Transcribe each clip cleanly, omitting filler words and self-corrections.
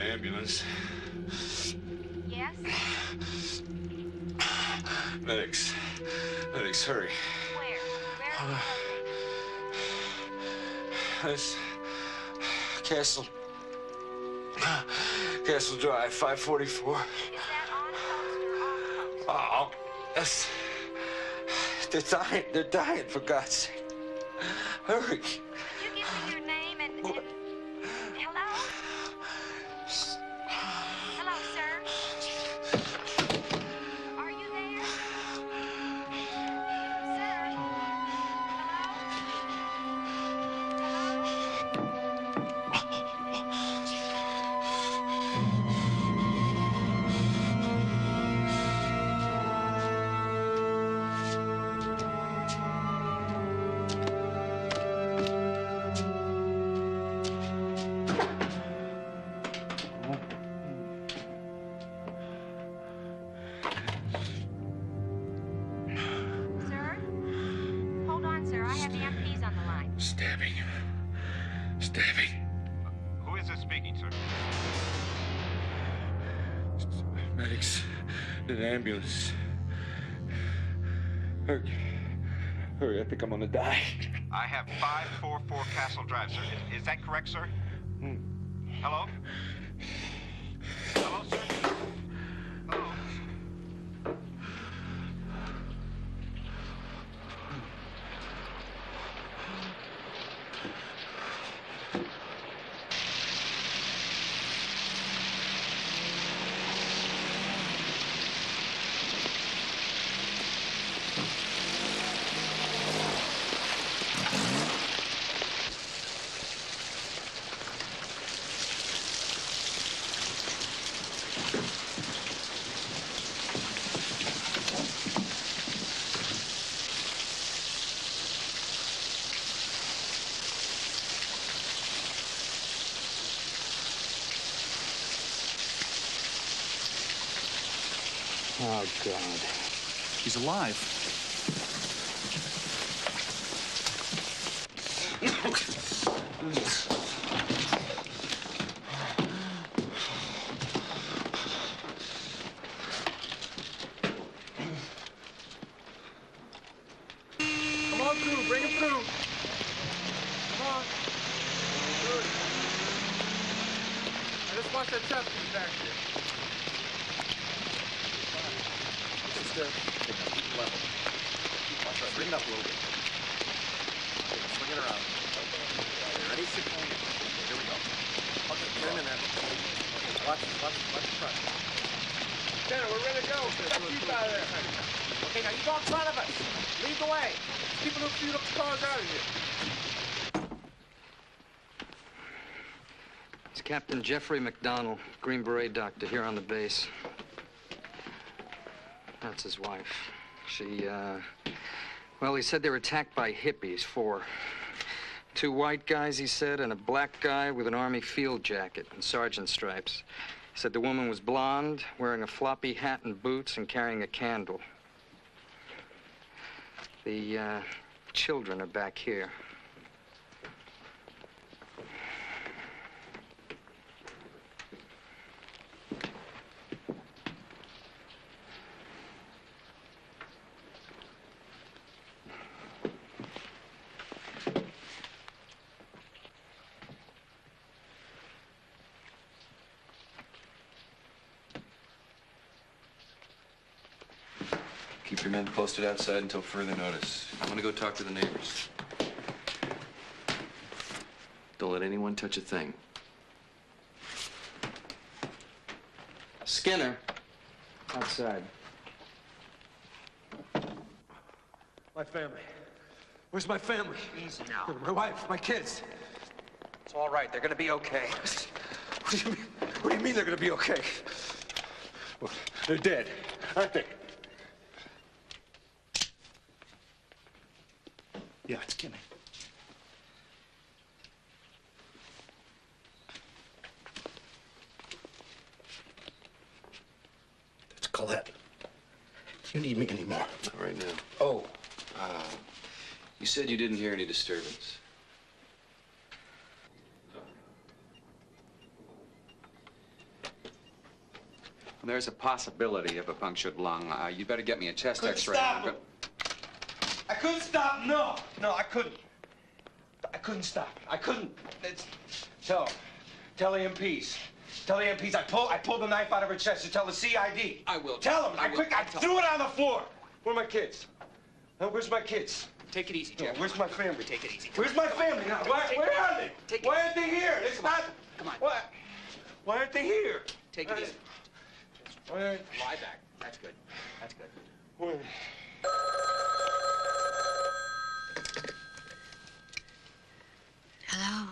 ambulance. Yes? Medics. Medics, hurry. Where? Where are you located? That's Castle Drive, 544. Is that on post or off post? Oh, that's... They're dying, for God's sake. Hurry. Could you give me your name and... Hello? Hello, sir? Are you there? Sir? Stabbing. Who is this speaking, sir? Medics. In an ambulance. Hurry, I think I'm gonna die. I have 544 Castle Drive, sir. Is that correct, sir? Hello? Hello, sir? Hello? Oh, God. He's alive. Come on through. Bring him through. Come on. Good. I just watch that chest piece back here. Level. Bring it up a little bit. Swing it around. Okay, ready? Okay, here we go. Okay, get him in there. Watch the front. Tanner, we're ready to go. Keep out of there. Okay, now you go in front of us. Lead the way. Keep a few cars out of here. It's Captain Jeffrey MacDonald, Green Beret doctor, here on the base. That's his wife. Well, he said they were attacked by hippies, 4. 2 white guys, he said, and a black guy with an army field jacket and sergeant stripes. He said the woman was blonde, wearing a floppy hat and boots, and carrying a candle. The children are back here. Keep your men posted outside until further notice. I'm gonna go talk to the neighbors. Don't let anyone touch a thing. Skinner, outside. My family. Where's my family? Easy now. My wife, my kids. It's all right. They're gonna be okay. What do you mean they're gonna be okay? Well, they're dead, aren't they? Yeah, it's Kimmy. That's Colette. You need me anymore. Not right now. Oh. You said you didn't hear any disturbance. There's a possibility of a punctured lung. You better get me a chest X-ray. Stop him. I couldn't stop. No, I couldn't. I couldn't stop. I couldn't. Tell the MPs. Tell the MPs I pulled the knife out of her chest to tell the CID. I will. Tell them. I threw it on the floor. Where are my kids? Where's my kids? Take it easy, Jeff. Where's my family? Take it easy. Where's my family now? Where are they? Why aren't they here? It's not. Come on. What? Why aren't they here? Take it easy. Where? Lie back. That's good. That's good. Where? Hello?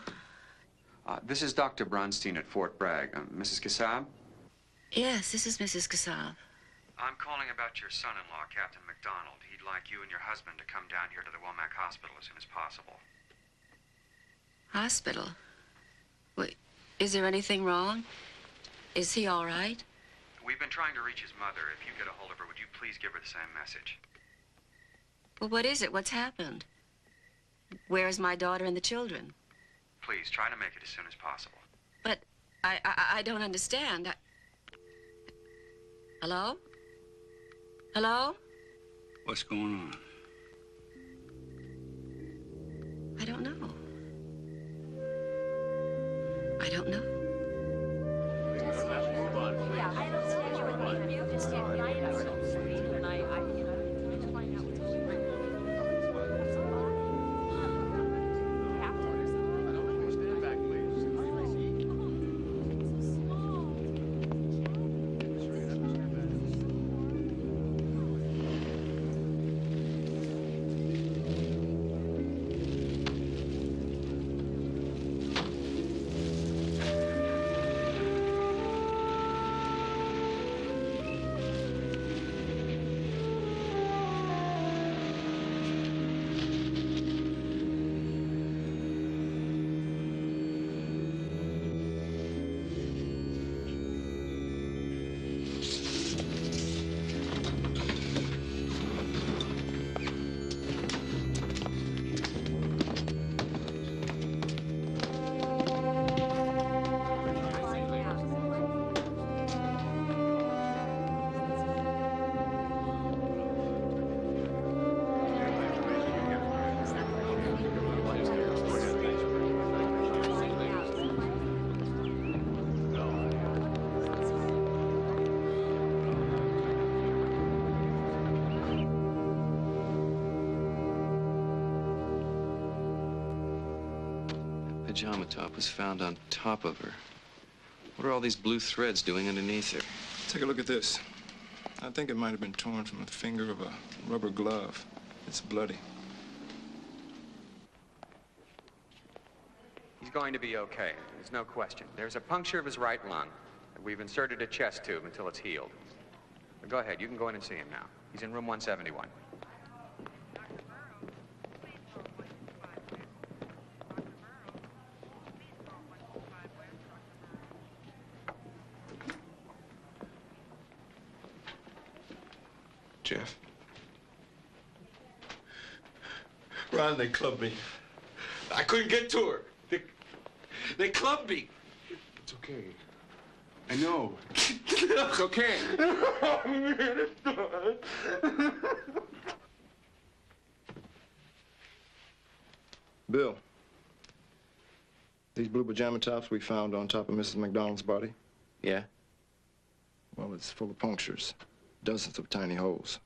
This is Dr. Bronstein at Fort Bragg. Mrs. Kassab? Yes, this is Mrs. Kassab. I'm calling about your son-in-law, Captain MacDonald. He'd like you and your husband to come down here to the Womack Hospital as soon as possible. Hospital? Wait, is there anything wrong? Is he all right? We've been trying to reach his mother. If you get a hold of her, would you please give her the same message? Well, what is it? What's happened? Where's my daughter and the children? Please, try to make it as soon as possible. But I don't understand. Hello? Hello? What's going on? I don't know. I don't know. Pajama top was found on top of her. What are all these blue threads doing underneath her? Take a look at this. I think it might have been torn from the finger of a rubber glove. It's bloody. He's going to be okay. There's no question. There's a puncture of his right lung. And we've inserted a chest tube until it's healed. But go ahead. You can go in and see him now. He's in room 171. Jeff? Ron, they clubbed me. I couldn't get to her. They clubbed me. It's okay. I know. It's okay. Bill, these blue pajama tops we found on top of Mrs. MacDonald's body? Yeah? Well, it's full of punctures. Dozens of tiny holes.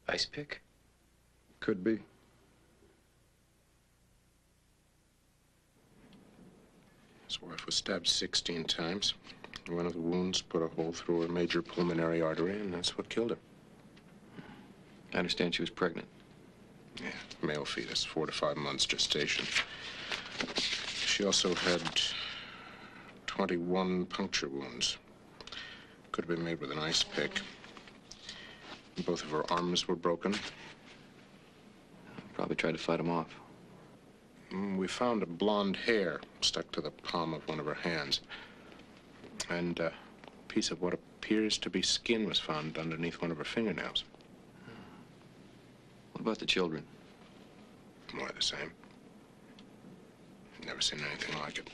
Ice pick? Could be. His wife was stabbed 16 times. One of the wounds put a hole through her major pulmonary artery, and that's what killed her. I understand she was pregnant. Yeah, male fetus, 4 to 5 months gestation. She also had 21 puncture wounds. Could have been made with an ice pick. Both of her arms were broken. Probably tried to fight them off. We found a blonde hair stuck to the palm of one of her hands. And a piece of what appears to be skin was found underneath one of her fingernails. What about the children? More the same. Never seen anything like it.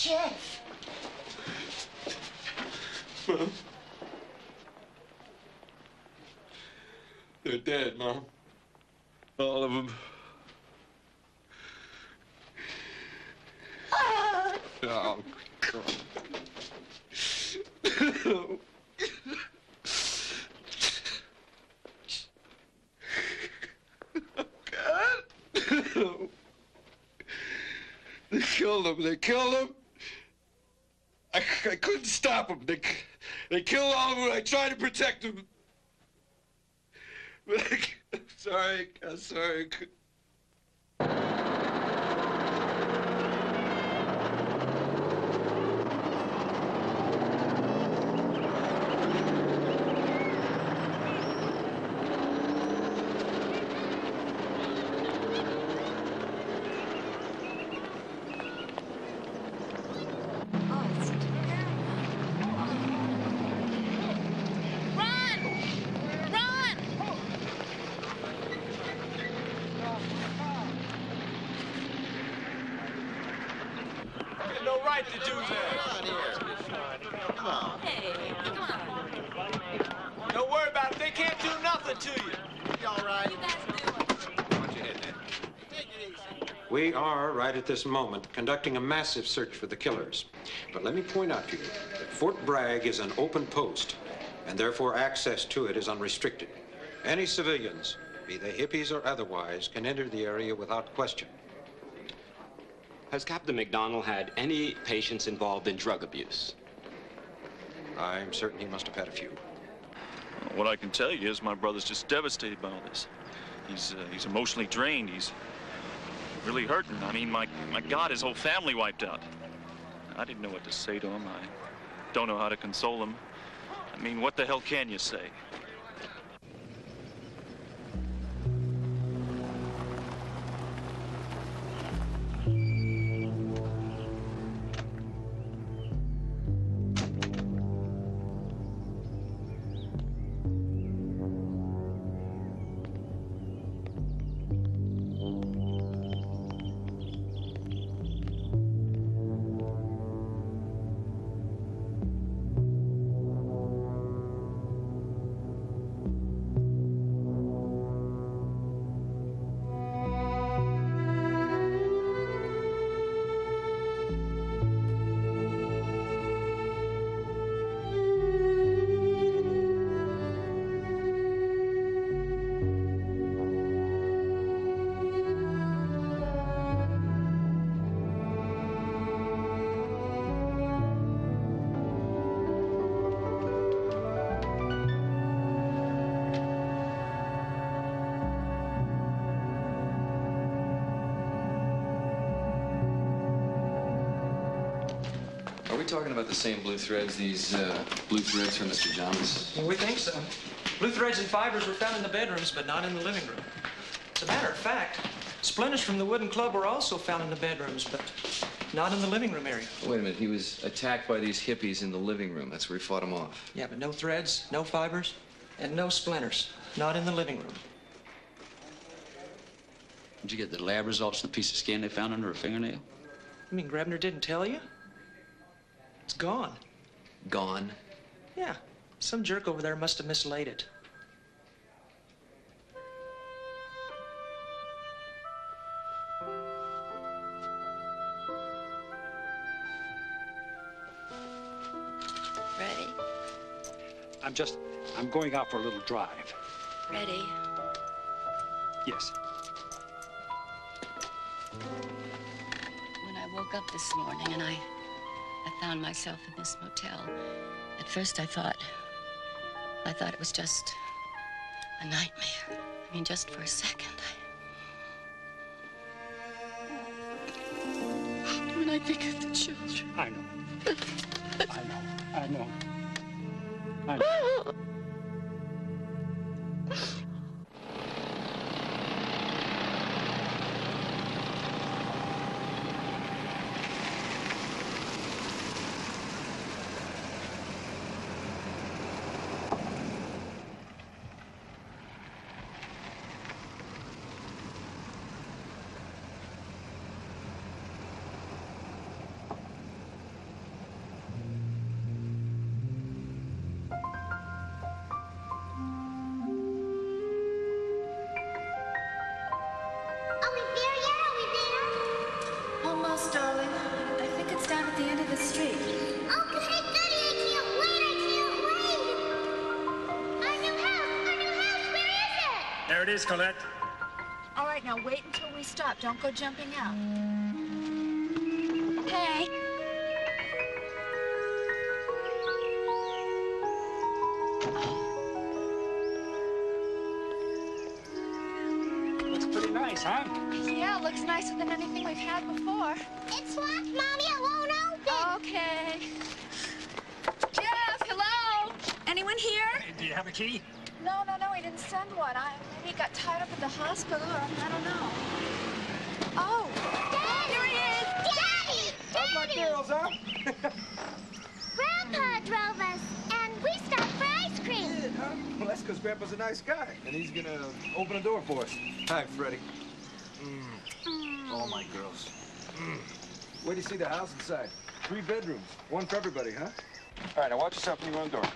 Jeff! Mom. They're dead, Mom. All of them. Oh, God. They killed him. They killed him. I couldn't stop them. They killed all of them. I tried to protect them. But I'm sorry. I'm sorry. To do that. Come on. Hey, come on. Don't worry about it. They can't do nothing to you. You all right? You guys do it. We are, right at this moment, conducting a massive search for the killers. But let me point out to you that Fort Bragg is an open post, and therefore access to it is unrestricted. Any civilians, be they hippies or otherwise, can enter the area without question. Has Captain MacDonald had any patients involved in drug abuse? I'm certain he must have had a few. What I can tell you is my brother's just devastated by all this. He's emotionally drained. He's really hurting. I mean, my God, his whole family wiped out. I didn't know what to say to him. I don't know how to console him. I mean, what the hell can you say? Are we talking about the same blue threads, these blue threads from Mr. Johns? Well, we think so. Blue threads and fibers were found in the bedrooms, but not in the living room. As a matter of fact, splinters from the wooden club were also found in the bedrooms, but not in the living room area. Wait a minute, he was attacked by these hippies in the living room. That's where he fought them off. Yeah, but no threads, no fibers, and no splinters. Not in the living room. Did you get the lab results from the piece of skin they found under her fingernail? You mean Grebner didn't tell you? It's gone. Gone? Yeah. Some jerk over there must have mislaid it. Ready? I'm going out for a little drive. Ready? Yes. When I woke up this morning and I found myself in this motel, at first I thought it was just a nightmare. I mean, just for a second. When I think of the children. I know. I know. I know. it is, Colette. All right, now wait until we stop. Don't go jumping out. Hey. Looks pretty nice, huh? Yeah, looks nicer than anything we've had before. It's locked, Mommy. It won't open. Okay. Jeff, hello? Anyone here? Hey, do you have a key? No, he didn't send one. Maybe he got tied up at the hospital, or I don't know. Oh, Daddy! Here he is! Daddy! How's my girls, huh? Grandpa drove us, and we stopped for ice cream. Yeah, huh? Well, that's because Grandpa's a nice guy, and he's gonna open a door for us. Hi, Freddy. All my girls. Where do you see the house inside? 3 bedrooms, one for everybody, huh? All right, now watch yourself when you run the door.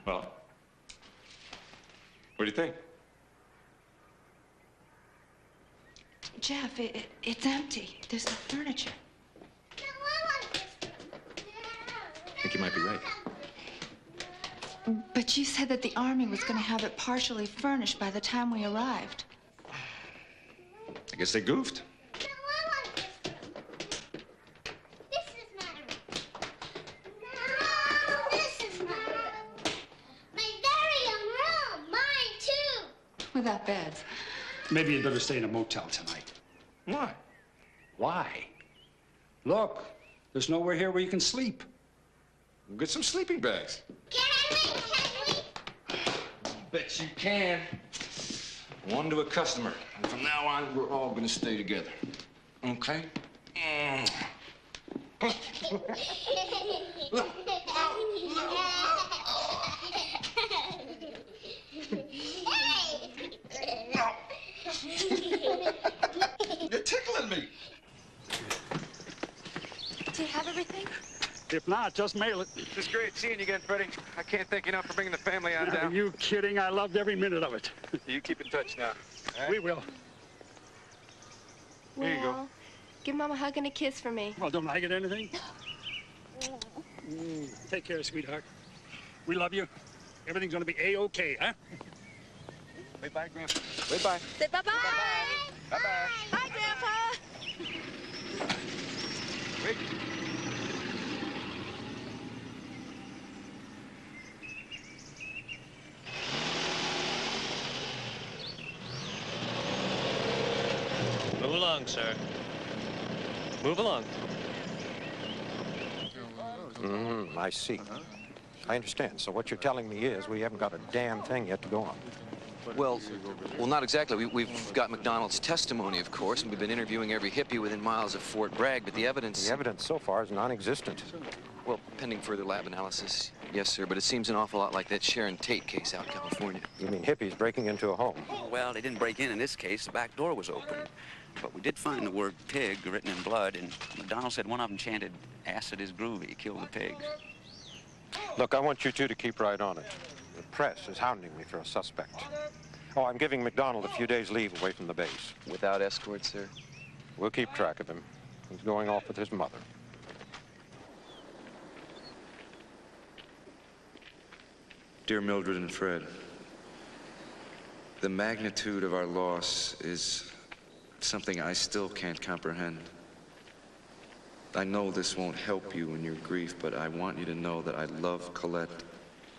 Well, what do you think? Jeff, it's empty. There's no furniture. I think you might be right. But you said that the Army was going to have it partially furnished by the time we arrived. I guess they goofed. Without beds. Maybe you'd better stay in a motel tonight. Why? Why? Look, there's nowhere here where you can sleep. We'll get some sleeping bags. Bet you can. One to a customer. And from now on, we're all gonna stay together. Okay? You're tickling me. Do you have everything? If not, just mail it. It's great seeing you again, Freddy. I can't thank you enough for bringing the family on Are down. you kidding? I loved every minute of it. You keep in touch now. We will. Here you go. Give Mom a hug and a kiss for me. Well, don't I get anything? Take care, sweetheart. We love you. Everything's gonna be A-OK, huh? Wait, bye, Grandpa. Wait, bye. Say bye-bye. Bye-bye. Bye, Grandpa. Wait. Move along, sir. Move along. I see. I understand. So what you're telling me is we haven't got a damn thing yet to go on. Well, not exactly. We've got MacDonald's testimony, of course, and we've been interviewing every hippie within miles of Fort Bragg, but the evidence... The evidence so far is non-existent. Well, pending further lab analysis, yes, sir, but it seems an awful lot like that Sharon Tate case out in California. You mean hippies breaking into a home? Well, they didn't break in this case. The back door was open. But we did find the word pig written in blood, and MacDonald said one of them chanted, "Acid is groovy, kill the pigs." Look, I want you two to keep right on it. The press is hounding me for a suspect. Oh, I'm giving MacDonald a few days' leave away from the base. Without escort, sir? We'll keep track of him. He's going off with his mother. Dear Mildred and Fred, the magnitude of our loss is something I still can't comprehend. I know this won't help you in your grief, but I want you to know that I love Colette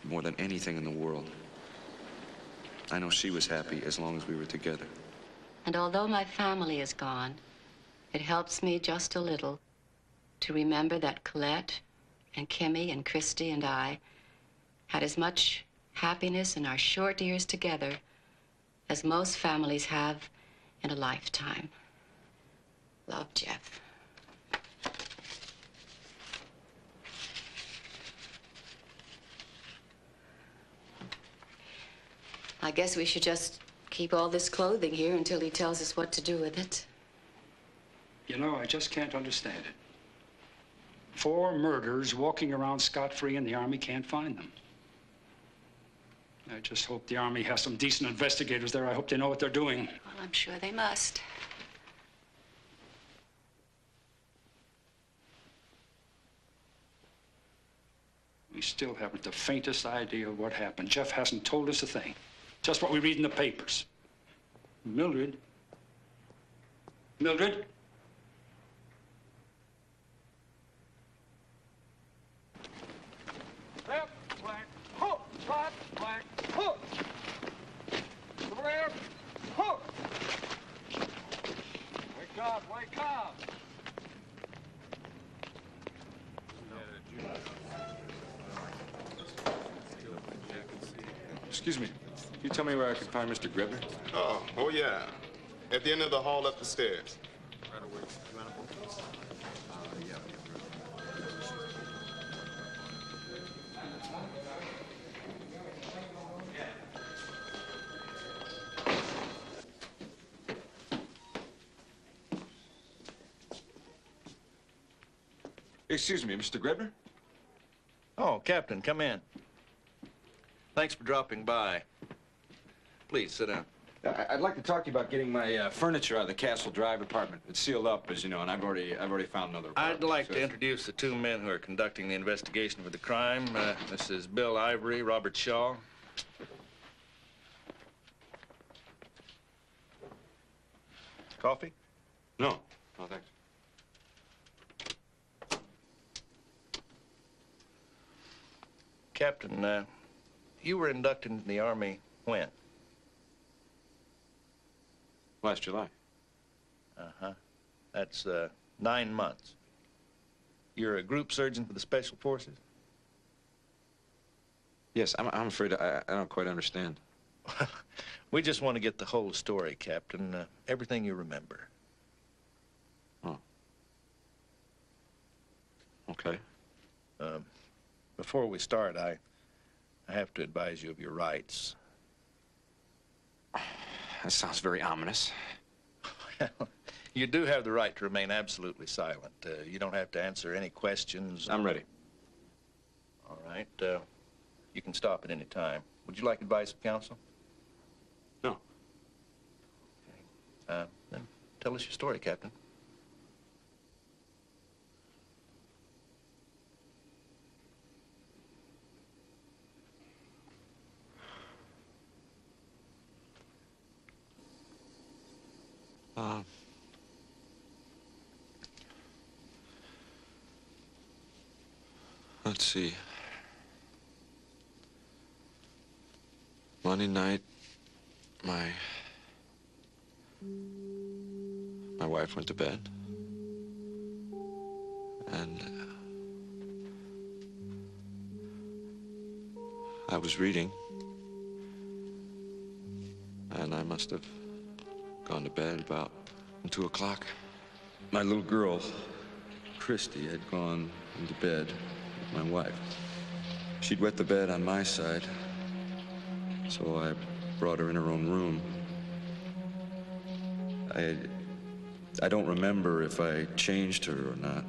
more than anything in the world. I know she was happy as long as we were together. And although my family is gone, it helps me just a little to remember that Colette and Kimmy and Christy and I had as much happiness in our short years together as most families have in a lifetime. Love, Jeff. I guess we should just keep all this clothing here until he tells us what to do with it. You know, I just can't understand it. 4 murderers walking around scot-free and the Army can't find them. I just hope the Army has some decent investigators there. I hope they know what they're doing. Well, I'm sure they must. We still haven't the faintest idea of what happened. Jeff hasn't told us a thing. Just what we read in the papers. Mildred? Mildred? Left, flank, hook, right, flank, hook. Over there, hook. Wake up, wake up. Excuse me. Can you tell me where I can find Mr. Grebner? Oh, yeah. At the end of the hall up the stairs. Right away. Excuse me, Mr. Grebner? Oh, Captain, come in. Thanks for dropping by. Please, sit down. I'd like to talk to you about getting my furniture out of the Castle Drive apartment. It's sealed up, as you know, and I've already found another apartment. I'd like to introduce the 2 men who are conducting the investigation for the crime. This is Bill Ivory, Robert Shaw. Coffee? No. No, thanks. Captain, you were inducted into the Army when? Last July. Uh-huh. That's 9 months. You're a group surgeon for the Special Forces? Yes, I'm afraid I don't quite understand. We just want to get the whole story, Captain. Everything you remember. Oh. Okay. Before we start, I have to advise you of your rights. That sounds very ominous. You do have the right to remain absolutely silent. You don't have to answer any questions. I'm ready. All right. You can stop at any time. Would you like advice of counsel? No. Okay. Then tell us your story, Captain. Let's see. Monday night, my wife went to bed. And I was reading. And I must have gone to bed about 2 o'clock. My little girl, Christy, had gone into bed with my wife. She'd wet the bed on my side, so I brought her in her own room. I don't remember if I changed her or not.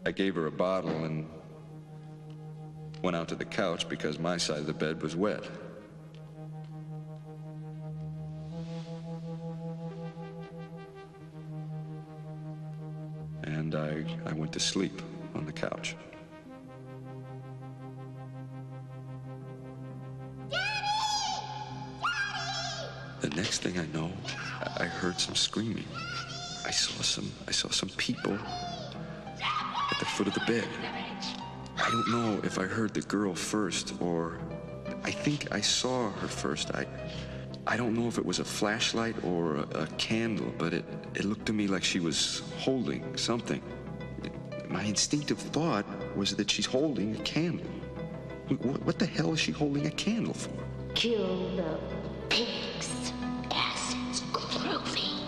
I gave her a bottle and went out to the couch because my side of the bed was wet. And I went to sleep on the couch. The next thing I know, I heard some screaming. I saw some people at the foot of the bed. I don't know if I heard the girl first or I think I saw her first. I don't know if it was a flashlight or a candle, but it looked to me like she was holding something. My instinctive thought was that she's holding a candle. What the hell is she holding a candle for? Kill the pigs. Acids groovy.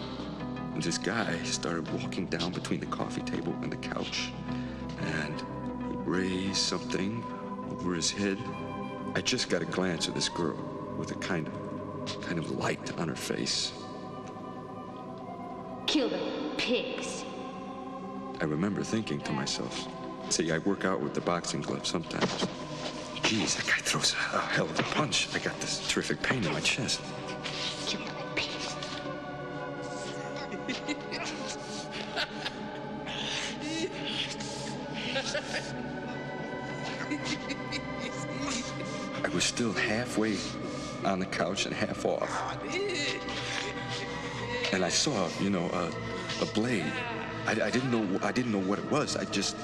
And this guy started walking down between the coffee table and the couch. And gray something over his head. I just got a glance at this girl with a kind of light on her face. Kill the pigs. I remember thinking to myself, see, I work out with the boxing glove sometimes. Geez, that guy throws a hell of a punch. I got this terrific pain in my chest. Kill the pigs. I was still halfway on the couch and half off. And I saw, you know, a blade. I didn't know what it was. I just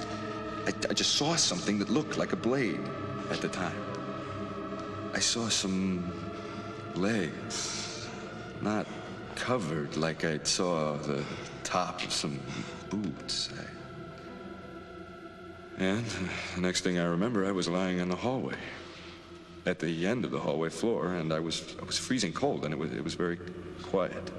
saw something that looked like a blade at the time. I saw some legs, not covered like I saw the top of some boots. And the next thing I remember, I was lying in the hallway, at the end of the hallway floor, and I was freezing cold, and it was very quiet.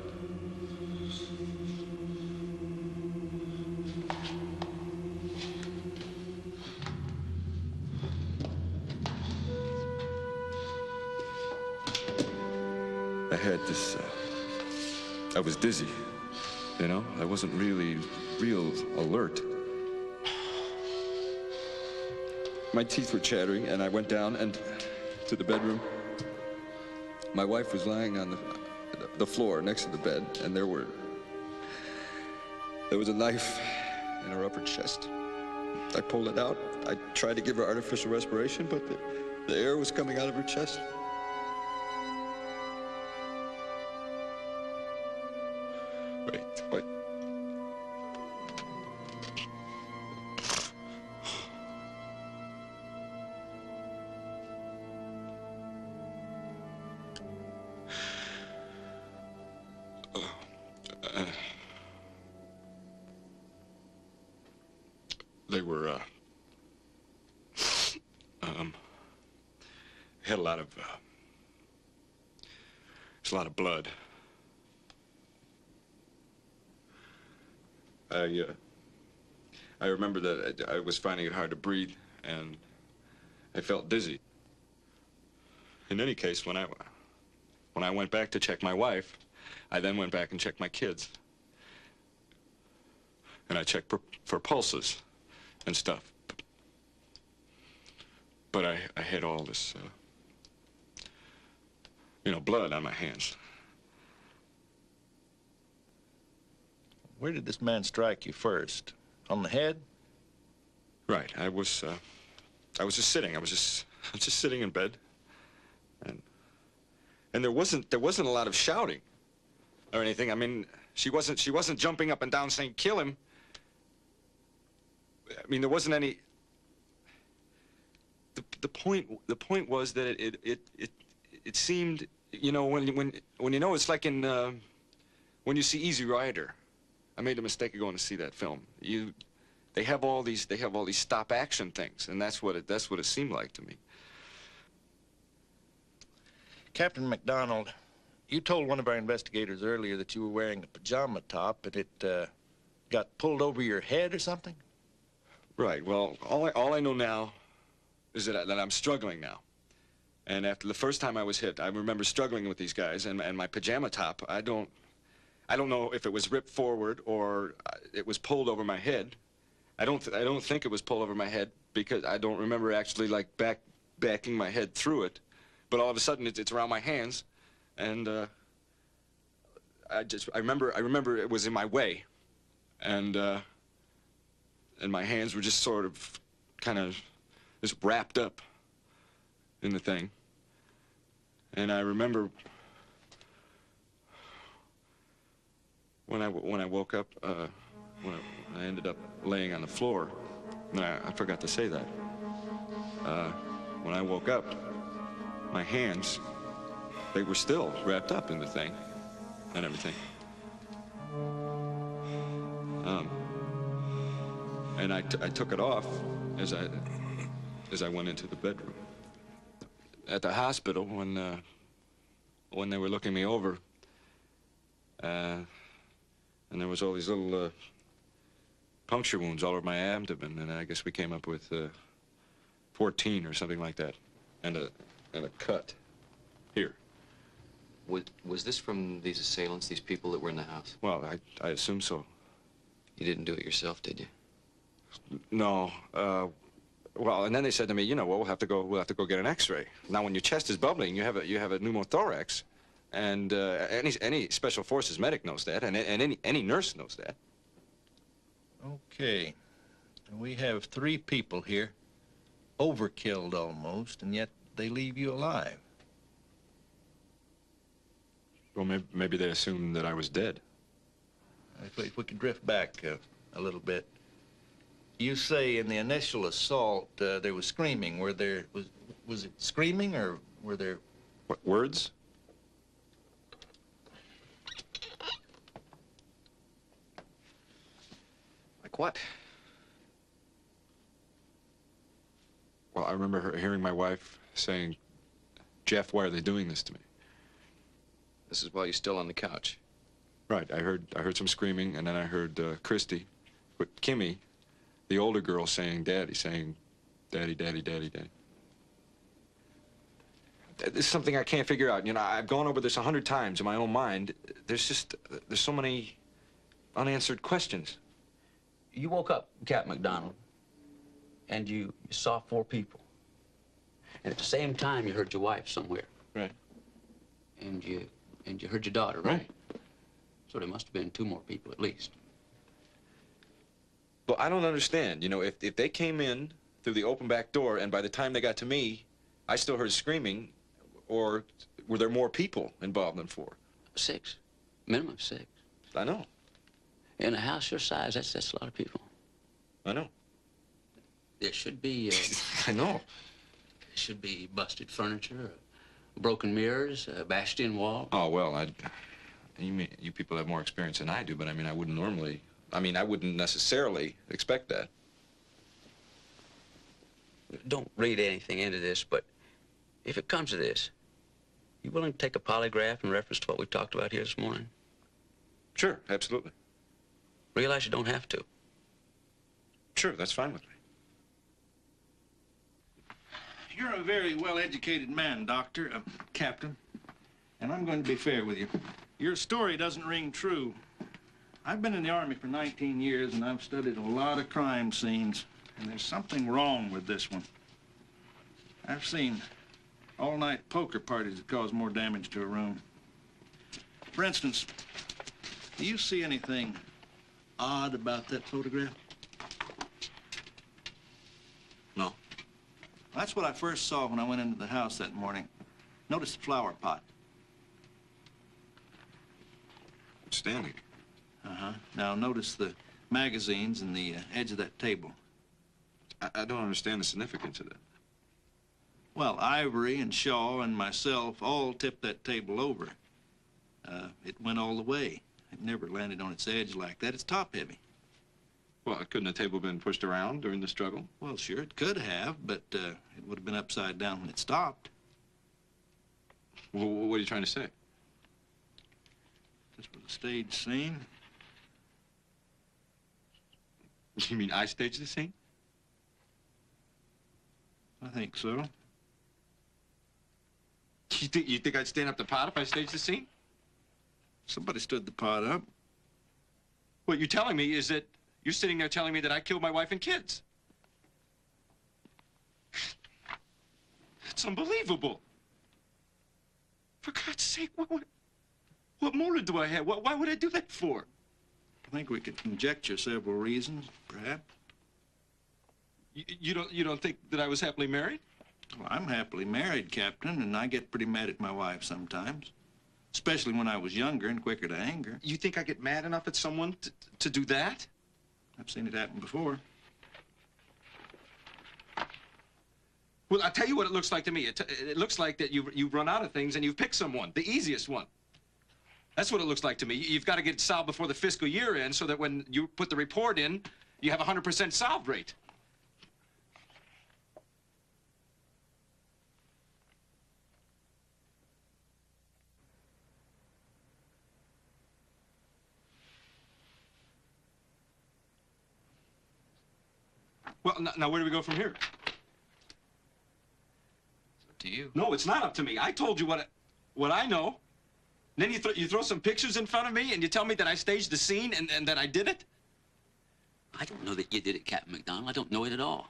I had this, I was dizzy, you know? I wasn't really real alert. My teeth were chattering, and I went down and to the bedroom. My wife was lying on the floor next to the bed, and there was a knife in her upper chest. I pulled it out. I tried to give her artificial respiration, but the air was coming out of her chest. Wait. They were, had a lot of, there's a lot of blood. I remember that I was finding it hard to breathe, and I felt dizzy. In any case, when I went back to check my wife, I then went back and checked my kids. And I checked for pulses and stuff. But I had all this, you know, blood on my hands. Where did this man strike you first? On the head? Right. I was just sitting. I was just sitting in bed, and there wasn't a lot of shouting or anything. I mean, she wasn't jumping up and down saying "kill him." I mean, there wasn't any. The point was that it seemed, you know, when you know, it's like in when you see Easy Rider. I made the mistake of going to see that film. They have all these stop action things, and that's what it seemed like to me. Captain MacDonald, you told one of our investigators earlier that you were wearing a pajama top and it got pulled over your head or something? Right. Well, all I know now is that I'm struggling now. And after the first time I was hit, I remember struggling with these guys, and my pajama top, I don't know if it was ripped forward or it was pulled over my head. I don't think it was pulled over my head because I don't remember actually like backing my head through it. But all of a sudden it's around my hands, and I remember it was in my way, and my hands were just sort of kind of just wrapped up in the thing. And I remember when I woke up, when I ended up laying on the floor, and I forgot to say that. When I woke up, my hands, they were still wrapped up in the thing and everything. And I took it off as I went into the bedroom. At the hospital, when they were looking me over, and there was all these little puncture wounds all over my abdomen, and I guess we came up with 14 or something like that. And a cut. Here. Was this from these assailants, these people that were in the house? Well, I assume so. You didn't do it yourself, did you? No. Well, and then they said to me, you know, well, we'll have to go get an X-ray. Now, when your chest is bubbling, you have a pneumothorax, and any special forces medic knows that, and any nurse knows that. Okay. We have 3 people here, overkilled almost, and yet they leave you alive. Well, maybe they assumed that I was dead. If we could drift back a little bit. You say in the initial assault there was screaming. Was it screaming, or were there... What, words? Like what? Well, I remember hearing my wife saying, Jeff, why are they doing this to me? This is while you're still on the couch. Right. I heard some screaming, and then I heard Christy, with Kimmy, the older girl, saying, Daddy, Daddy, Daddy, Daddy. This is something I can't figure out. You know, I've gone over this 100 times in my own mind. There's so many unanswered questions. You woke up, Captain MacDonald, and you saw 4 people. And at the same time, you heard your wife somewhere. Right. And you heard your daughter, right? So there must have been 2 more people at least. Well, I don't understand. You know, if they came in through the open back door, and by the time they got to me, I still heard screaming, or were there more people involved than 4? 6. Minimum 6. I know. In a house your size, that's a lot of people. I know. There should be... I know. There should be busted furniture, broken mirrors, bashed in wall. Oh, well, you people have more experience than I do, but I mean, I wouldn't necessarily expect that. Don't read anything into this, but if it comes to this, you willing to take a polygraph in reference to what we talked about here this morning? Sure, absolutely. Realize you don't have to. Sure, that's fine with me. You're a very well-educated man, Doctor, Captain, and I'm going to be fair with you. Your story doesn't ring true. I've been in the Army for 19 years, and I've studied a lot of crime scenes, and there's something wrong with this one. I've seen all-night poker parties that cause more damage to a room. For instance, do you see anything odd about that photograph? No. That's what I first saw when I went into the house that morning. Notice the flower pot. Standing. Uh-huh. Now notice the magazines and the edge of that table. I don't understand the significance of that. Well, Ivory and Shaw and myself all tipped that table over. It went all the way. It never landed on its edge like that. It's top-heavy. Well, couldn't the table have been pushed around during the struggle? Well, sure, it could have, but it would have been upside down when it stopped. Well, what are you trying to say? This was a stage scene. You mean I staged the scene? I think so. You think I'd stand up the pot if I staged the scene? Somebody stood the pot up. What you're telling me is that you're sitting there telling me that I killed my wife and kids. That's unbelievable. For God's sake, what motive do I have? Why would I do that for? I think we could conjecture several reasons, perhaps. You don't think that I was happily married? Well, I'm happily married, Captain, and I get pretty mad at my wife sometimes. Especially when I was younger and quicker to anger. You think I get mad enough at someone to do that? I've seen it happen before. Well, I'll tell you what it looks like to me. It looks like that you've run out of things and you've picked someone, the easiest one. That's what it looks like to me. You've got to get it solved before the fiscal year ends so that when you put the report in, you have a 100% solved rate. Well, now where do we go from here? you. No, it's not up to me. I told you what I know. And then you throw some pictures in front of me and you tell me that I staged the scene and that I did it? I don't know that you did it, Captain MacDonald. I don't know it at all.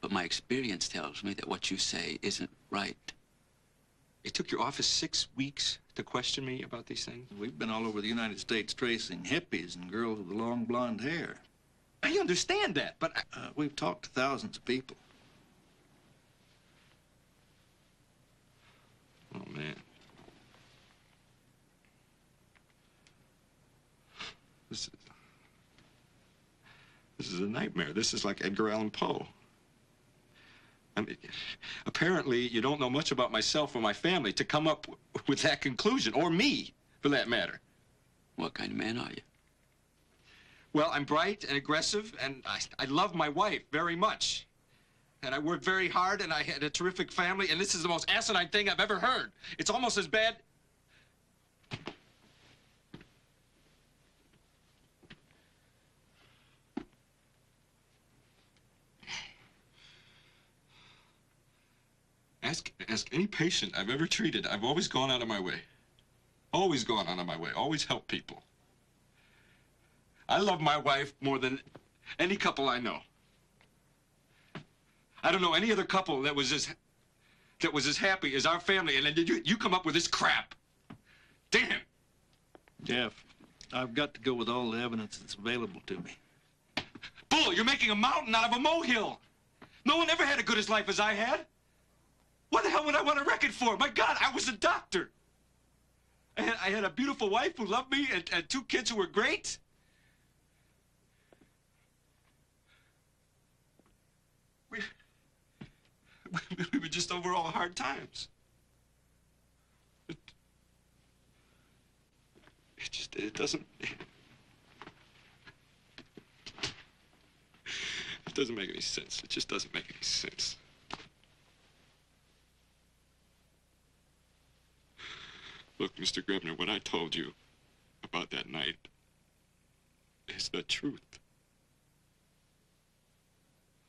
But my experience tells me that what you say isn't right. It took your office 6 weeks to question me about these things? We've been all over the United States tracing hippies and girls with long blonde hair. I understand that, but we've talked to thousands of people. Oh, man. This is a nightmare. This is like Edgar Allan Poe. I mean, apparently you don't know much about myself or my family to come up with that conclusion, or me, for that matter. What kind of man are you? Well, I'm bright and aggressive, and I love my wife very much. And I worked very hard, and I had a terrific family, and this is the most asinine thing I've ever heard. It's almost as bad... Ask any patient I've ever treated. I've always gone out of my way. Always gone out of my way. Always helped people. I love my wife more than any couple I know. I don't know any other couple that was as happy as our family, and then you come up with this crap. Damn. Jeff, I've got to go with all the evidence that's available to me. Bull, you're making a mountain out of a molehill. No one ever had a good as life as I had. What the hell would I want a record for? My God, I was a doctor. I had a beautiful wife who loved me and 2 kids who were great. We were just over all hard times. It doesn't make any sense. It just doesn't make any sense. Look, Mr. Grebner, what I told you about that night is the truth.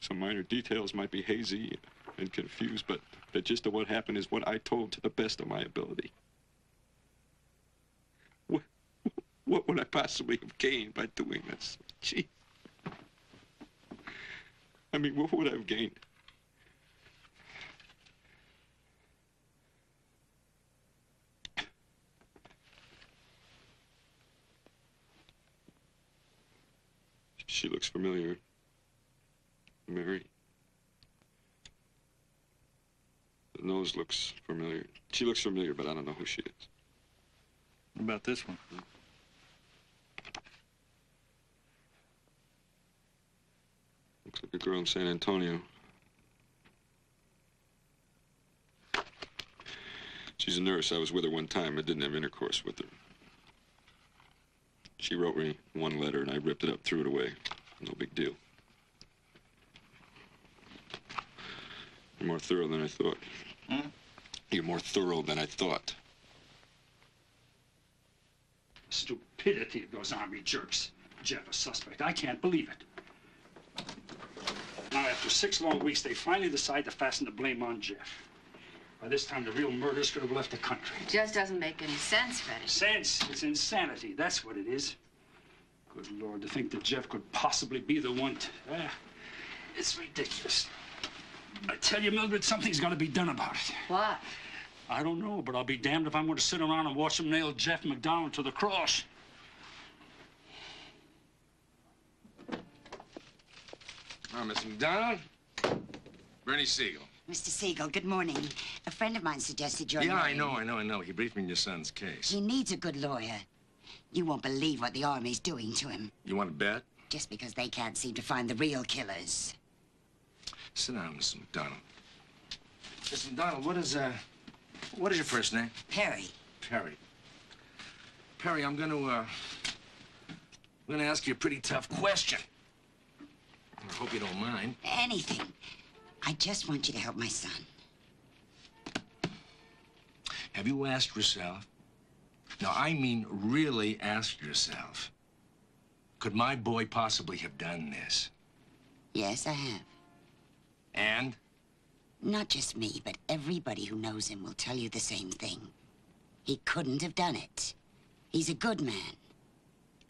Some minor details might be hazy and confused, but the gist of what happened is what I told to the best of my ability. What would I possibly have gained by doing this? Gee. I mean, what would I have gained? She looks familiar. Mary. The nose looks familiar. She looks familiar, but I don't know who she is. What about this one? Looks like a girl in San Antonio. She's a nurse. I was with her one time. I didn't have intercourse with her. She wrote me one letter, and I ripped it up, threw it away. No big deal. You're more thorough than I thought. Hmm? You're more thorough than I thought. Stupidity of those army jerks. Jeff, a suspect. I can't believe it. Now, after 6 long weeks, they finally decide to fasten the blame on Jeff. By this time, the real murderers could have left the country. It just doesn't make any sense, Freddy. Sense? It's insanity. That's what it is. Good Lord, to think that Jeff could possibly be the one to... it's ridiculous. I tell you, Mildred, something's got to be done about it. What? I don't know, but I'll be damned if I'm going to sit around and watch them nail Jeff MacDonald to the cross. Oh, Miss MacDonald. Bernie Siegel. Mr. Siegel, good morning. A friend of mine suggested your Yeah, name. I know. He briefed me on your son's case. He needs a good lawyer. You won't believe what the Army's doing to him. You want to bet? Just because they can't seem to find the real killers. Sit down, Miss MacDonald. Miss MacDonald, what is your first name? Perry. Perry. Perry, I'm gonna ask you a pretty tough question. I hope you don't mind. Anything. I just want you to help my son. Have you asked yourself? No, I mean really ask yourself. Could my boy possibly have done this? Yes, I have. And? Not just me, but everybody who knows him will tell you the same thing. He couldn't have done it. He's a good man.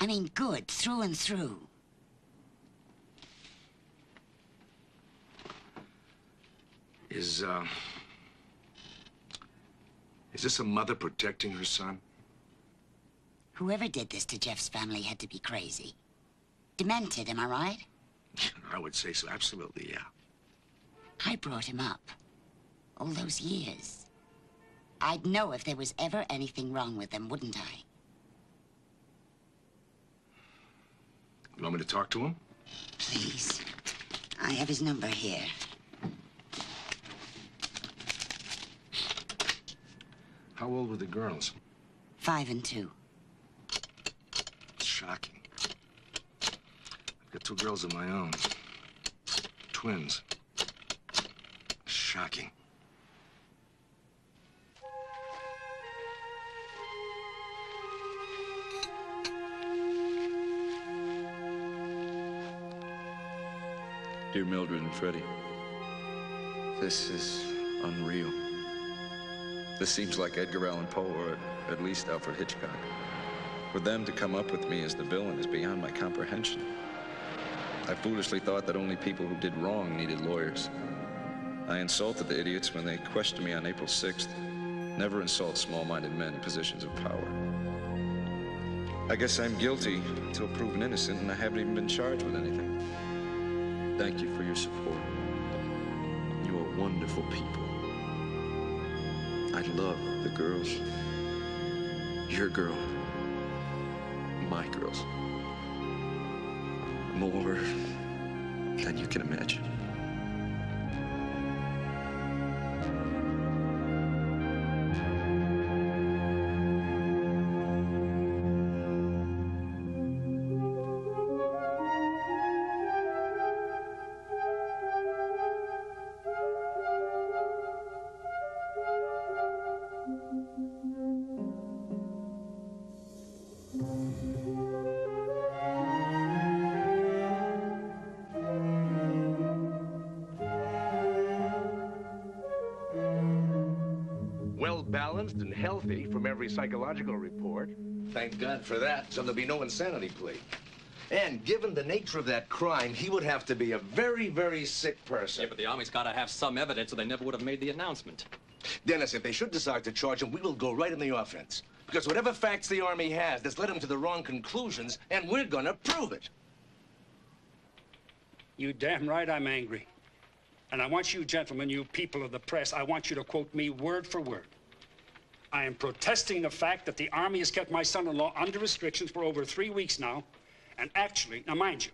I mean, good through and through. Is this a mother protecting her son? Whoever did this to Jeff's family had to be crazy. Demented, am I right? I would say so, absolutely, yeah. I brought him up. All those years. I'd know if there was ever anything wrong with them, wouldn't I? You want me to talk to him? Please. I have his number here. How old were the girls? 5 and 2. Shocking. I've got 2 girls of my own. Twins. Shocking. Dear Mildred and Freddy, this is unreal. This seems like Edgar Allan Poe, or at least Alfred Hitchcock. For them to come up with me as the villain is beyond my comprehension. I foolishly thought that only people who did wrong needed lawyers. I insulted the idiots when they questioned me on April 6th. Never insult small-minded men in positions of power. I guess I'm guilty until proven innocent, and I haven't even been charged with anything. Thank you for your support. You are wonderful people. I love the girls. Your girl. My girls. More than you can imagine. Well-balanced and healthy from every psychological report. Thank God for that, so there'll be no insanity plea. And given the nature of that crime, he would have to be a very, very sick person. Yeah, but the Army's got to have some evidence, or they never would have made the announcement. Dennis, if they should decide to charge him, we will go right in the offense. Because whatever facts the Army has, that's led him to the wrong conclusions, and we're gonna prove it. You damn right I'm angry. And I want you gentlemen, you people of the press, I want you to quote me word for word. I am protesting the fact that the Army has kept my son-in-law under restrictions for over 3 weeks now. And actually, now mind you,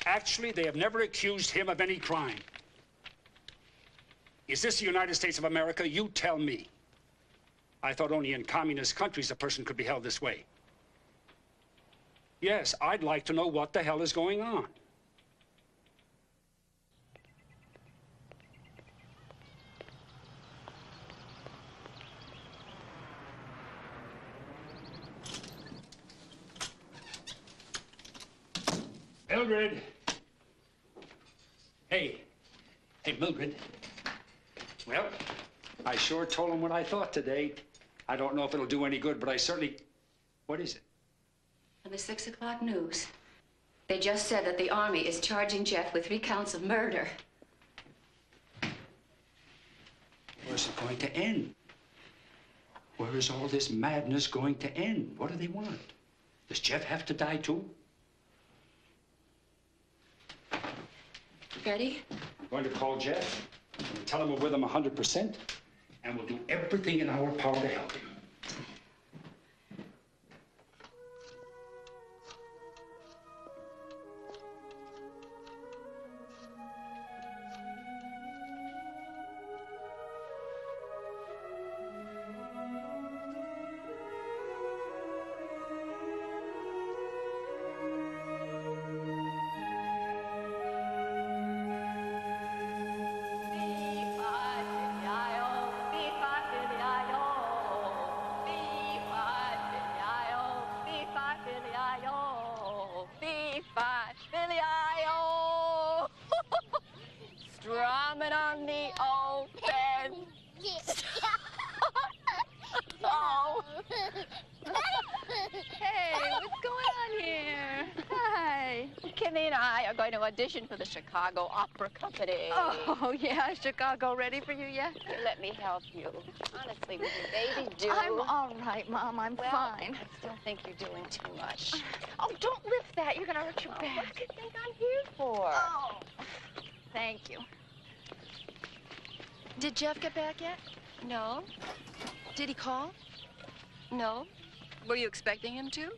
actually they have never accused him of any crime. Is this the United States of America? You tell me. I thought only in communist countries a person could be held this way. Yes, I'd like to know what the hell is going on. Mildred. Hey, Mildred. Well, I sure told him what I thought today. I don't know if it'll do any good, but I certainly... What is it? On the 6 o'clock news, they just said that the Army is charging Jeff with 3 counts of murder. Where's it going to end? Where is all this madness going to end? What do they want? Does Jeff have to die too? Ready? I'm going to call Jeff and tell him we're with him 100%, and we'll do everything in our power to help him. Kimmy and I are going to audition for the Chicago Opera Company. Oh, yeah, Chicago ready for you yet? Here, let me help you. Honestly, with your baby do. I'm all right, Mom. I'm fine. I still think you're doing too much. Oh, don't lift that. You're going to hurt your back. What do you think I'm here for? Oh, thank you. Did Jeff get back yet? No. Did he call? No. Were you expecting him to?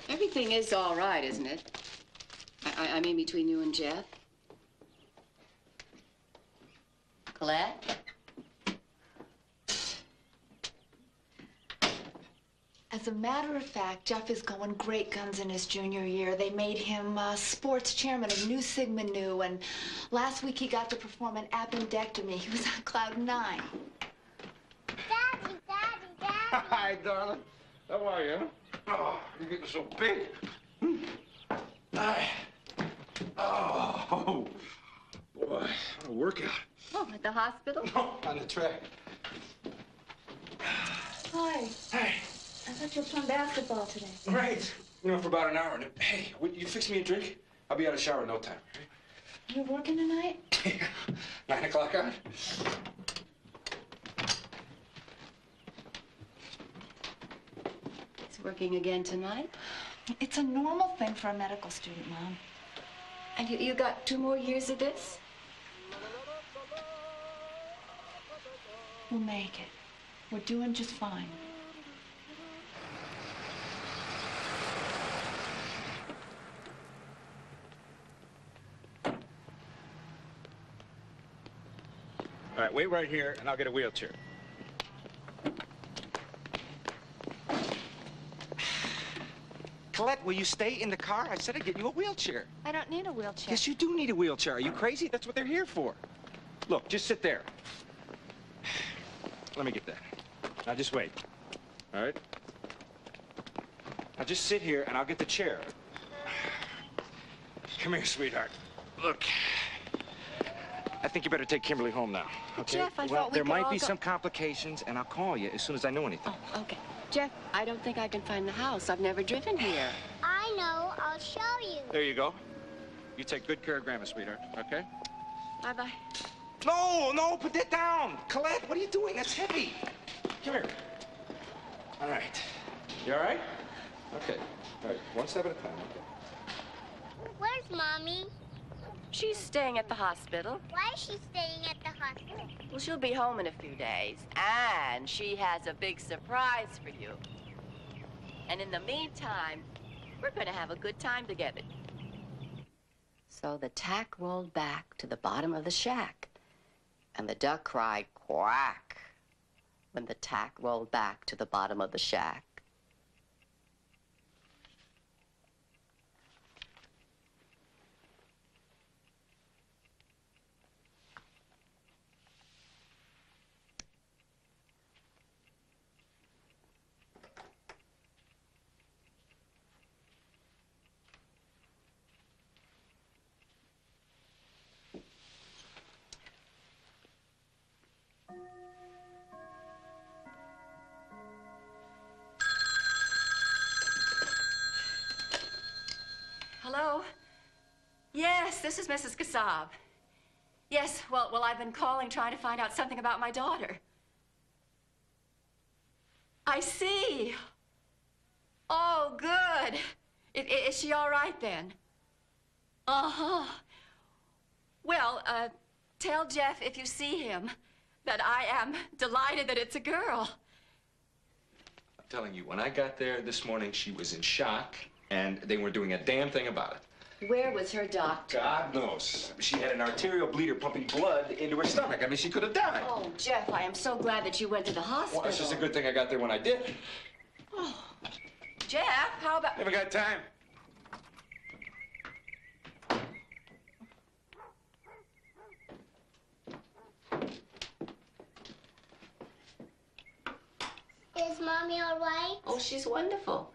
Everything is all right, isn't it? I mean, between you and Jeff. Colette? As a matter of fact, Jeff is going great guns in his junior year. They made him sports chairman of Nu Sigma Nu, and last week he got to perform an appendectomy. He was on cloud 9. Daddy. Hi, darling. How are you? Oh, you're getting so big. Oh, boy, what a workout. Oh, at the hospital? No, on the track. Hi. Hi. I thought you were playing basketball today. Right. You know, for about an hour. Hey, would you fix me a drink? I'll be out of the shower in no time. You're working tonight? 9 o'clock on? It's working again tonight? It's a normal thing for a medical student, Mom. And you got 2 more years of this? We'll make it. We're doing just fine. All right, wait right here, and I'll get a wheelchair. Colette, will you stay in the car? I said I'd get you a wheelchair. I don't need a wheelchair. Yes, you do need a wheelchair. Are you crazy? That's what they're here for. Look, just sit there. Let me get that. Now, just wait. All right? Now, just sit here, and I'll get the chair. Come here, sweetheart. Look, I think you better take Kimberley home now, okay? Jeff, I well, thought we there could might all be go- some complications, and I'll call you as soon as I know anything. Oh, okay. Jeff, I don't think I can find the house. I've never driven here. I know. I'll show you. There you go. You take good care of Grandma, sweetheart, okay? Bye-bye. No, put that down. Colette, what are you doing? That's heavy. Come here. All right. You all right? Okay. All right, one step at a time, okay? Where's Mommy? She's staying at the hospital. Why is she staying at the hospital? Well, she'll be home in a few days. And she has a big surprise for you. And in the meantime, we're going to have a good time together. So the tack rolled back to the bottom of the shack, and the duck cried quack when the tack rolled back to the bottom of the shack. Hello? Yes, this is Mrs. Kassab. Yes, well, I've been calling trying to find out something about my daughter. I see. Oh, good. Is she all right then? Uh-huh. Well, tell Jeff if you see him that I am delighted that it's a girl. I'm telling you, when I got there this morning, she was in shock, and they weren't doing a damn thing about it. Where was her doctor? God knows. She had an arterial bleeder pumping blood into her stomach. I mean, she could have died. Oh, Jeff, I am so glad that you went to the hospital. Well, it's just a good thing I got there when I did. Oh. Jeff, how about... Never got time. Is Mommy all right? Oh, she's wonderful.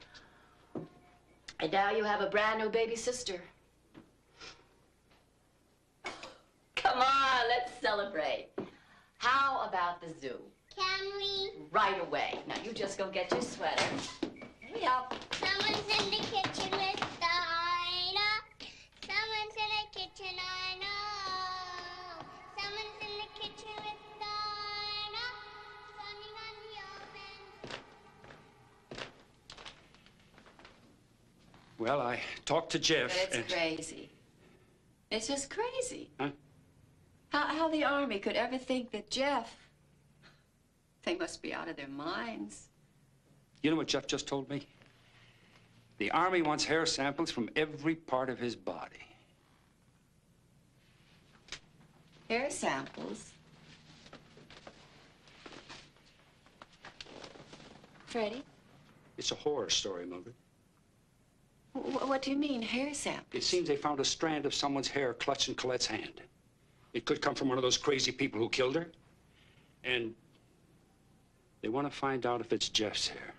And now you have a brand new baby sister. Come on, let's celebrate. How about the zoo? Can we? Right away. Now, you just go get your sweater. Hurry up. Someone's in the kitchen with Dinah. Someone's in the kitchen, I know. Someone's in the kitchen with Dinah. Standing on the oven. Well, I talked to Jeff. But it's crazy. It's just crazy. Huh? How the Army could ever think that Jeff... They must be out of their minds. You know what Jeff just told me? The Army wants hair samples from every part of his body. Hair samples? Freddy? It's a horror story, Mildred. What do you mean, hair samples? It seems they found a strand of someone's hair clutched in Colette's hand. It could come from one of those crazy people who killed her. And they want to find out if it's Jeff's hair.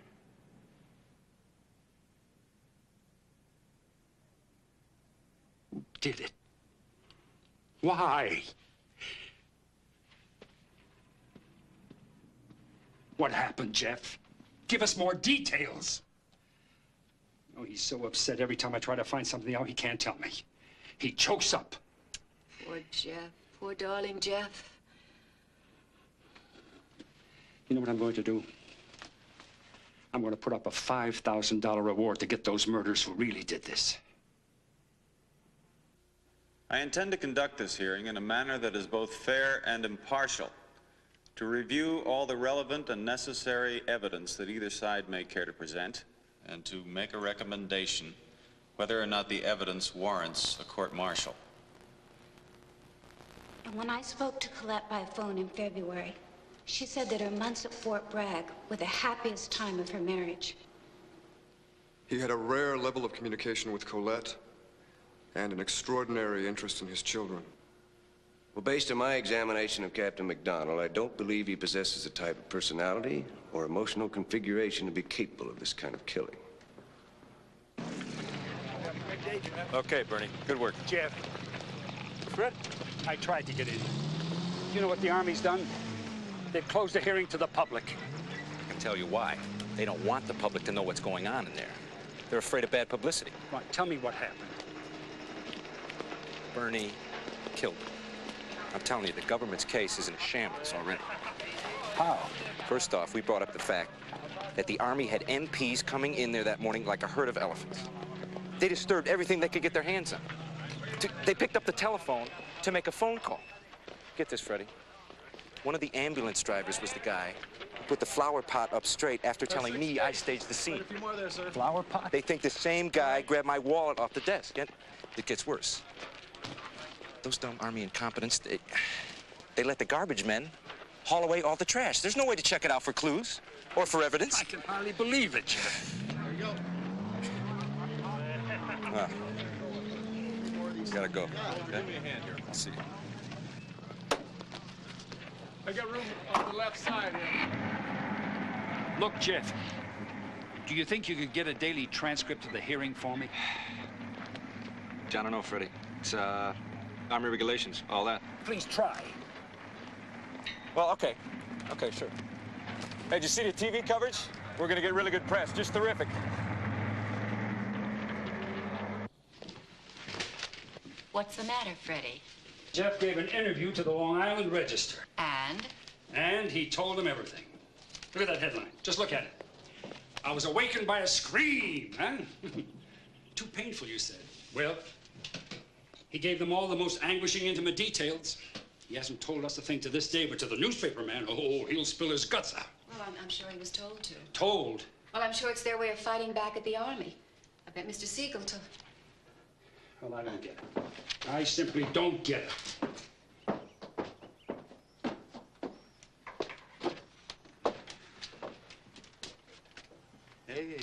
Who did it? Why? What happened, Jeff? Give us more details. Oh, he's so upset every time I try to find something out he can't tell me. He chokes up. Poor Jeff. Poor darling Jeff. You know what I'm going to do? I'm going to put up a $5,000 reward to get those murderers who really did this. I intend to conduct this hearing in a manner that is both fair and impartial, to review all the relevant and necessary evidence that either side may care to present, and to make a recommendation whether or not the evidence warrants a court-martial. When I spoke to Colette by phone in February, she said that her months at Fort Bragg were the happiest time of her marriage. He had a rare level of communication with Colette and an extraordinary interest in his children. Well, based on my examination of Captain MacDonald, I don't believe he possesses the type of personality or emotional configuration to be capable of this kind of killing. Okay, Bernie. Good work. Jeff. Fred, I tried to get in. You know what the Army's done? They've closed the hearing to the public. I can tell you why. They don't want the public to know what's going on in there. They're afraid of bad publicity. Right, tell me what happened. Bernie killed him. I'm telling you, the government's case is in shambles already. How? First off, we brought up the fact that the Army had MPs coming in there that morning like a herd of elephants. They disturbed everything they could get their hands on. They picked up the telephone to make a phone call. Get this, Freddy. One of the ambulance drivers was the guy who put the flower pot up straight after telling me I staged the scene. Flower pot? They think the same guy grabbed my wallet off the desk. Yet it gets worse. Those dumb Army incompetents, they let the garbage men haul away all the trash. There's no way to check it out for clues or for evidence. I can hardly believe it, Jeff. There you go. Gotta go. Okay? Give me a hand here. I'll see you. I got room on the left side here. Look, Jeff, do you think you could get a daily transcript of the hearing for me? I don't know, Freddy. It's, Army regulations, all that. Please try. Well, okay. Okay, sure. Hey, did you see the TV coverage? We're gonna get really good press. Just terrific. What's the matter, Freddy? Jeff gave an interview to the Long Island Register. And? And he told them everything. Look at that headline. Just look at it. I was awakened by a scream, huh? Too painful, you said. Well, he gave them all the most anguishing, intimate details. He hasn't told us a thing to this day, but to the newspaper man, oh, he'll spill his guts out. Well, I'm sure he was told to. Told? Well, I'm sure it's their way of fighting back at the Army. I bet Mr. Siegel told... Well, I don't get it. I simply don't get it. Hey.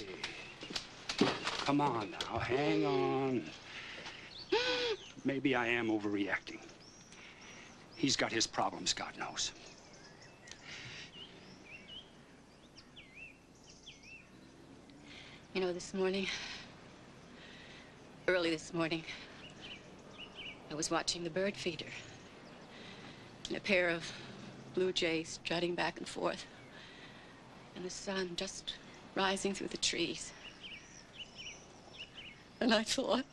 Come on now, hang on. Maybe I am overreacting. He's got his problems, God knows. You know, this morning, early this morning, I was watching the bird feeder. and a pair of blue jays strutting back and forth, and the sun just rising through the trees. And I thought,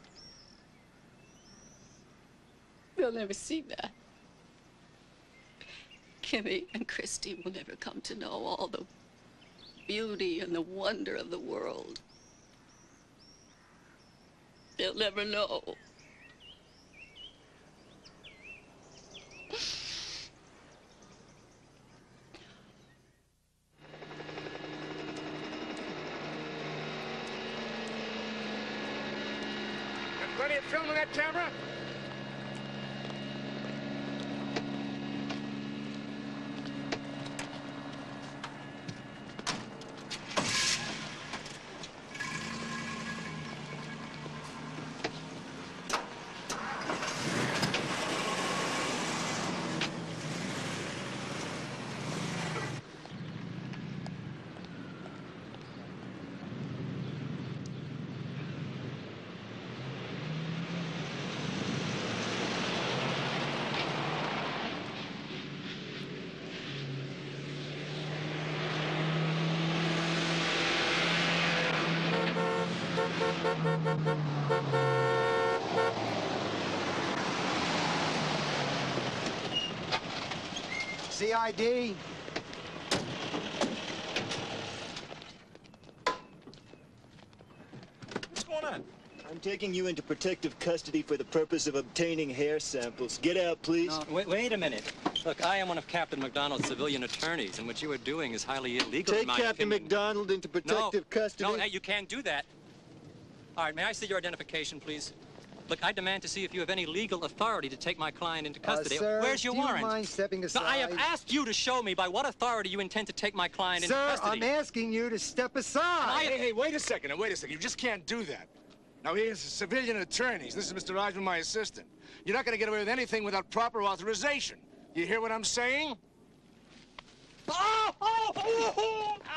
they'll never see that. Kimmy and Christy will never come to know all the beauty and the wonder of the world. They'll never know. Got plenty of film on that camera? CID. What's going on? I'm taking you into protective custody for the purpose of obtaining hair samples. Get out, please. No, wait a minute. Look, I am one of Captain MacDonald's civilian attorneys, and what you are doing is highly illegal in Take my Captain opinion. MacDonald into protective custody. No, you can't do that. All right, may I see your identification, please? Look, I demand to see if you have any legal authority to take my client into custody. Sir, Where's your do you warrant? mind stepping aside? No, I have asked you to show me by what authority you intend to take my client into custody. Sir, I'm asking you to step aside. Hey, wait a second. You just can't do that. Now, he is a civilian attorney. This is Mr. Eisman, my assistant. You're not going to get away with anything without proper authorization. You hear what I'm saying?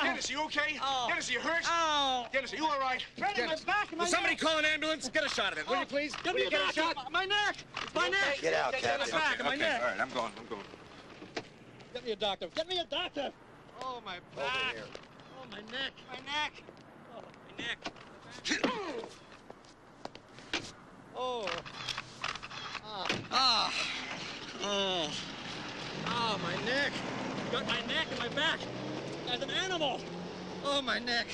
Dennis, you okay? Dennis, you hurt? Dennis, are you all right? Freddy, my back and my Will somebody neck. call an ambulance? Get a shot of it, will you, please? Give Will me you a get a doctor. shot? My neck. It's my neck. Get out, Get Captain. my back and my neck. All right, I'm going. Get me a doctor. Get me a doctor. Oh, my back. Oh, my neck. My neck. Oh, my neck. Oh. Oh, my neck. Got my neck and my back. As an animal. Oh, my neck.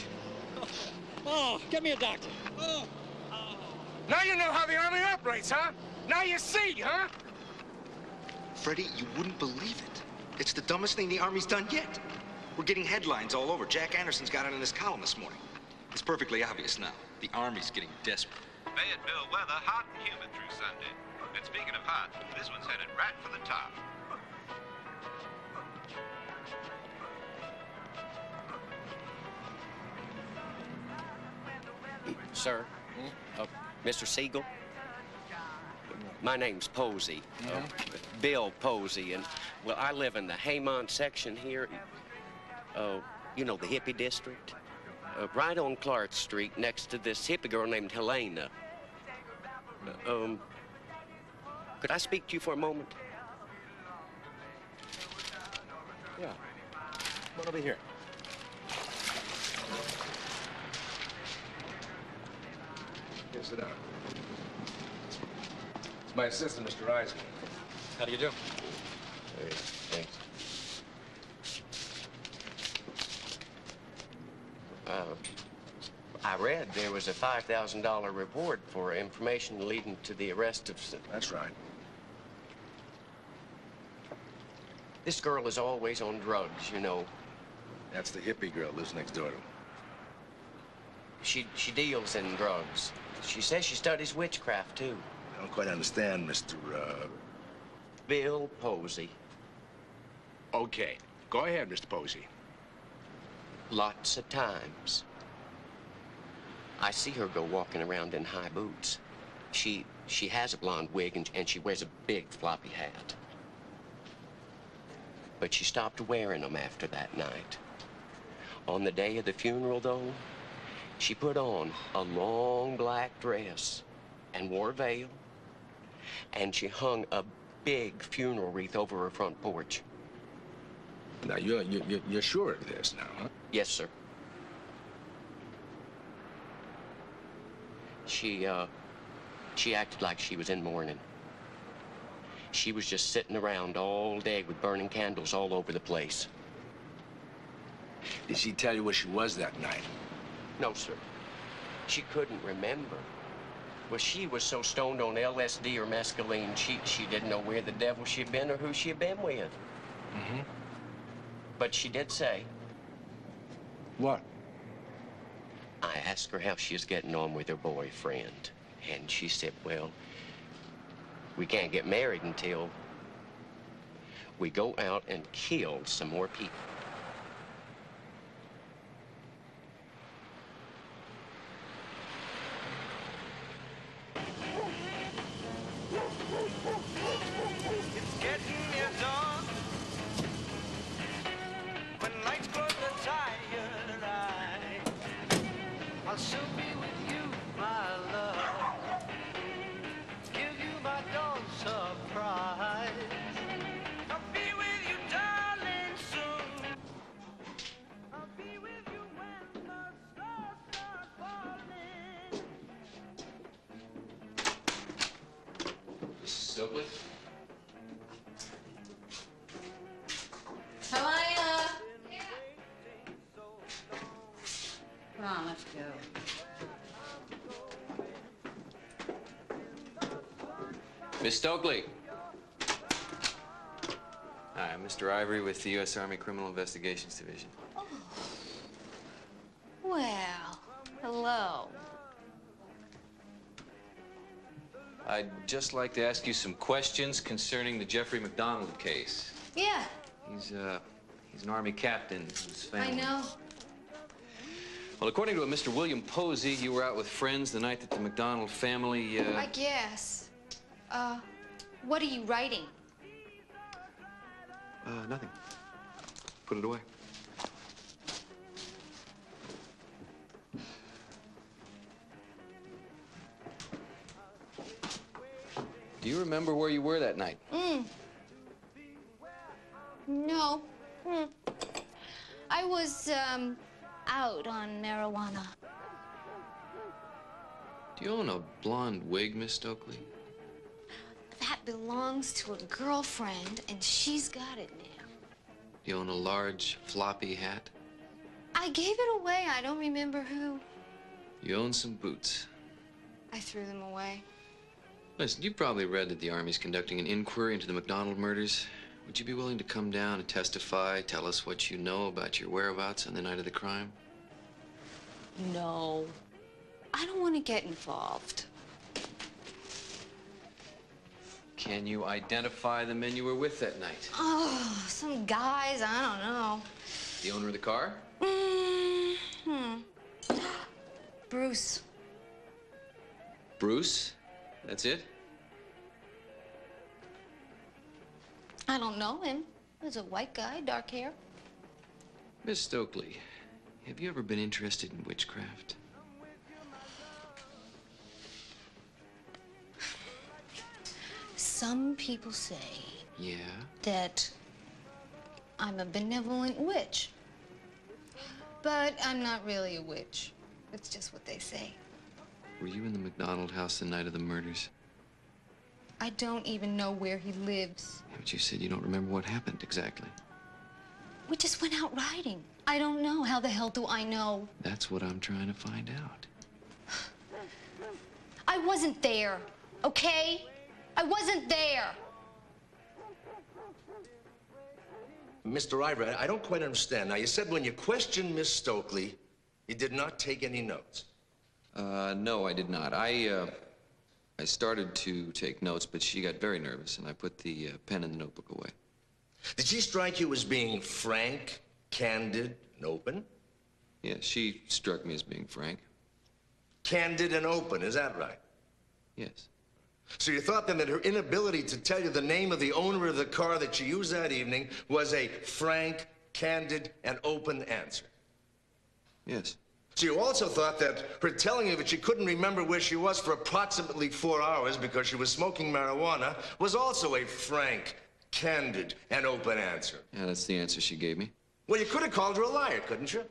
Oh, get me a doctor. Oh. Now you know how the Army operates, huh? Now you see, huh? Freddy, you wouldn't believe it. It's the dumbest thing the Army's done yet. We're getting headlines all over. Jack Anderson's got it in his column this morning. It's perfectly obvious now. The Army's getting desperate. Fayetteville weather, hot and humid through Sunday. And speaking of hot, this one's headed right for the top. Sir, Mr. Siegel, my name's Posey, Bill Posey, and, well, I live in the Haymont section here. You know, the hippie district. Right on Clark Street, next to this hippie girl named Helena. Could I speak to you for a moment? Yeah. Come on over here. Here, sit down. It's my assistant, Mr. Eisman. How do you do? Hey, thanks. I read there was a $5,000 reward for information leading to the arrest of... That's right. This girl is always on drugs, you know. That's the hippie girl lives next door to him. She deals in drugs. She says she studies witchcraft, too. I don't quite understand, Mr. Bill Posey. Okay. Go ahead, Mr. Posey. Lots of times. I see her go walking around in high boots. She has a blonde wig and she wears a big floppy hat. But she stopped wearing them after that night. On the day of the funeral, though, she put on a long black dress and wore a veil, and she hung a big funeral wreath over her front porch. Now, you're sure of this now, huh? Yes, sir. She acted like she was in mourning. She was just sitting around all day with burning candles all over the place. Did she tell you where she was that night? No, sir. She couldn't remember. Well, she was so stoned on LSD or mescaline, she didn't know where the devil she'd been or who she'd been with. Mm-hmm. But she did say. What? I asked her how she was getting on with her boyfriend. And she said, well, we can't get married until we go out and kill some more people. It's getting near dawn. When lights close the tired eye, I'll soon be with you, my love. Give you my dawn surprise. I'll be with you, darling, soon. I'll be with you when the stars start falling. Stokely? How are ya? Come on, let's go. Miss Stokely. Hi, I'm Mr. Ivory with the U.S. Army Criminal Investigations Division. Oh. Well, hello. I'd just like to ask you some questions concerning the Jeffrey MacDonald case. Yeah, He's an Army captain whose family... I know. Well, according to a Mr. William Posey, you were out with friends the night that the MacDonald family, I guess. What are you writing? Nothing. Put it away. Do you remember where you were that night? No. I was, out on marijuana. Do you own a blonde wig, Miss Stokely? That belongs to a girlfriend, and she's got it now. Do you own a large, floppy hat? I gave it away. I don't remember who. You own some boots. I threw them away. Listen, you probably read that the Army's conducting an inquiry into the MacDonald murders. Would you be willing to come down and testify, tell us what you know about your whereabouts on the night of the crime? No. I don't want to get involved. Can you identify the men you were with that night? Oh, some guys, I don't know. The owner of the car? Bruce. Bruce? That's it? I don't know him. He's a white guy, dark hair. Miss Stokely, have you ever been interested in witchcraft? Some people say Yeah? that I'm a benevolent witch. But I'm not really a witch. It's just what they say. Were you in the MacDonald house the night of the murders? I don't even know where he lives. But you said you don't remember what happened exactly. We just went out riding. I don't know. How the hell do I know? That's what I'm trying to find out. I wasn't there, okay? I wasn't there. Mr. Ivory, I don't quite understand. Now, you said when you questioned Miss Stokely, you did not take any notes. No, I did not. I started to take notes, but she got very nervous, and I put the pen in the notebook away. Did she strike you as being frank, candid, and open? Yeah, she struck me as being frank. Candid and open, is that right? Yes. So you thought then that her inability to tell you the name of the owner of the car that she used that evening was a frank, candid, and open answer? Yes. So you also thought that her telling you that she couldn't remember where she was for approximately 4 hours because she was smoking marijuana was also a frank, candid, and open answer. Yeah, that's the answer she gave me. Well, you could have called her a liar, couldn't you?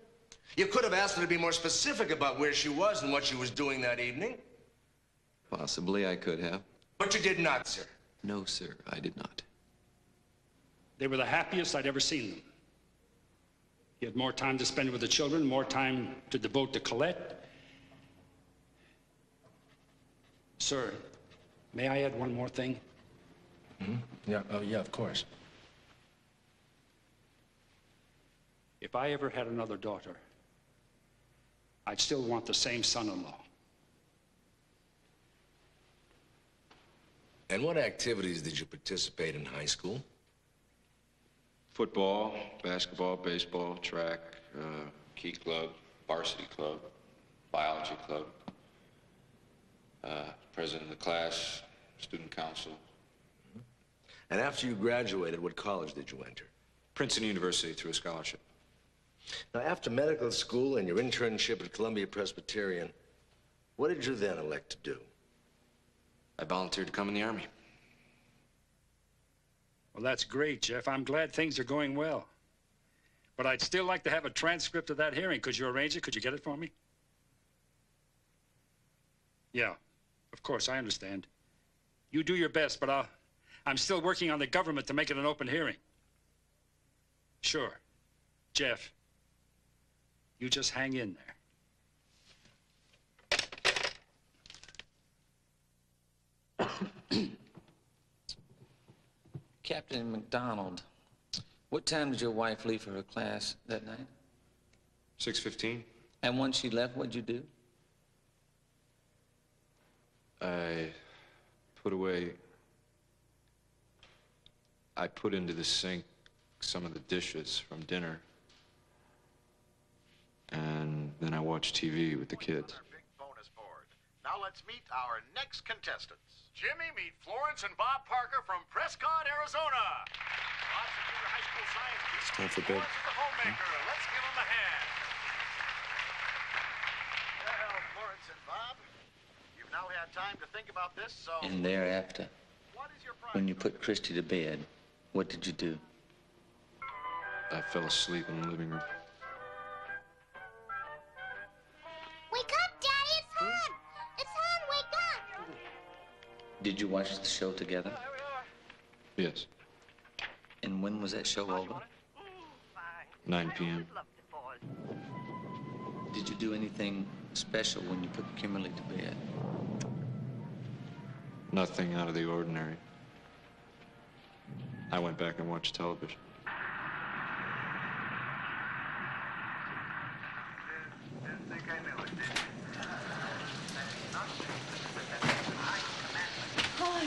You could have asked her to be more specific about where she was and what she was doing that evening. Possibly I could have. But you did not, sir. No, sir, I did not. They were the happiest I'd ever seen them. He had more time to spend with the children, more time to devote to Colette. Sir, may I add one more thing? Mm-hmm. Yeah, oh, yeah, of course. If I ever had another daughter, I'd still want the same son-in-law. And what activities did you participate in high school? Football, basketball, baseball, track, key club, varsity club, biology club, president of the class, student council. And after you graduated, what college did you enter? Princeton University through a scholarship. Now, after medical school and your internship at Columbia Presbyterian, what did you then elect to do? I volunteered to come in the Army. Well, that's great, Jeff. I'm glad things are going well. But I'd still like to have a transcript of that hearing. Could you arrange it? Could you get it for me? Yeah, of course, I understand. You do your best, but I'm still working on the government to make it an open hearing. Sure. Jeff, you just hang in there. Captain MacDonald, what time did your wife leave for her class that night? 6:15. And once she left, what'd you do? I put into the sink some of the dishes from dinner. And then I watched TV with the kids. Now let's meet our next contestants. Jimmy, meet Florence and Bob Parker from Prescott, Arizona. Bob's a junior high school science teacher. It's time for bed. Florence is the homemaker. Let's give them a hand. Well, Florence and Bob, you've now had time to think about this, so... And thereafter, when you put Christy to bed, what did you do? I fell asleep in the living room. Wake up, Daddy! It's Han! It's Han! Wake up! Did you watch the show together? Yes. And when was that show over? 9 p.m. Did you do anything special when you put Kimberley to bed? Nothing out of the ordinary. I went back and watched television.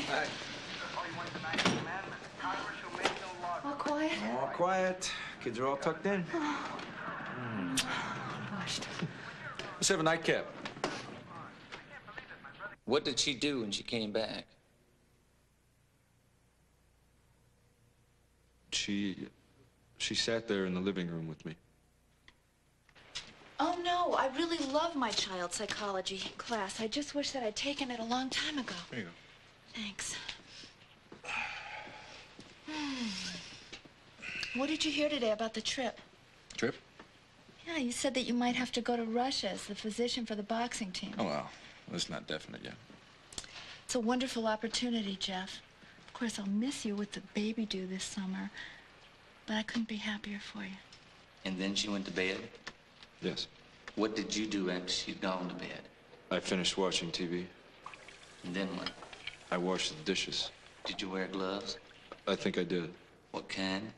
Hi. All quiet? All quiet. Kids are all tucked in. Gosh. Let's have a nightcap. What did she do when she came back? She sat there in the living room with me. Oh, no, I really love my child psychology class. I just wish that I'd taken it a long time ago. There you go. Thanks. What did you hear today about the trip? Trip? Yeah, you said that you might have to go to Russia as the physician for the boxing team. Oh, well, it's not definite yet. It's a wonderful opportunity, Jeff. Of course, I'll miss you with the baby due this summer, but I couldn't be happier for you. And then she went to bed? Yes. What did you do after she'd gone to bed? I finished watching TV. And then what? I washed the dishes. Did you wear gloves? I think I did. What kind?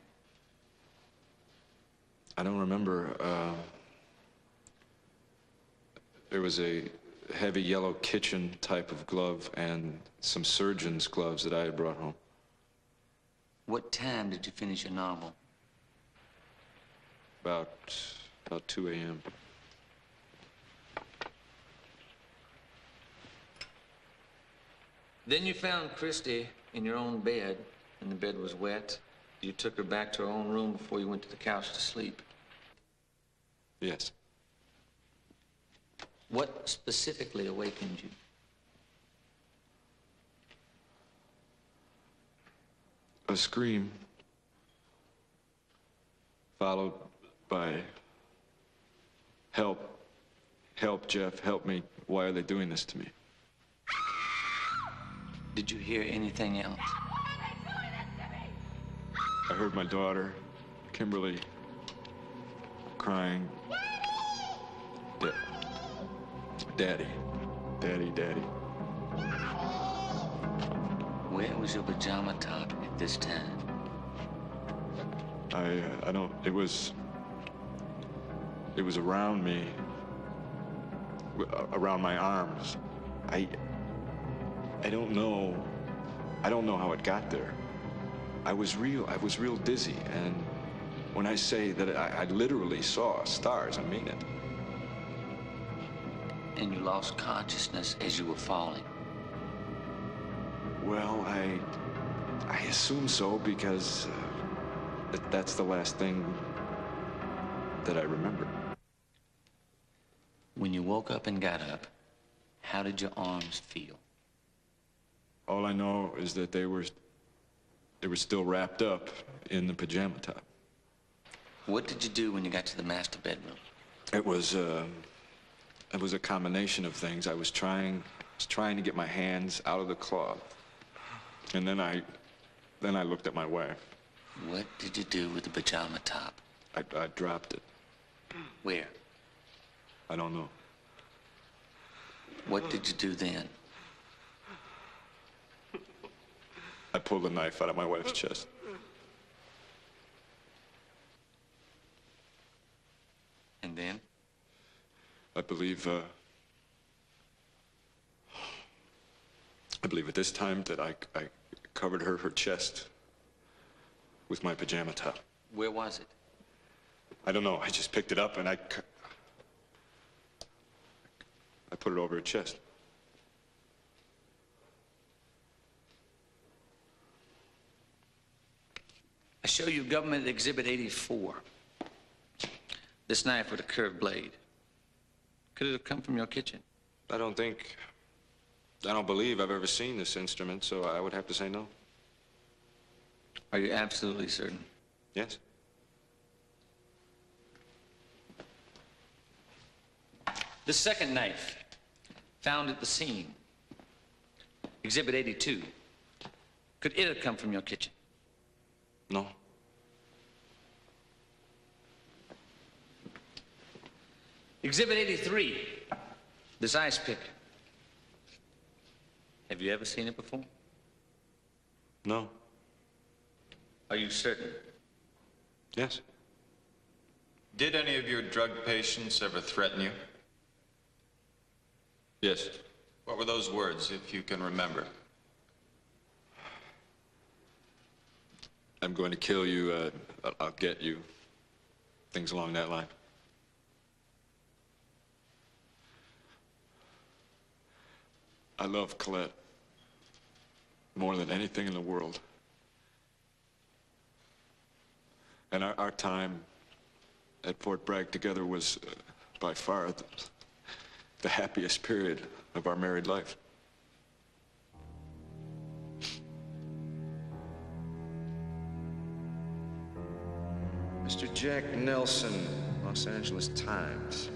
I don't remember. There was a heavy yellow kitchen type of glove and some surgeon's gloves that I had brought home. What time did you finish your novel? About 2 a.m. Then you found Christy in your own bed, and the bed was wet. You took her back to her own room before you went to the couch to sleep. Yes. What specifically awakened you? A scream, followed by, help, help, Jeff, help me. Why are they doing this to me? Did you hear anything else? I heard my daughter, Kimberley, crying. Daddy. Daddy, Daddy. Where was your pajama top at this time? I don't, it was around me, around my arms. I don't know how it got there. I was real dizzy, and when I say that I literally saw stars, I mean it. And you lost consciousness as you were falling? Well, I assume so, because that's the last thing that I remember. When you woke up and got up, how did your arms feel? All I know is that they were still wrapped up in the pajama top. What did you do when you got to the master bedroom? It was a combination of things. I was trying to get my hands out of the cloth, and then I looked at my wife. What did you do with the pajama top? I dropped it. Where? I don't know. What did you do then? I pulled a knife out of my wife's chest. And then? I believe at this time that I covered her chest with my pajama top. Where was it? I don't know. I just picked it up and I put it over her chest. I show you Government Exhibit 84. This knife with a curved blade. Could it have come from your kitchen? I don't believe I've ever seen this instrument, so I would have to say no. Are you absolutely certain? Yes. The second knife, found at the scene. Exhibit 82. Could it have come from your kitchen? No. Exhibit 83. This ice pick. Have you ever seen it before? No. Are you certain? Yes. Did any of your drug patients ever threaten you? Yes. What were those words, if you can remember? I'm going to kill you, I'll get you. Things along that line. I love Colette more than anything in the world. And our time at Fort Bragg together was by far the happiest period of our married life. Mr. Jack Nelson, Los Angeles Times.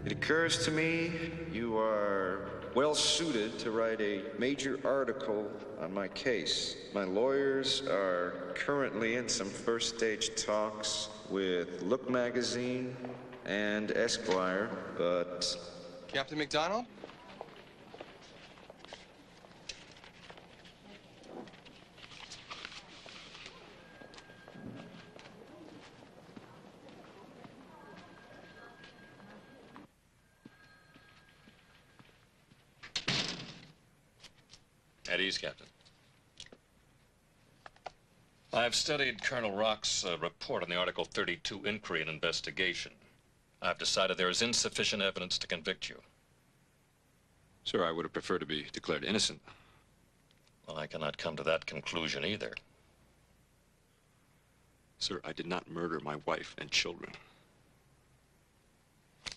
It occurs to me you are well suited to write a major article on my case. My lawyers are currently in some first-stage talks with Look magazine and Esquire, but... Captain MacDonald? At ease, Captain. I've studied Colonel Rock's report on the Article 32 inquiry and investigation. I've decided there is insufficient evidence to convict you. Sir, I would have preferred to be declared innocent. Well, I cannot come to that conclusion either. Sir, I did not murder my wife and children.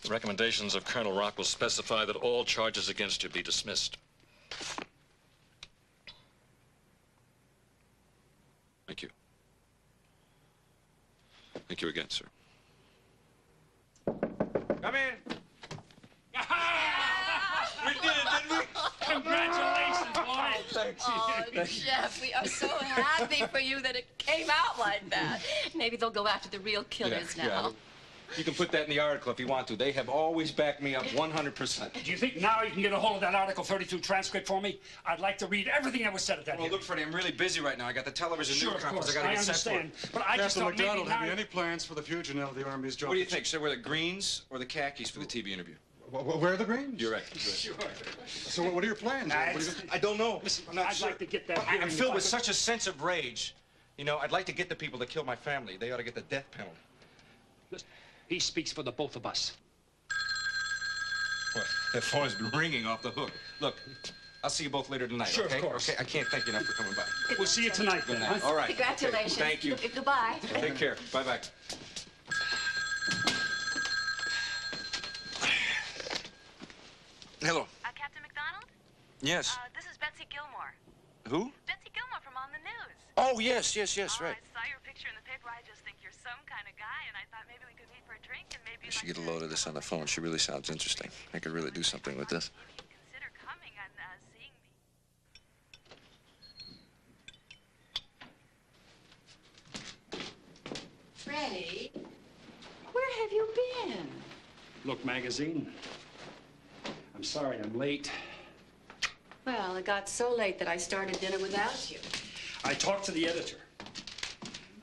The recommendations of Colonel Rock will specify that all charges against you be dismissed. Thank you. Thank you again, sir. Come in. We did it, didn't we? Congratulations, boy. Thanks. Oh, Jeff, we are so happy for you that it came out like that. Maybe they'll go after the real killers now. Yeah. You can put that in the article if you want to. They have always backed me up 100%. Do you think now you can get a hold of that Article 32 transcript for me? I'd like to read everything that was said at that Well, hearing. look, Freddie, I'm really busy right now. I got the television Sure, news of conference. course. I got to I get set for understand. it. But I just Captain thought maybe MacDonald, have now... you any plans for the future now that the Army's dropped? What do you think? Should I wear the greens or the khakis for the TV interview? Where are the greens? You're right. Sure. So what are your plans? I don't know. Listen, I'm not I'd sure. like to get that I'm hearing filled if I with could- such a sense of rage. You know, I'd like to get the people that killed my family. They ought to get the death penalty. Listen, he speaks for the both of us. What? That phone's been ringing off the hook. Look, I'll see you both later tonight, Sure, of okay? course. Okay, I can't thank you enough for coming by. We'll see you tonight, Good then, night. huh? All right. Congratulations. Okay, thank you. Goodbye. Take care. Bye-bye. Hello. Captain MacDonald? Yes. This is Betsy Gilmore. Who? Betsy Gilmore from On the News. Oh, yes, right. I saw your picture in the paper. I just think you're some kind of guy, and I thought maybe we could meet for a drink and maybe I should get a load of this on the phone. She really sounds interesting. I could really do something with this. consider coming and seeing me. Freddy, where have you been? Look, magazine. I'm sorry I'm late. Well, it got so late that I started dinner without you. I talked to the editor.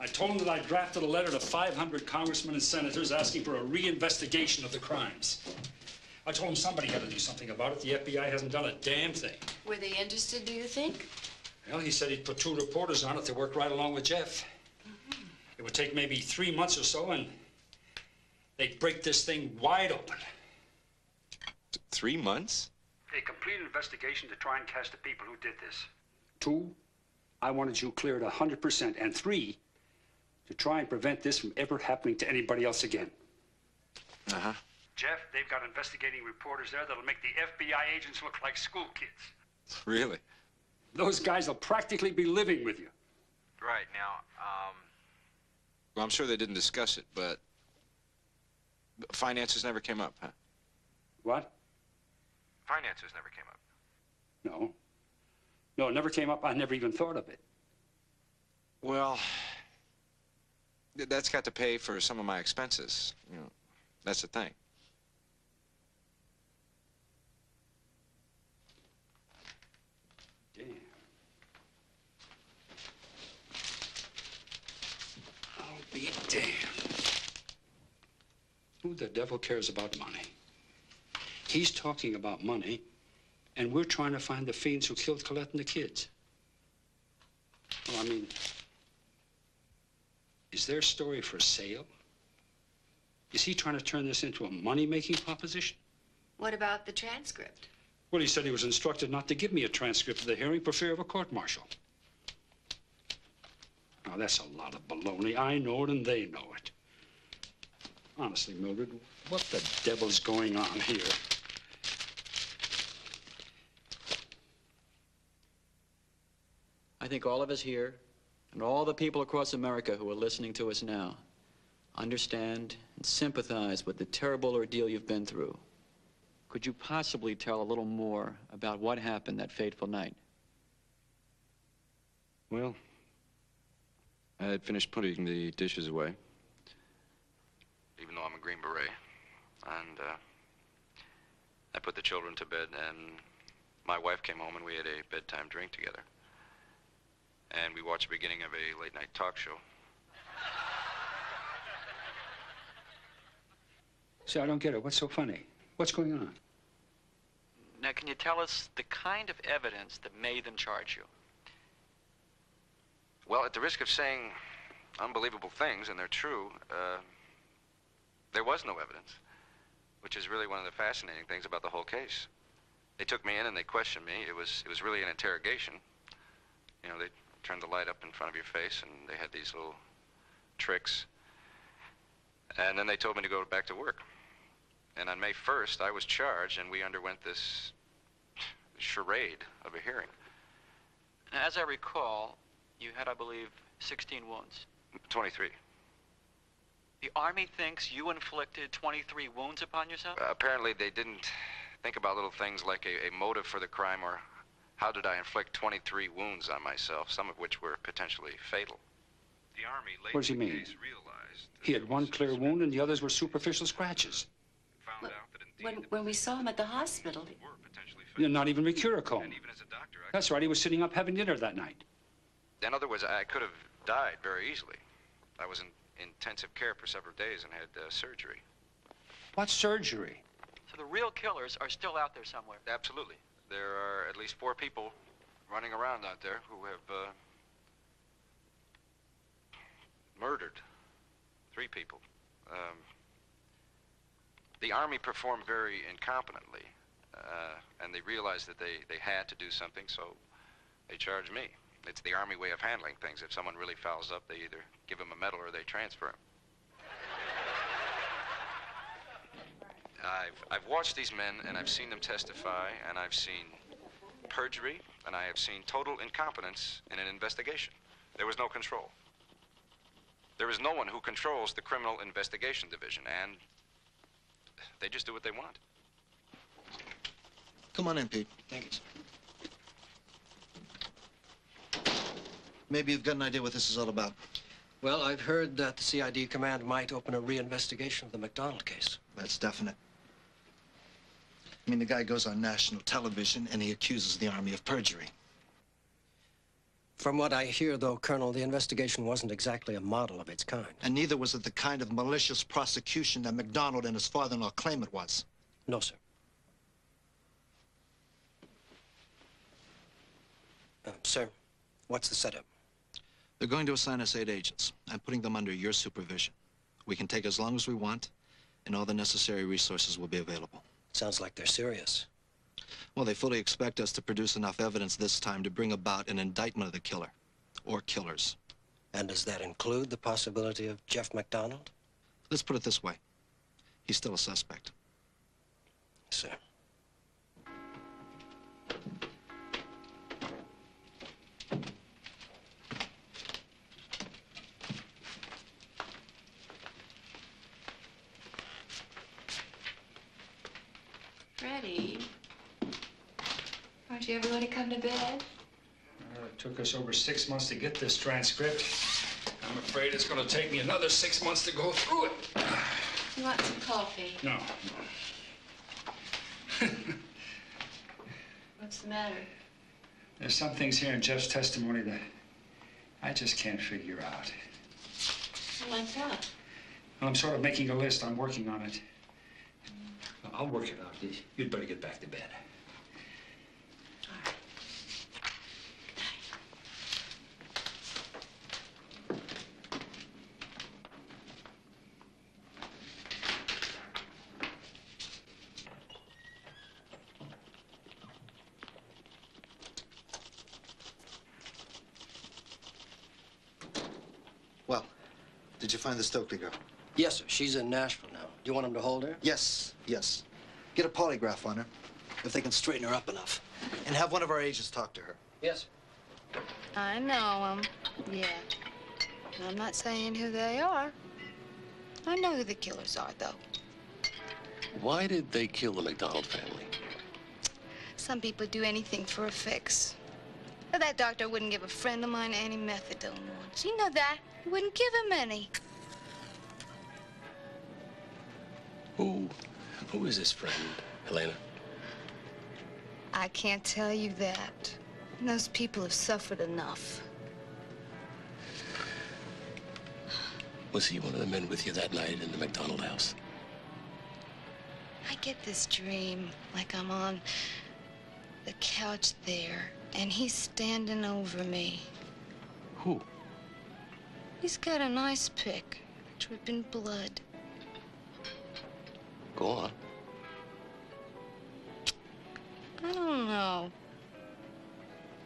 I told him that I drafted a letter to 500 congressmen and senators asking for a reinvestigation of the crimes. I told him somebody had to do something about it. The FBI hasn't done a damn thing. Were they interested, do you think? Well, he said he'd put 2 reporters on it to work right along with Jeff. It would take maybe 3 months or so, and they'd break this thing wide open. 3 months? A complete investigation to try and catch the people who did this. 2, I wanted you cleared 100%. And 3, to try and prevent this from ever happening to anybody else again. Uh-huh. Jeff, they've got investigating reporters there that'll make the FBI agents look like school kids. Really? Those guys will practically be living with you. Right, now, Well, I'm sure they didn't discuss it, but finances never came up, huh? What? Finances never came up. No. No, it never came up. I never even thought of it. Well, that's got to pay for some of my expenses. You know, that's the thing. Damn. I'll be damned. Who the devil cares about money? He's talking about money, and we're trying to find the fiends who killed Colette and the kids. Well, I mean, is their story for sale? Is he trying to turn this into a money-making proposition? What about the transcript? Well, he said he was instructed not to give me a transcript of the hearing for fear of a court-martial. Now, that's a lot of baloney. I know it, and they know it. Honestly, Mildred, what the devil's going on here? I think all of us here, and all the people across America who are listening to us now, understand and sympathize with the terrible ordeal you've been through. Could you possibly tell a little more about what happened that fateful night? Well, I had finished putting the dishes away, even though I'm a Green Beret. And I put the children to bed, and my wife came home, and we had a bedtime drink together. And we watched the beginning of a late-night talk show. See, I don't get it. What's so funny? What's going on? Now, can you tell us the kind of evidence that made them charge you? Well, at the risk of saying unbelievable things, and they're true, there was no evidence, which is really one of the fascinating things about the whole case. They took me in and they questioned me. It was really an interrogation. You know, they turned the light up in front of your face, and they had these little tricks. And then they told me to go back to work. And on May 1st, I was charged, and we underwent this charade of a hearing. As I recall, you had, I believe, 16 wounds. 23. The Army thinks you inflicted 23 wounds upon yourself? Apparently, they didn't think about little things like a motive for the crime or how did I inflict 23 wounds on myself, some of which were potentially fatal. The Army later What does he mean? He had one clear wound and the others were superficial scratches. When we saw him at the hospital, Not even Mercurochrome. That's right, he was sitting up having dinner that night. In other words, I could have died very easily. I was in intensive care for several days and had surgery. What surgery? So the real killers are still out there somewhere? Absolutely. There are at least 4 people running around out there who have murdered 3 people. The Army performed very incompetently, and they realized that they had to do something, so they charged me. It's the Army way of handling things. If someone really fouls up, they either give him a medal or they transfer him. I've watched these men, and I've seen them testify, and I've seen perjury, and I have seen total incompetence in an investigation. There was no control. There is no one who controls the Criminal Investigation Division, and they just do what they want. Come on in, Pete. Thank you, sir. Maybe you've got an idea what this is all about. Well, I've heard that the CID command might open a reinvestigation of the MacDonald case. That's definite. I mean, the guy goes on national television and he accuses the Army of perjury. From what I hear, though, Colonel, the investigation wasn't exactly a model of its kind. And neither was it the kind of malicious prosecution that MacDonald and his father-in-law claim it was. No, sir. Sir, what's the setup? They're going to assign us 8 agents. I'm putting them under your supervision. We can take as long as we want, and all the necessary resources will be available. Sounds like they're serious. Well, they fully expect us to produce enough evidence this time to bring about an indictment of the killer, or killers. And does that include the possibility of Jeff MacDonald? Let's put it this way. He's still a suspect. Sir. Freddy, aren't you ever going to come to bed? It took us over 6 months to get this transcript. I'm afraid it's going to take me another 6 months to go through it. You want some coffee? No. What's the matter? There's some things here in Jeff's testimony that I just can't figure out. Like what? Well, I'm sort of making a list. I'm working on it. I'll work it out. You'd better get back to bed. Well, did you find the Stokely girl? Yes, sir. She's in Nashville now. Do you want him to hold her? Yes, yes. Get a polygraph on her, if they can straighten her up enough. And have one of our agents talk to her. Yes, sir. I know them. Yeah. I'm not saying who they are. I know who the killers are, though. Why did they kill the MacDonald family? Some people do anything for a fix. But that doctor wouldn't give a friend of mine any methadone once. You know that. He wouldn't give him any. Who is this friend, Helena? I can't tell you that. Those people have suffered enough. Was he one of the men with you that night in the MacDonald house? I get this dream like I'm on the couch there, and he's standing over me. Who? He's got an ice pick, dripping blood. Go on. I don't know.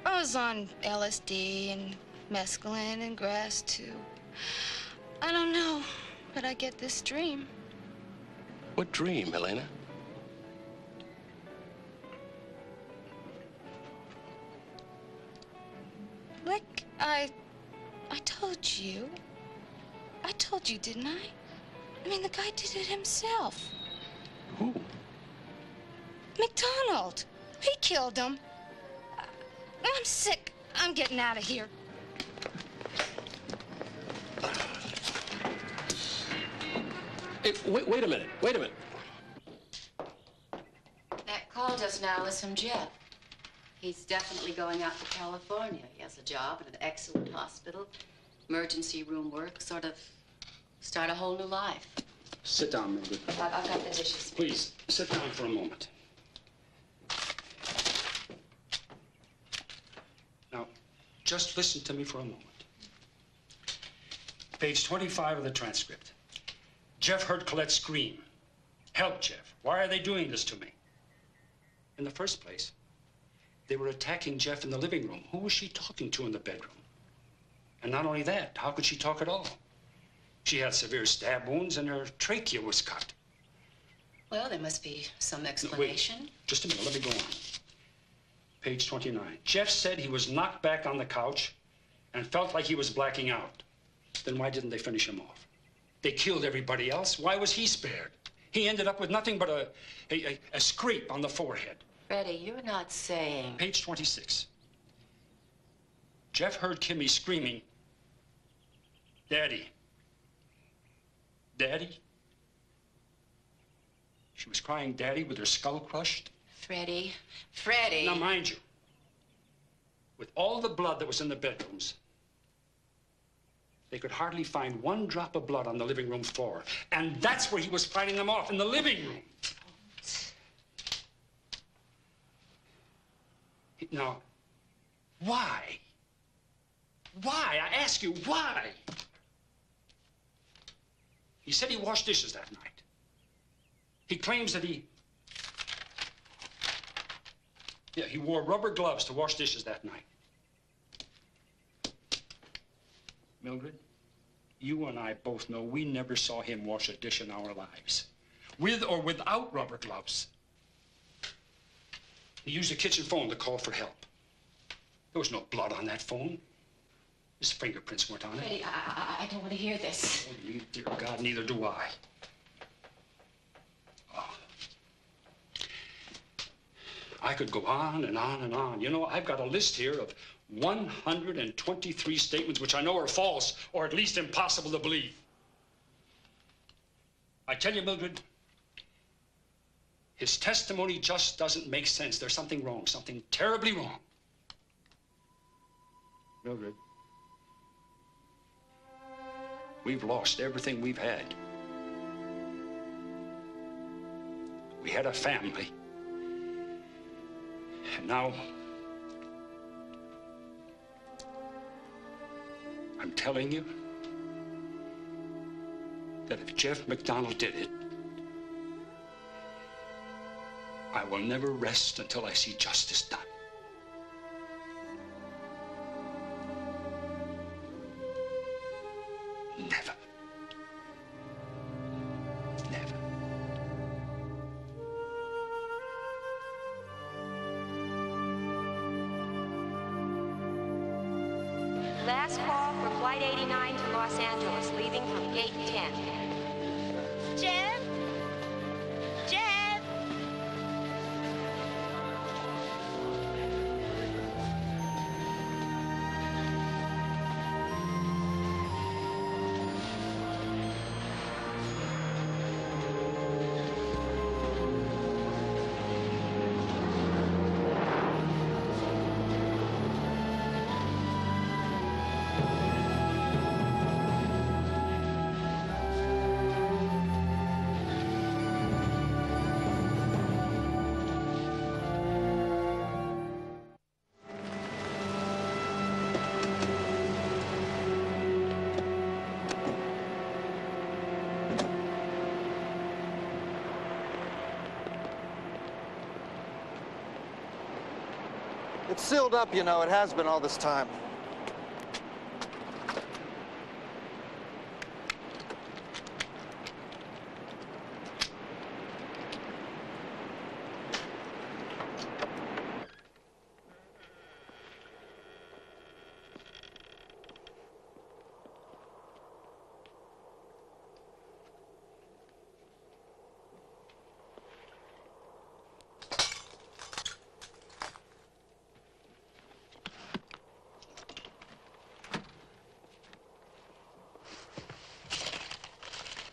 I was on LSD and mescaline and grass, too. I don't know, but I get this dream. What dream, Helena? Rick, I told you. I told you, didn't I? I mean, the guy did it himself. Who? MacDonald. He killed him. I'm sick. I'm getting out of here. Hey, wait a minute. Wait a minute. That call just now was from Jeff. He's definitely going out to California. He has a job at an excellent hospital, emergency room work, sort of start a whole new life. Sit down, Mildred. I've got the dishes. Please, sit down for a moment. Now, just listen to me for a moment. Page 25 of the transcript. Jeff heard Colette scream. Help, Jeff. Why are they doing this to me? In the first place, they were attacking Jeff in the living room. Who was she talking to in the bedroom? And not only that, how could she talk at all? She had severe stab wounds and her trachea was cut. Well, there must be some explanation. No, wait. Just a minute, let me go on. Page 29. Jeff said he was knocked back on the couch and felt like he was blacking out. Then why didn't they finish him off? They killed everybody else. Why was he spared? He ended up with nothing but a scrape on the forehead. Freddy, you're not saying... Page 26. Jeff heard Kimmy screaming, "Daddy. Daddy." She was crying "Daddy" with her skull crushed. Freddy. Freddy. Now, mind you, with all the blood that was in the bedrooms, they could hardly find one drop of blood on the living room floor. And that's where he was fighting them off, in the living room. Now, why? Why? I ask you, why? He said he washed dishes that night. He claims that he wore rubber gloves to wash dishes that night. Mildred, you and I both know we never saw him wash a dish in our lives, with or without rubber gloves. He used the kitchen phone to call for help. There was no blood on that phone. His fingerprints weren't on it. Freddy, I don't want to hear this. Oh, dear God, neither do I. Oh. I could go on and on and on. You know, I've got a list here of 123 statements which I know are false, or at least impossible to believe. I tell you, Mildred, his testimony just doesn't make sense. There's something wrong, something terribly wrong. Mildred, we've lost everything we've had. We had a family. And now, I'm telling you that if Jeff MacDonald did it, I will never rest until I see justice done. Never. Never. Last call for Flight 89 to Los Angeles, leaving from Gate 10. Jeff? Jeff? It's sealed up, you know. It has been all this time.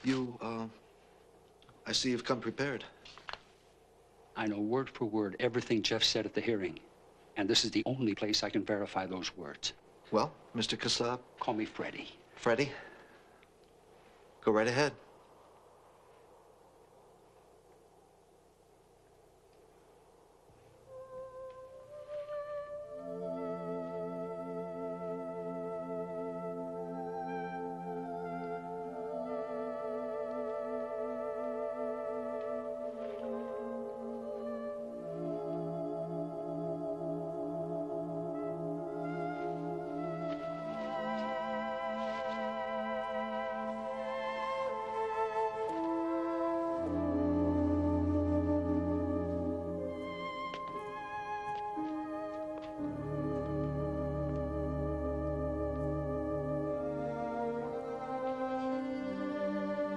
I see you've come prepared. I know word for word everything Jeff said at the hearing. And this is the only place I can verify those words. Well, Mr. Kassab? Call me Freddy. Freddy? Go right ahead.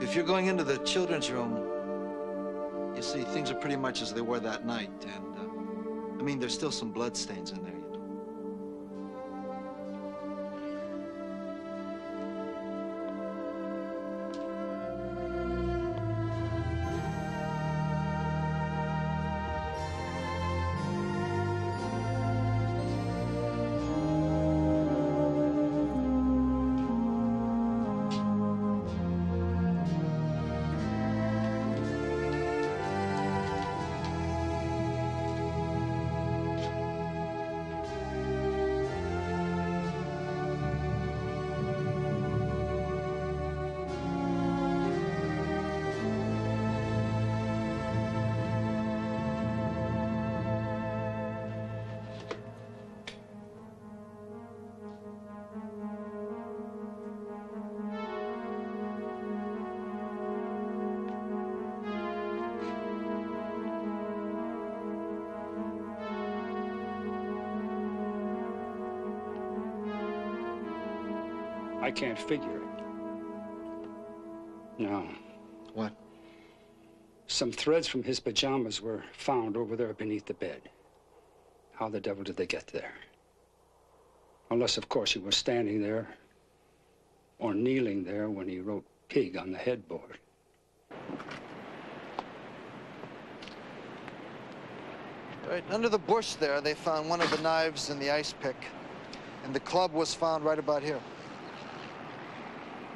If you're going into the children's room, you see, things are pretty much as they were that night. And, I mean, there's still some blood stains in there, you know. I can't figure it. No. What? Some threads from his pajamas were found over there beneath the bed. How the devil did they get there? Unless, of course, he was standing there or kneeling there when he wrote pig on the headboard. Right under the bush there, they found one of the knives and the ice pick. And the club was found right about here.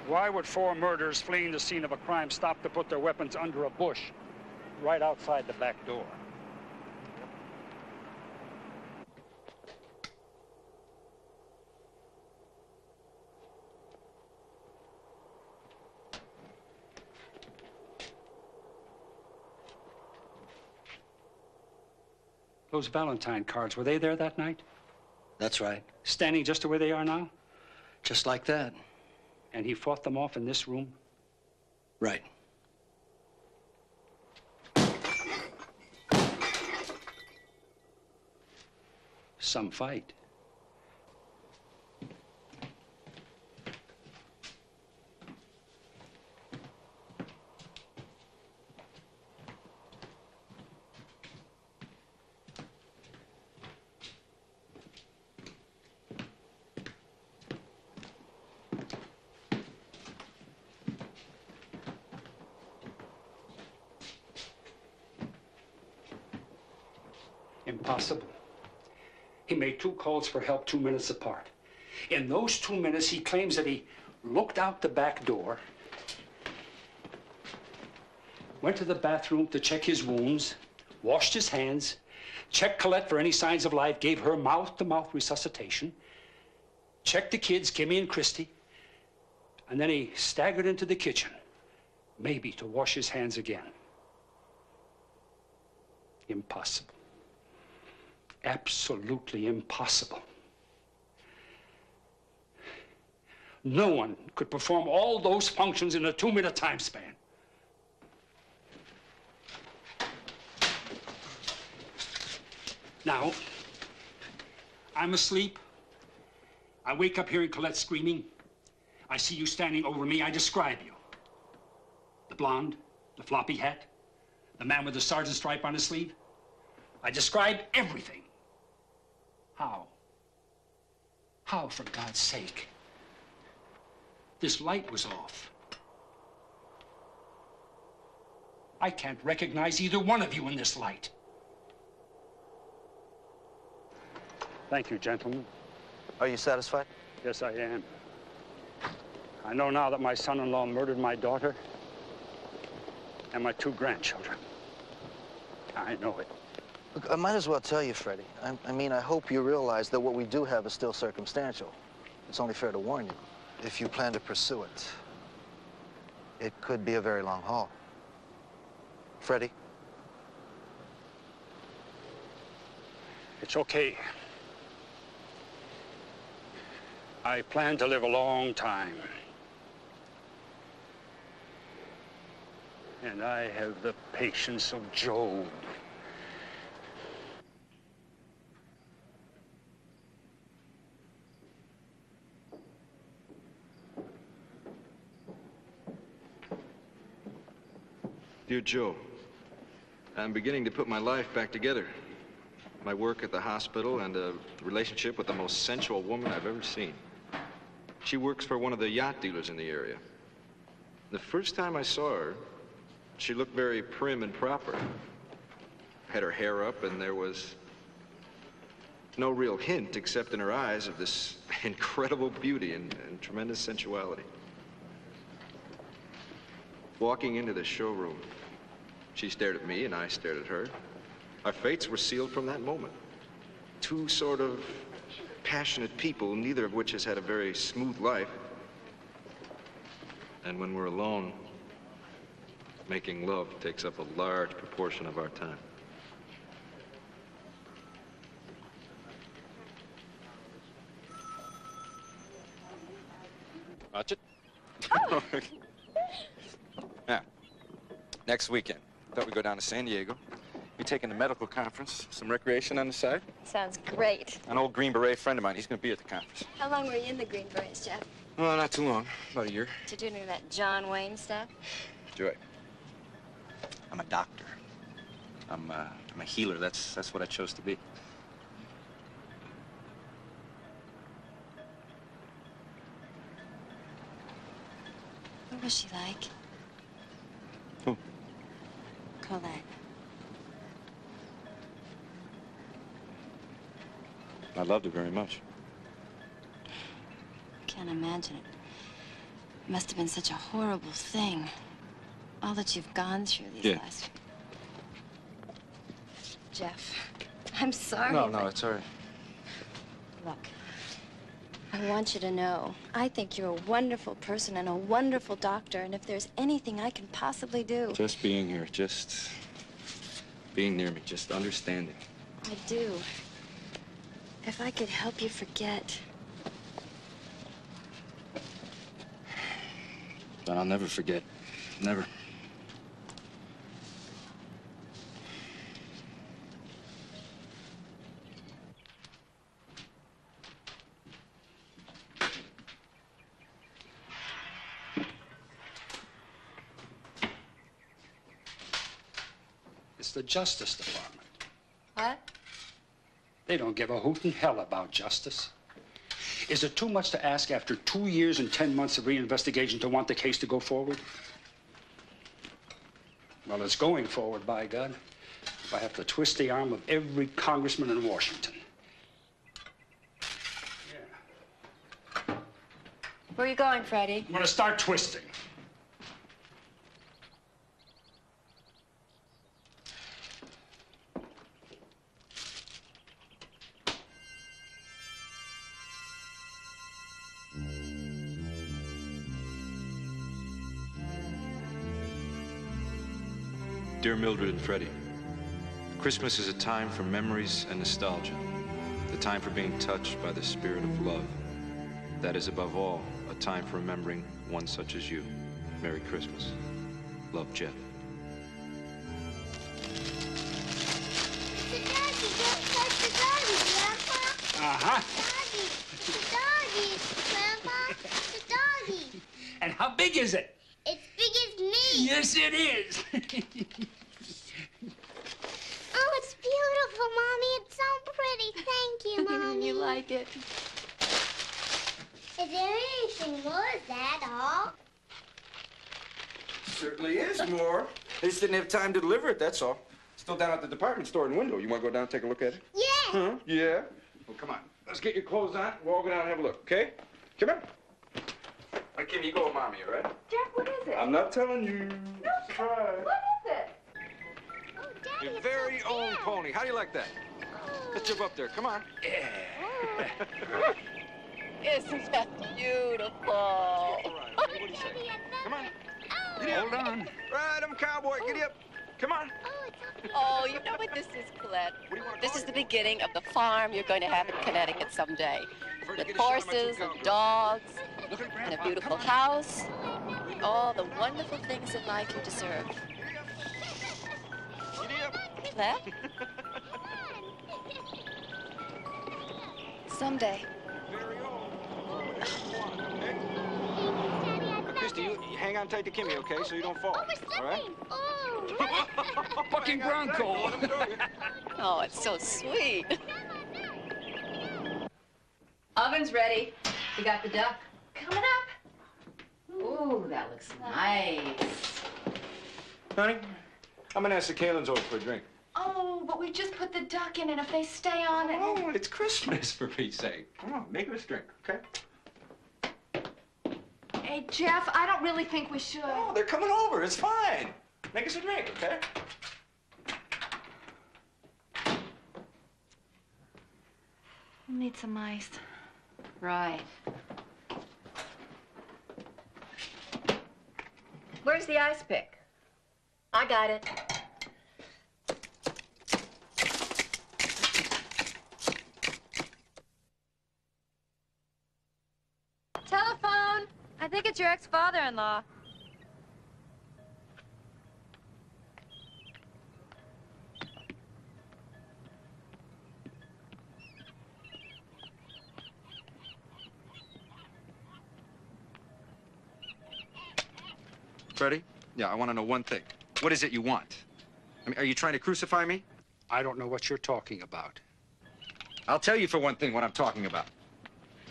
Why would 4 murderers fleeing the scene of a crime stop to put their weapons under a bush right outside the back door? Those Valentine cards, were they there that night? That's right. Standing just to where they are now? Just like that. And he fought them off in this room? Right. Some fight. Impossible. He made 2 calls for help 2 minutes apart. In those 2 minutes, he claims that he looked out the back door, went to the bathroom to check his wounds, washed his hands, checked Colette for any signs of life, gave her mouth-to-mouth resuscitation, checked the kids, Kimmy and Christy, and then he staggered into the kitchen, maybe to wash his hands again. Impossible. Absolutely impossible. No one could perform all those functions in a 2-minute time span. Now, I'm asleep. I wake up hearing Colette screaming. I see you standing over me. I describe you. The blonde, the floppy hat, the man with the sergeant stripe on his sleeve. I describe everything. How? How, for God's sake? This light was off. I can't recognize either one of you in this light. Thank you, gentlemen. Are you satisfied? Yes, I am. I know now that my son-in-law murdered my daughter and my 2 grandchildren. I know it. Look, I might as well tell you, Freddy. I mean, I hope you realize that what we do have is still circumstantial. It's only fair to warn you. If you plan to pursue it, it could be a very long haul. Freddy? It's okay. I plan to live a long time. And I have the patience of Job. Dear Joe, I'm beginning to put my life back together. My work at the hospital and a relationship with the most sensual woman I've ever seen. She works for one of the yacht dealers in the area. The first time I saw her, she looked very prim and proper. Had her hair up, and there was no real hint except in her eyes of this incredible beauty and tremendous sensuality. Walking into the showroom, she stared at me and I stared at her. Our fates were sealed from that moment. 2 sort of passionate people, neither of which has had a very smooth life. And when we're alone, making love takes up a large proportion of our time. Watch it. Now, next weekend, thought we'd go down to San Diego. Be taking a medical conference, some recreation on the side. Sounds great. An old Green Beret friend of mine, he's going to be at the conference. How long were you in the Green Berets, Jeff? Oh, not too long, about a year. To do any of that John Wayne stuff? Joy, I'm a doctor. I'm a healer. That's what I chose to be. What was she like? Who? Colette. I loved her very much. Can't imagine it. It must have been such a horrible thing. All that you've gone through these last... Jeff, I'm sorry. No, it's all right. Look, I want you to know, I think you're a wonderful person and a wonderful doctor, and if there's anything I can possibly do... Just being here, just being near me, just understanding. I do. If I could help you forget... But I'll never forget. Never. It's the Justice Department. What? They don't give a hoot in hell about justice. Is it too much to ask after 2 years and 10 months of reinvestigation to want the case to go forward? Well, it's going forward, by God. If I have to twist the arm of every congressman in Washington. Where are you going, Freddy? I'm gonna start twisting. Dear Mildred and Freddy, Christmas is a time for memories and nostalgia, the time for being touched by the spirit of love. That is, above all, a time for remembering one such as you. Merry Christmas. Love, Jeff. The doggy, don't touch the doggy, Grandpa. Uh-huh. The doggy, Grandpa, the doggy. And how big is it? It's big as me. Yes, it is. Oh, it's beautiful, Mommy. It's so pretty. Thank you, Mommy. You like it? Is there anything more? Is that all? Certainly is more. They just didn't have time to deliver it, that's all. Still down at the department store in the window. You want to go down and take a look at it? Yeah. Huh? Yeah? Well, come on. Let's get your clothes on. We'll all go down and have a look, okay? Come on. All right, Kim, you go with Mommy, all right? Jeff, what is it? I'm not telling you. No, Surprise. what is it? Oh, Daddy, Your it's very so own sad. pony. How do you like that? Let's jump up there. Come on. Yeah. Isn't that beautiful? All right. What do you say? Daddy, I love Come on. it. Oh. Giddy up. Hold on. Ride him, cowboy. Giddy up. Come on. Oh, it's up. Oh, you know what this is, Colette? This is the beginning of the farm you're going to have in Connecticut someday. With horses and dogs and a beautiful house and all the wonderful things in life you deserve. Colette? Someday. Christy, you hang on tight to Kimmy, okay, so you don't fall. Oh, we're slipping. All right? Oh. Fucking Bronco. Oh, it's so sweet. Oven's ready. We got the duck. Coming up. Ooh, that looks nice. Honey, I'm gonna ask the Kalins over for a drink. Oh, but we just put the duck in, and if they stay on it... Oh, it's Christmas, for Pete's sake. Come on, make us a drink, okay? Hey, Jeff, I don't really think we should. Oh, they're coming over. It's fine. Make us a drink, okay? We'll need some ice. Right. Where's the ice pick? I got it. Telephone! I think it's your ex-father-in-law. Freddie? Yeah, I want to know one thing. What is it you want? I mean, are you trying to crucify me? I don't know what you're talking about. I'll tell you for one thing what I'm talking about.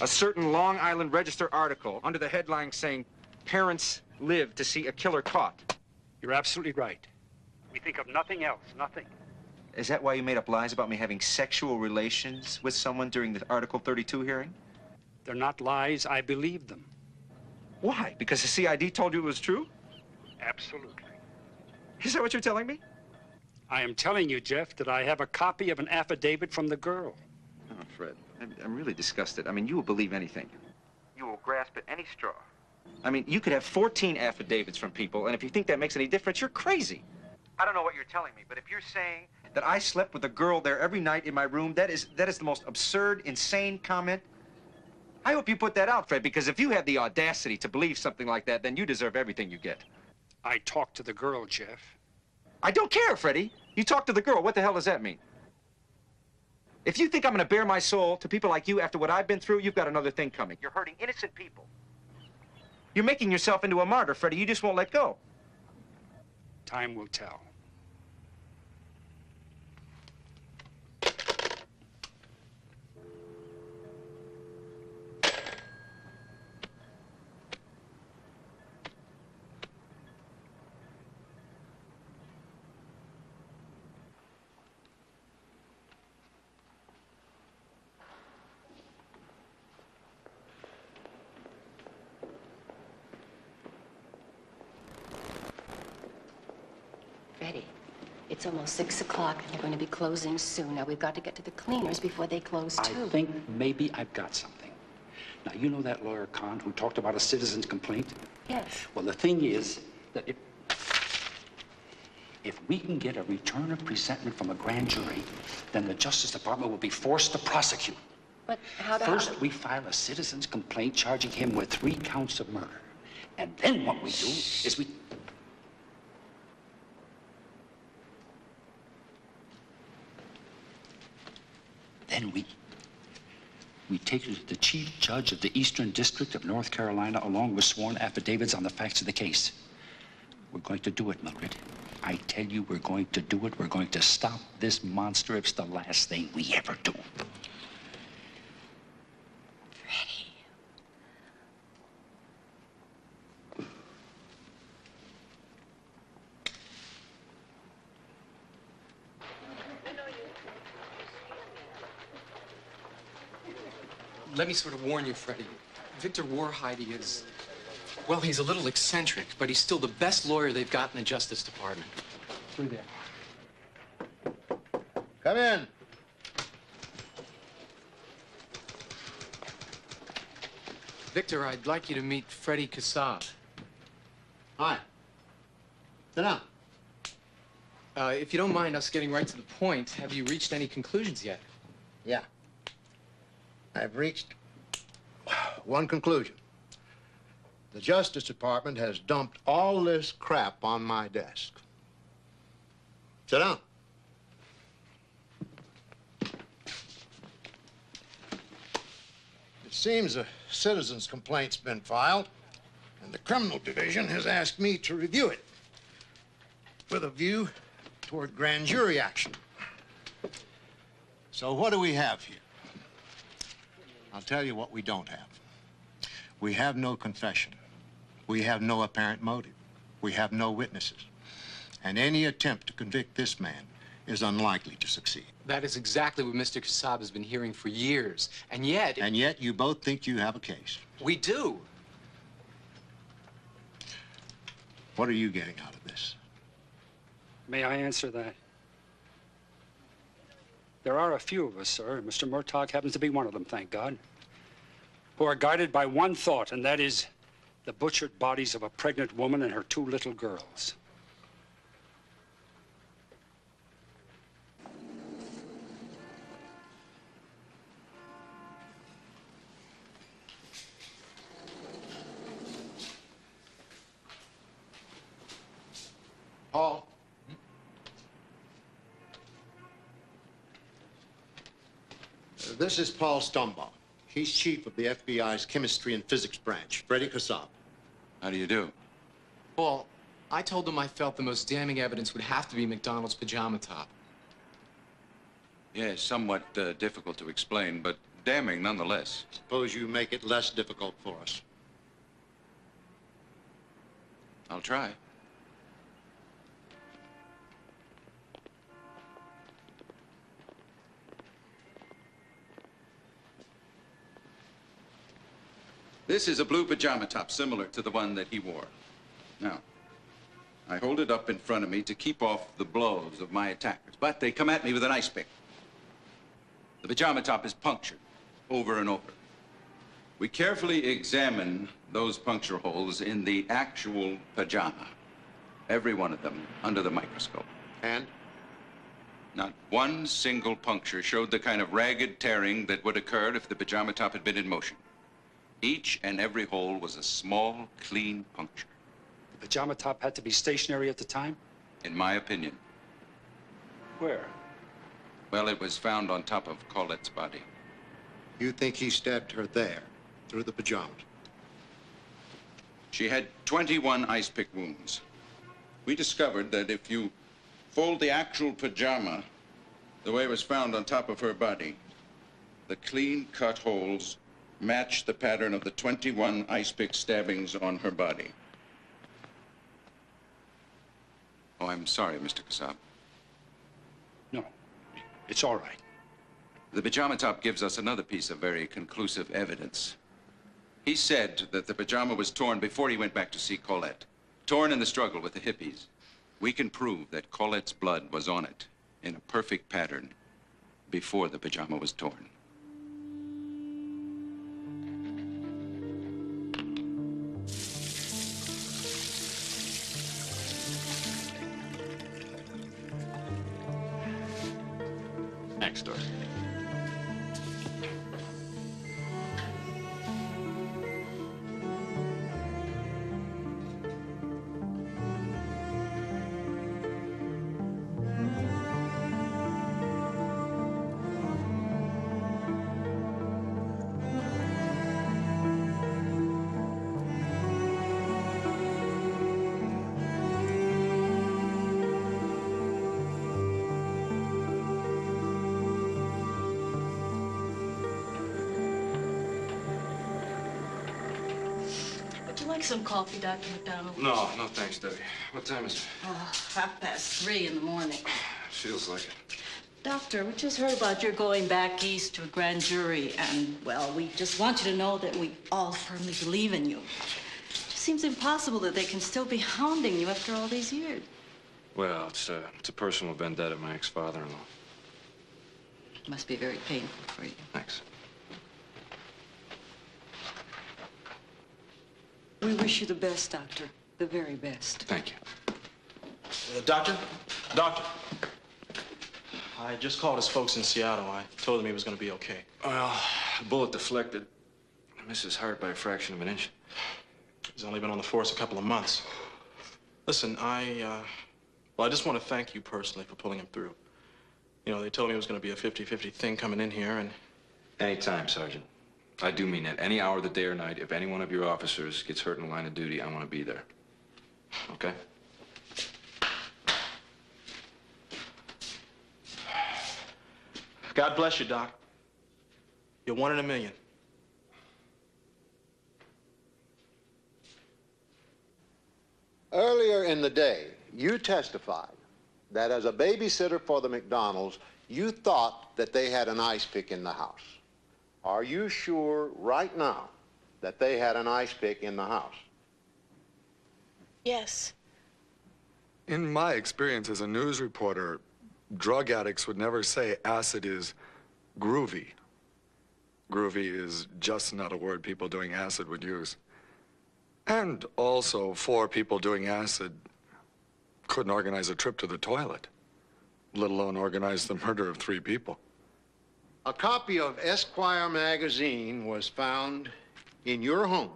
A certain Long Island Register article under the headline saying, "Parents live to see a killer caught." You're absolutely right. We think of nothing else, nothing. Is that why you made up lies about me having sexual relations with someone during the Article 32 hearing? They're not lies. I believe them. Why? Because the CID told you it was true? Absolutely. Is that what you're telling me? I am telling you, Jeff, that I have a copy of an affidavit from the girl. Oh, Fred, I'm really disgusted. I mean, you will believe anything. You will grasp at any straw. I mean, you could have 14 affidavits from people, and if you think that makes any difference, you're crazy. I don't know what you're telling me, but if you're saying that I slept with a girl there every night in my room, that is the most absurd, insane comment. I hope you put that out, Fred, because if you have the audacity to believe something like that, then you deserve everything you get. I talked to the girl, Jeff. I don't care, Freddie. You talked to the girl. What the hell does that mean? If you think I'm going to bare my soul to people like you after what I've been through, you've got another thing coming. You're hurting innocent people. You're making yourself into a martyr, Freddie. You just won't let go. Time will tell. Freddy, it's almost 6 o'clock, and they're going to be closing soon. Now, we've got to get to the cleaners before they close, too. I think maybe I've got something. Now, you know that lawyer, Kahn, who talked about a citizen's complaint? Yes. Well, the thing is that if we can get a return of presentment from a grand jury, then the Justice Department will be forced to prosecute. But how do... First, we file a citizen's complaint charging him with 3 counts of murder. And then what we do is we... Then we take it to the chief judge of the Eastern District of North Carolina along with sworn affidavits on the facts of the case. We're going to do it, Mildred. I tell you, we're going to do it. We're going to stop this monster if it's the last thing we ever do. Freddy. let me sort of warn you, Freddy. Victor Warheide is, well, he's a little eccentric, but he's still the best lawyer they've got in the Justice Department. Through there. Come in. Victor, I'd like you to meet Freddy Kassab. Hi. Sit down. If you don't mind us getting right to the point, have you reached any conclusions yet? Yeah. I've reached one conclusion. The Justice Department has dumped all this crap on my desk. Sit down. It seems a citizen's complaint's been filed, and the criminal division has asked me to review it with a view toward grand jury action. So what do we have here? I'll tell you what we don't have. We have no confession. We have no apparent motive. We have no witnesses. And any attempt to convict this man is unlikely to succeed. That is exactly what Mr. Kassab has been hearing for years, and yet... And yet you both think you have a case. We do. What are you getting out of this? May I answer that? There are a few of us, sir, and Mr. Murtaugh happens to be one of them, thank God, who are guided by one thought, and that is the butchered bodies of a pregnant woman and her 2 little girls. Paul? This is Paul Stumbaugh. He's chief of the FBI's chemistry and physics branch, Freddy Kassab. How do you do? Paul, I told them I felt the most damning evidence would have to be MacDonald's pajama top. Yes, somewhat difficult to explain, but damning nonetheless. Suppose you make it less difficult for us. I'll try. This is a blue pajama top similar to the one that he wore. Now, I hold it up in front of me to keep off the blows of my attackers, but they come at me with an ice pick. The pajama top is punctured over and over. We carefully examine those puncture holes in the actual pajama, every one of them under the microscope. And? Not one single puncture showed the kind of ragged tearing that would occur if the pajama top had been in motion. Each and every hole was a small, clean puncture. The pajama top had to be stationary at the time? In my opinion. Where? Well, it was found on top of Colette's body. You think he stabbed her there, through the pajamas? She had 21 ice pick wounds. We discovered that if you fold the actual pajama the way it was found on top of her body, the clean cut holes match the pattern of the 21 ice pick stabbings on her body. Oh, I'm sorry, Mr. Kassab. No, it's all right. The pajama top gives us another piece of very conclusive evidence. He said that the pajama was torn before he went back to see Colette. Torn in the struggle with the hippies. We can prove that Colette's blood was on it in a perfect pattern before the pajama was torn. Next door. Some coffee, Dr. MacDonald? No, no thanks, Debbie. What time is it? 3:30 in the morning. Feels like it. Doctor, we just heard about your going back east to a grand jury, and, well, we just want you to know that we all firmly believe in you. It just seems impossible that they can still be hounding you after all these years. Well, it's a personal vendetta of my ex-father-in-law. It must be very painful for you. Thanks. We wish you the best, Doctor. The very best. Thank you. Doctor? Doctor? I just called his folks in Seattle. I told them he was going to be okay. Well, the bullet deflected. I missed his heart by a fraction of an inch. He's only been on the force a couple of months. Listen, I just want to thank you personally for pulling him through. You know, they told me it was going to be a 50-50 thing coming in here, and... Anytime, Sergeant. I do mean that. Any hour of the day or night, if any one of your officers gets hurt in the line of duty, I want to be there. Okay? God bless you, Doc. You're one in a million. Earlier in the day, you testified that as a babysitter for the MacDonalds, you thought that they had an ice pick in the house. Are you sure right now that they had an ice pick in the house? Yes. In my experience as a news reporter, drug addicts would never say acid is groovy. Groovy is just not a word people doing acid would use. And also, 4 people doing acid couldn't organize a trip to the toilet, let alone organize the murder of 3 people. A copy of Esquire magazine was found in your home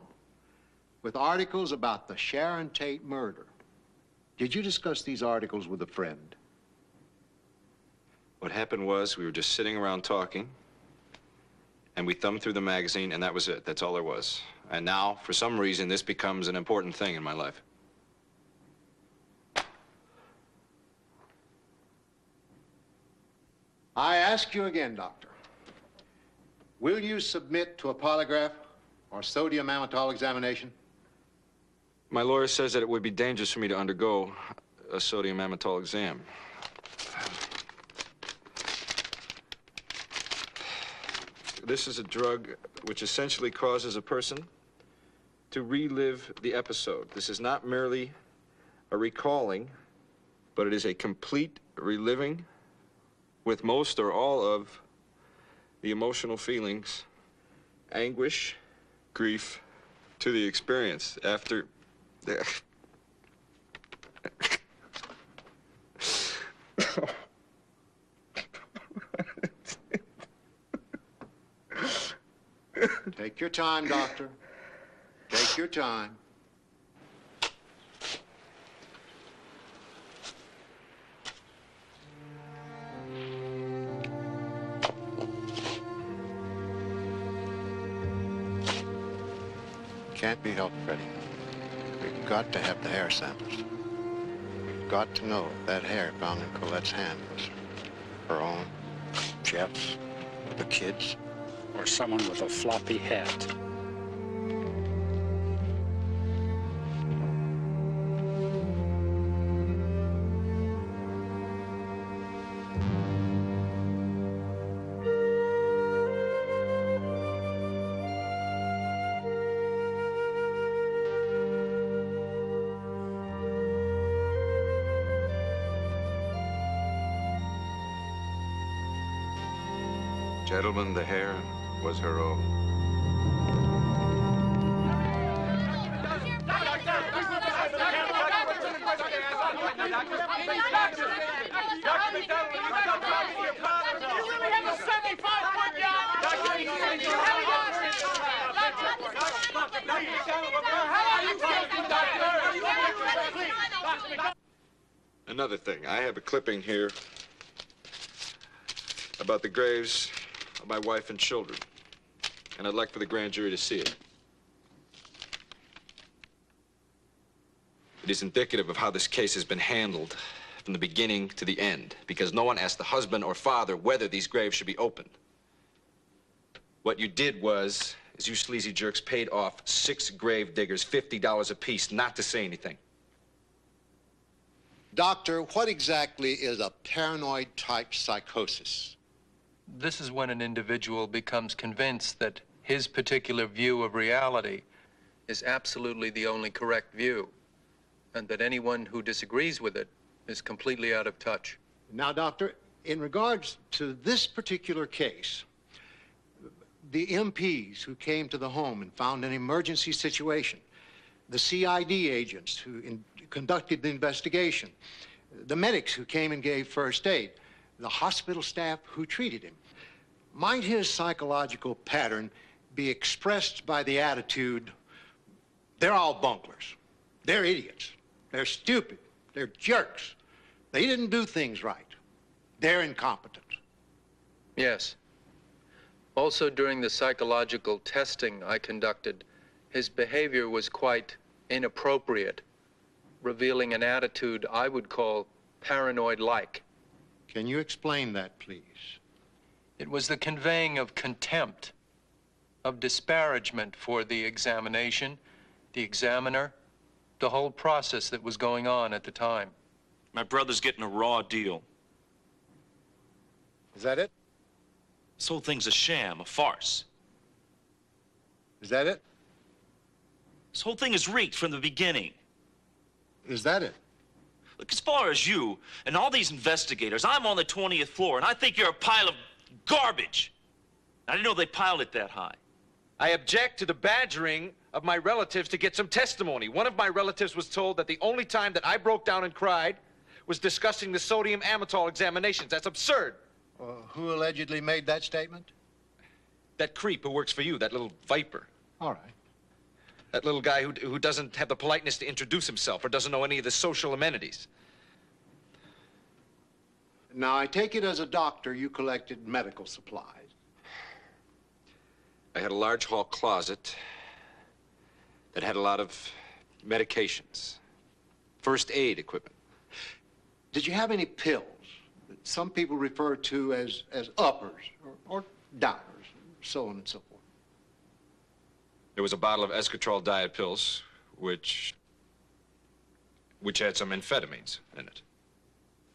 with articles about the Sharon Tate murder. Did you discuss these articles with a friend? What happened was we were just sitting around talking, and we thumbed through the magazine, and that was it. That's all there was. And now, for some reason, this becomes an important thing in my life. I ask you again, Doctor. Will you submit to a polygraph or sodium amytal examination? My lawyer says that it would be dangerous for me to undergo a sodium amytal exam. This is a drug which essentially causes a person to relive the episode. This is not merely a recalling, but it is a complete reliving with most or all of the emotional feelings, anguish, grief to the experience after... Take your time, Doctor. Take your time. Can't be helped, Freddy. We've got to have the hair samples. We've got to know if that hair found in Colette's hand was her own, Jeff's, the kids. Or someone with a floppy hat. Gentlemen, the hair was her own. Another thing, I have a clipping here about the graves of my wife and children, and I'd like for the grand jury to see it. It is indicative of how this case has been handled from the beginning to the end, because no one asked the husband or father whether these graves should be opened. What you did was, is you sleazy jerks paid off 6 grave diggers $50 apiece not to say anything. Doctor, what exactly is a paranoid-type psychosis? This is when an individual becomes convinced that his particular view of reality is absolutely the only correct view, and that anyone who disagrees with it is completely out of touch. Now, Doctor, in regards to this particular case, the MPs who came to the home and found an emergency situation, the CID agents who conducted the investigation, the medics who came and gave first aid, the hospital staff who treated him, might his psychological pattern be expressed by the attitude, they're all bunglers, they're idiots, they're stupid, they're jerks, they didn't do things right, they're incompetent? Yes. Also, during the psychological testing I conducted, his behavior was quite inappropriate, revealing an attitude I would call paranoid-like. Can you explain that, please? It was the conveying of contempt, of disparagement for the examination, the examiner, the whole process that was going on at the time. My brother's getting a raw deal. Is that it? This whole thing's a sham, a farce. Is that it? This whole thing is rigged from the beginning. Is that it? Look, as far as you and all these investigators, I'm on the 20th floor, and I think you're a pile of garbage. I didn't know they piled it that high. I object to the badgering of my relatives to get some testimony. One of my relatives was told that the only time that I broke down and cried was discussing the sodium amytal examinations. That's absurd. Who allegedly made that statement? That creep who works for you, that little viper. All right. That little guy who doesn't have the politeness to introduce himself or doesn't know any of the social amenities. Now, I take it as a doctor you collected medical supplies. I had a large hall closet that had a lot of medications, first aid equipment. Did you have any pills that some people refer to as uppers or downers, so on and so forth? There was a bottle of escatrol diet pills, which had some amphetamines in it.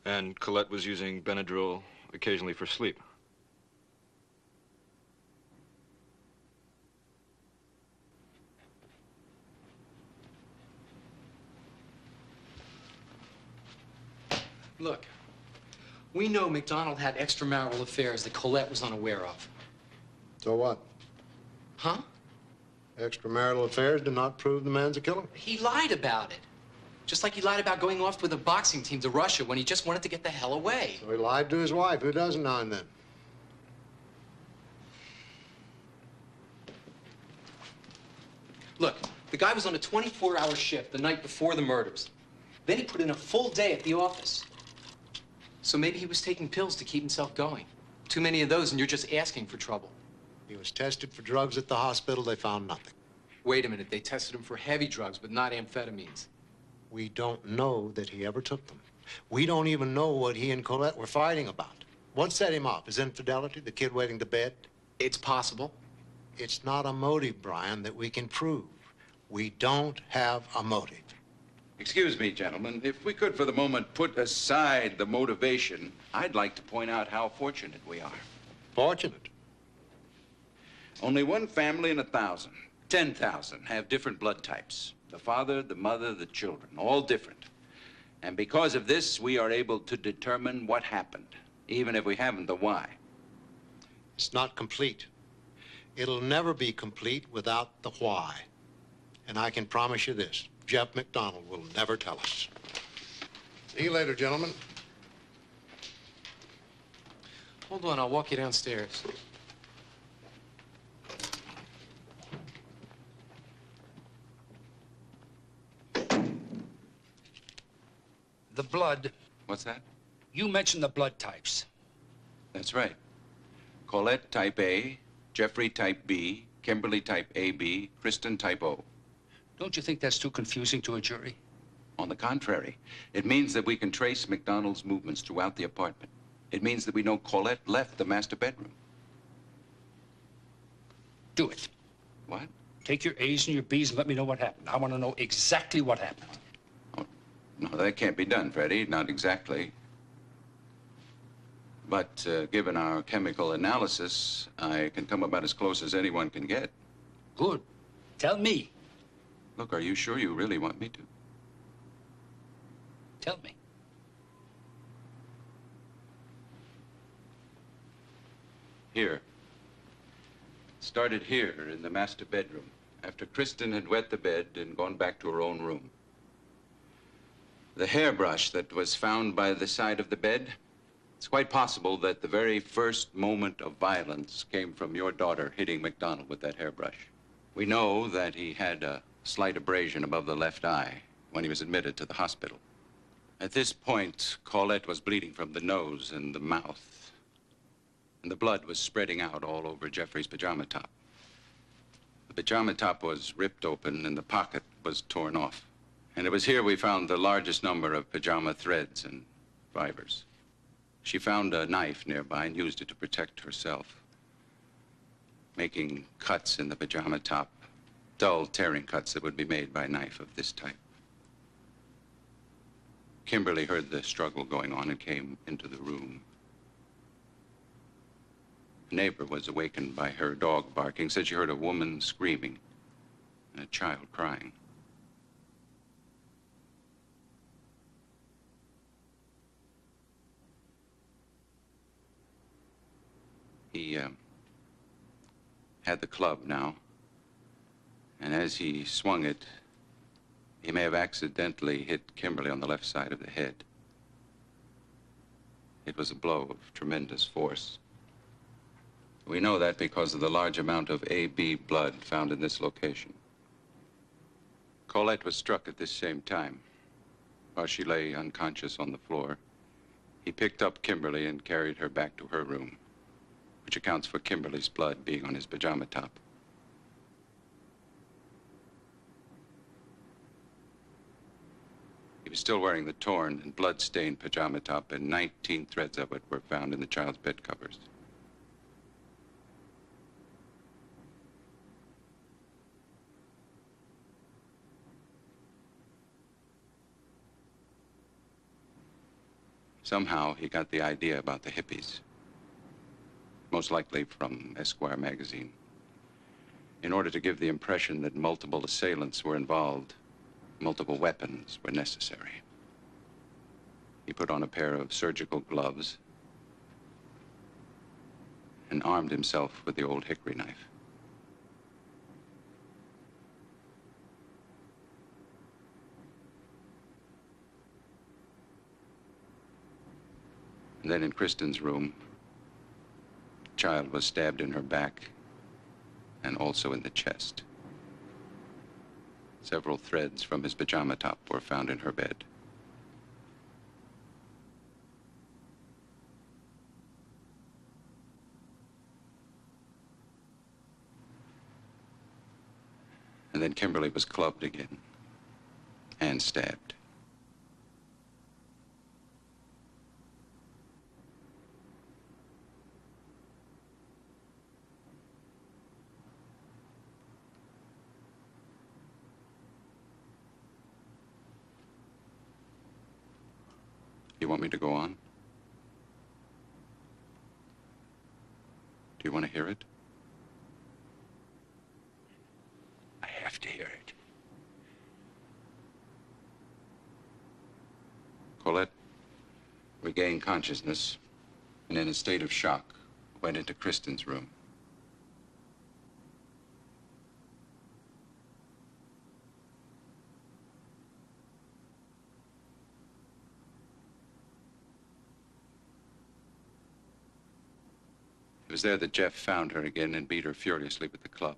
And Colette was using Benadryl occasionally for sleep. Look, we know MacDonald had extramarital affairs that Colette was unaware of. So what? Huh? Extramarital affairs do not prove the man's a killer. He lied about it. Just like he lied about going off with a boxing team to Russia when he just wanted to get the hell away. So he lied to his wife. Who doesn't now and then? Look, the guy was on a 24-hour shift the night before the murders. Then he put in a full day at the office. So maybe he was taking pills to keep himself going. Too many of those and you're just asking for trouble. He was tested for drugs at the hospital. They found nothing. Wait a minute. They tested him for heavy drugs, but not amphetamines. We don't know that he ever took them. We don't even know what he and Colette were fighting about. What set him off? His infidelity? The kid waiting to bed? It's possible. It's not a motive, Brian, that we can prove. We don't have a motive. Excuse me, gentlemen. If we could, for the moment, put aside the motivation, I'd like to point out how fortunate we are. Fortunate? Only one family in 1,000, 10,000, have different blood types. The father, the mother, the children, all different. And because of this, we are able to determine what happened, even if we haven't the why. It's not complete. It'll never be complete without the why. And I can promise you this, Jeff MacDonald will never tell us. See you later, gentlemen. Hold on, I'll walk you downstairs. The blood. What's that? You mentioned the blood types. That's right. Colette type A, Jeffrey type B, Kimberley type AB, Kristin type O. Don't you think that's too confusing to a jury? On the contrary, it means that we can trace MacDonald's movements throughout the apartment. It means that we know Colette left the master bedroom. Do it. What? Take your A's and your B's and let me know what happened. I want to know exactly what happened. No, that can't be done, Freddy. Not exactly. But given our chemical analysis, I can come about as close as anyone can get. Good. Tell me. Look, are you sure you really want me to? Tell me. Here. Started here in the master bedroom, after Kristin had wet the bed and gone back to her own room. The hairbrush that was found by the side of the bed, it's quite possible that the very first moment of violence came from your daughter hitting MacDonald with that hairbrush. We know that he had a slight abrasion above the left eye when he was admitted to the hospital. At this point, Colette was bleeding from the nose and the mouth, and the blood was spreading out all over Jeffrey's pajama top. The pajama top was ripped open and the pocket was torn off. And it was here we found the largest number of pajama threads and fibers. She found a knife nearby and used it to protect herself, making cuts in the pajama top, dull tearing cuts that would be made by a knife of this type. Kimberley heard the struggle going on and came into the room. A neighbor was awakened by her dog barking, said she heard a woman screaming and a child crying. He had the club now, and as he swung it, he may have accidentally hit Kimberley on the left side of the head. It was a blow of tremendous force. We know that because of the large amount of AB blood found in this location. Colette was struck at this same time. While she lay unconscious on the floor, he picked up Kimberley and carried her back to her room, which accounts for Kimberley's blood being on his pajama top. He was still wearing the torn and blood-stained pajama top, and 19 threads of it were found in the child's bed covers. Somehow he got the idea about the hippies, most likely from Esquire magazine. In order to give the impression that multiple assailants were involved, multiple weapons were necessary. He put on a pair of surgical gloves and armed himself with the old hickory knife. And then in Kristin's room, the child was stabbed in her back and also in the chest. Several threads from his pajama top were found in her bed. And then Kimberley was clubbed again and stabbed. You want me to go on? Do you want to hear it? I have to hear it. Colette regained consciousness and in a state of shock went into Kristin's room. It was there that Jeff found her again and beat her furiously with the club.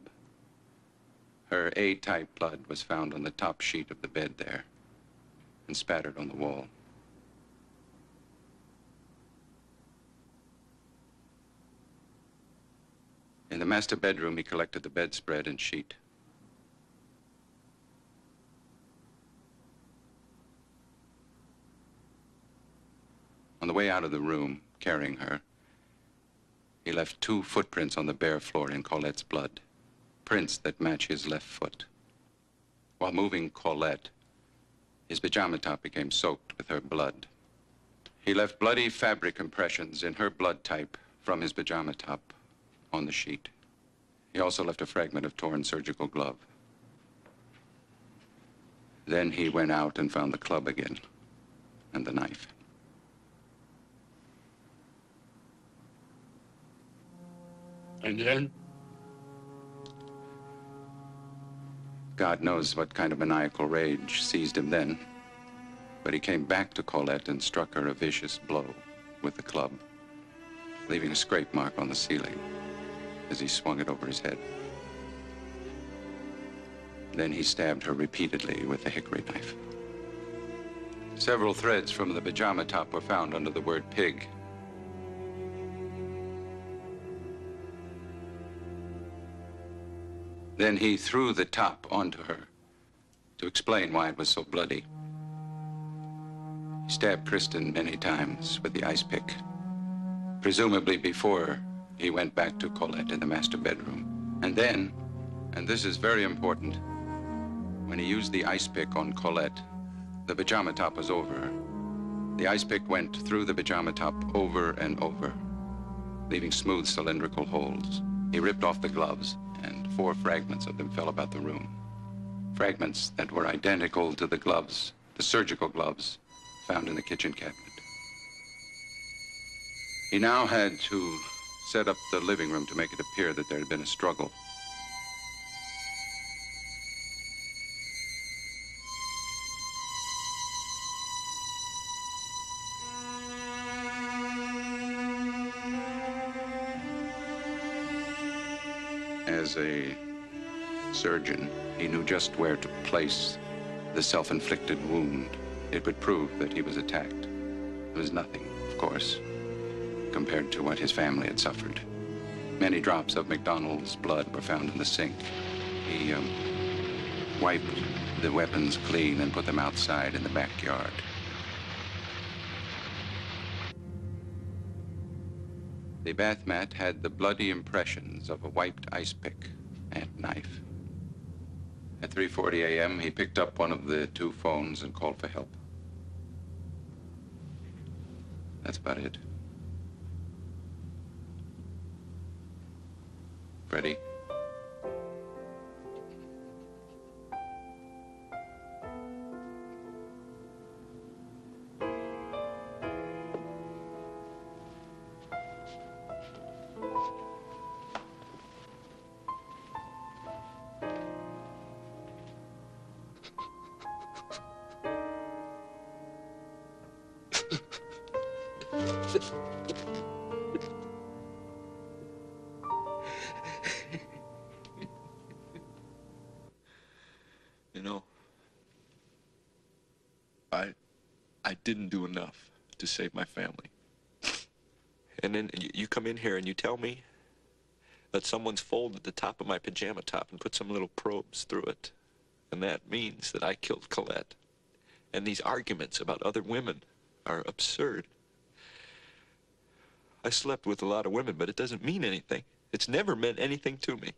Her A-type blood was found on the top sheet of the bed there and spattered on the wall. In the master bedroom, he collected the bedspread and sheet. On the way out of the room, carrying her, he left 2 footprints on the bare floor in Colette's blood, prints that match his left foot. While moving Colette, His pajama top became soaked with her blood. He left bloody fabric impressions in her blood type from his pajama top on the sheet. He also left a fragment of torn surgical glove. Then he went out and found the club again, and the knife. And then? God knows what kind of maniacal rage seized him then. But he came back to Colette and struck her a vicious blow with the club, leaving a scrape mark on the ceiling as he swung it over his head. Then he stabbed her repeatedly with the hickory knife. Several threads from the pajama top were found under the word pig. Then he threw the top onto her to explain why it was so bloody. He stabbed Kristin many times with the ice pick, presumably before he went back to Colette in the master bedroom. And then, and this is very important, when he used the ice pick on Colette, the pajama top was over her. The ice pick went through the pajama top over and over, leaving smooth cylindrical holes. He ripped off the gloves, and 4 fragments of them fell about the room. Fragments that were identical to the gloves, the surgical gloves, found in the kitchen cabinet. He now had to set up the living room to make it appear that there had been a struggle. As a surgeon, he knew just where to place the self-inflicted wound. It would prove that he was attacked. It was nothing, of course, compared to what his family had suffered. Many drops of MacDonald's blood were found in the sink. He wiped the weapons clean and put them outside in the backyard. The bath mat had the bloody impressions of a wiped ice pick and knife. At 3:40 a.m., he picked up one of the 2 phones and called for help. That's about it. Freddy? You know, I didn't do enough to save my family. And then you come in here and you tell me that someone's folded the top of my pajama top and put some little probes through it. And that means that I killed Colette. And these arguments about other women are absurd. I slept with a lot of women, but it doesn't mean anything. It's never meant anything to me.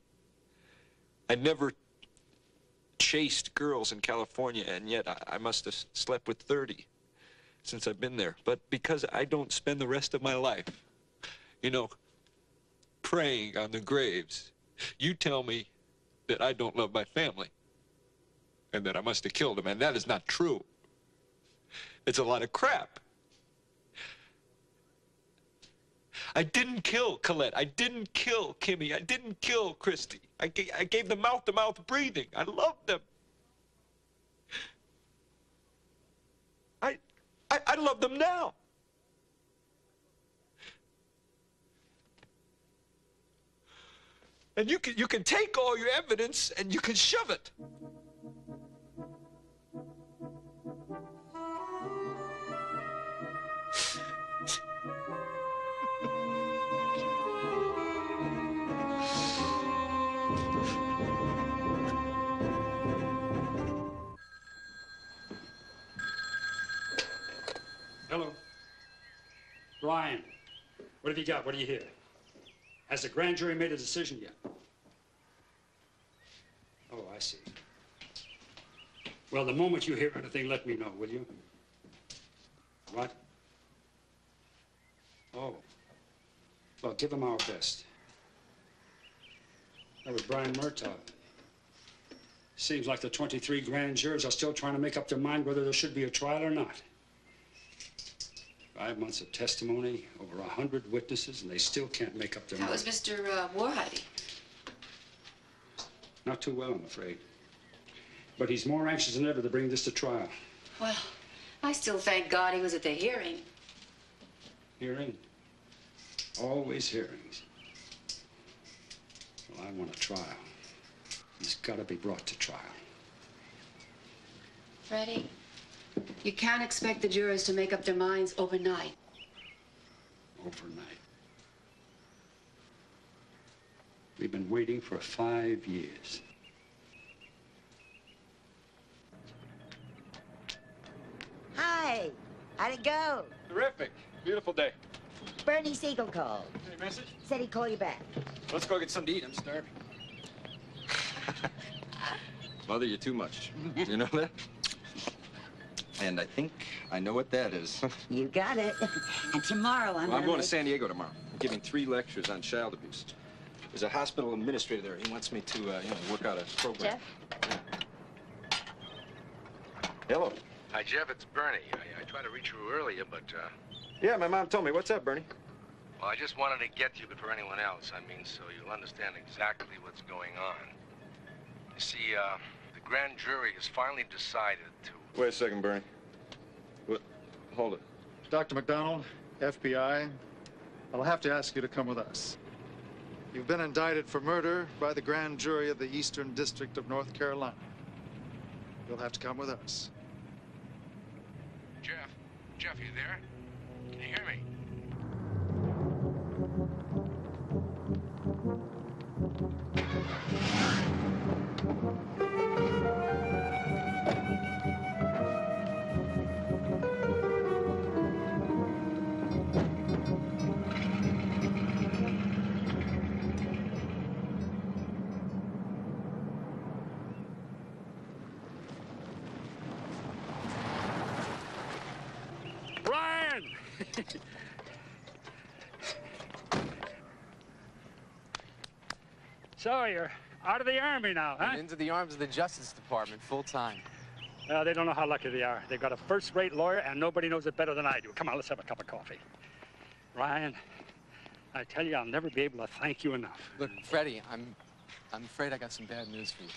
I never chased girls in California, and yet I must have slept with 30 since I've been there. But because I don't spend the rest of my life, you know, praying on the graves, you tell me that I don't love my family and that I must have killed them, and that is not true. It's a lot of crap. I didn't kill Colette. I didn't kill Kimmy. I didn't kill Christy. I gave them mouth-to-mouth breathing. I loved them. I love them now. And you can take all your evidence and you can shove it. Hello. Brian, what have you got? What do you hear? Has the grand jury made a decision yet? Oh, I see. Well, the moment you hear anything, let me know, will you? What? Oh. Well, give him our best. That was Brian Murtaugh. Seems like the 23 grand jurors are still trying to make up their mind whether there should be a trial or not. 5 months of testimony, over 100 witnesses, and they still can't make up their mind. How was Mr. Warheide? Not too well, I'm afraid. But he's more anxious than ever to bring this to trial. Well, I still thank God he was at the hearing. Hearing? Always hearings. Well, I want a trial. He's got to be brought to trial. Freddie, you can't expect the jurors to make up their minds overnight. Overnight. We've been waiting for 5 years. Hi. How'd it go? Terrific. Beautiful day. Bernie Siegel called. Any message? Said he'd call you back. Let's go get something to eat. I'm starving. Mother, you're too much. You know that? And I think I know what that is. You got it. And tomorrow I'm going to San Diego tomorrow. I'm giving 3 lectures on child abuse. There's a hospital administrator there. He wants me to, work out a program. Jeff? Hello. Hi, Jeff. It's Bernie. I tried to reach you earlier, but, Yeah, my mom told me. What's up, Bernie? well, I just wanted to get to you before anyone else. I mean, so you'll understand exactly what's going on. You see, the grand jury has finally decided to... Wait a second, Bernie. What? Hold it. Dr. MacDonald, FBI, I'll have to ask you to come with us. You've been indicted for murder by the grand jury of the Eastern District of North Carolina. You'll have to come with us. Jeff, you there? Can you hear me? Brian! So you're out of the Army now, huh? And into the arms of the Justice Department, full time. They don't know how lucky they are. They've got a first-rate lawyer, and nobody knows it better than I do. Come on, let's have a cup of coffee. Ryan, I tell you, I'll never be able to thank you enough. Look, Freddie, I'm afraid I got some bad news for you.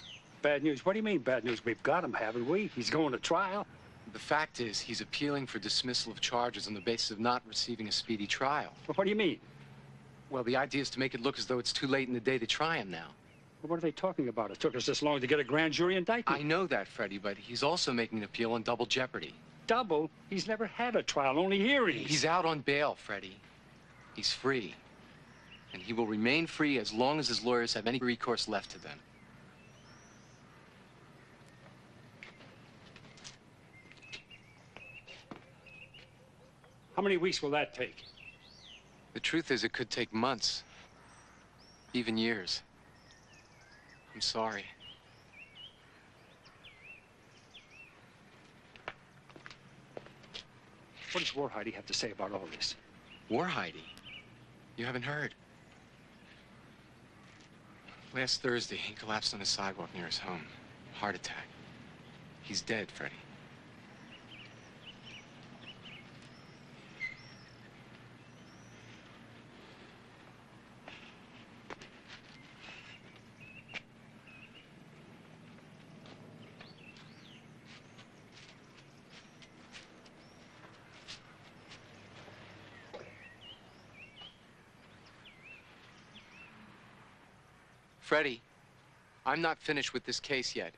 Bad news? What do you mean, bad news? We've got him, haven't we? He's going to trial. The fact is, he's appealing for dismissal of charges on the basis of not receiving a speedy trial. Well, what do you mean? Well, the idea is to make it look as though it's too late in the day to try him now. Well, what are they talking about? It took us this long to get a grand jury indictment. I know that, Freddie, but he's also making an appeal on double jeopardy. Double? He's never had a trial, only hearings. He's out on bail, Freddie. He's free. And he will remain free as long as his lawyers have any recourse left to them. How many weeks will that take? The truth is, it could take months, even years. I'm sorry. What does Warheide have to say about all this? Warheide? You haven't heard? Last Thursday, he collapsed on the sidewalk near his home. Heart attack. He's dead, Freddie. Freddie, I'm not finished with this case yet.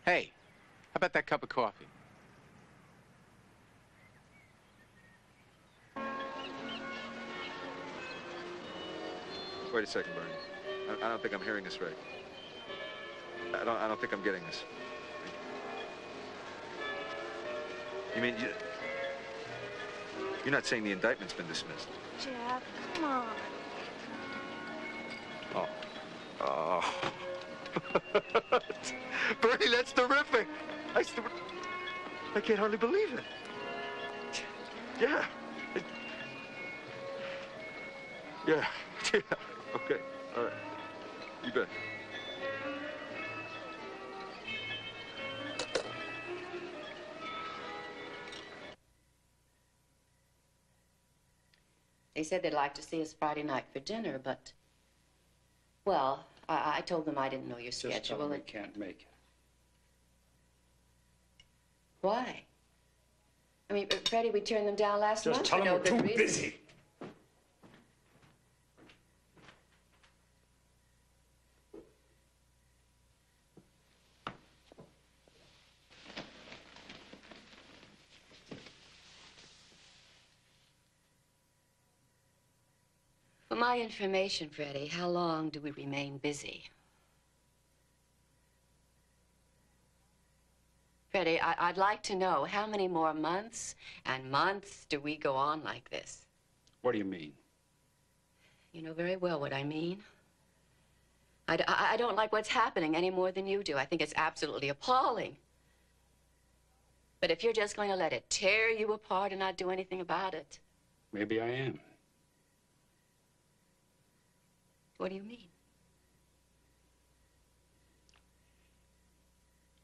Hey, how about that cup of coffee? Wait a second, Bernie. I don't think I'm hearing this right. I don't think I'm getting this. You mean you're not saying the indictment's been dismissed? Jeff, come on. Oh. Oh. Bernie, that's terrific. I can't hardly believe it. Yeah. Yeah. Yeah. Okay. All right. You bet. They said they'd like to see us Friday night for dinner, but... Well, I told them I didn't know your schedule. Just tell them we can't make it. Why? I mean, Freddie, we turned them down last month. Just tell them we're too busy. For my information, Freddie, how long do we remain busy? Freddie, I'd like to know how many more months and months do we go on like this? What do you mean? You know very well what I mean. I don't like what's happening any more than you do. I think it's absolutely appalling. But if you're just going to let it tear you apart and not do anything about it... Maybe I am. What do you mean?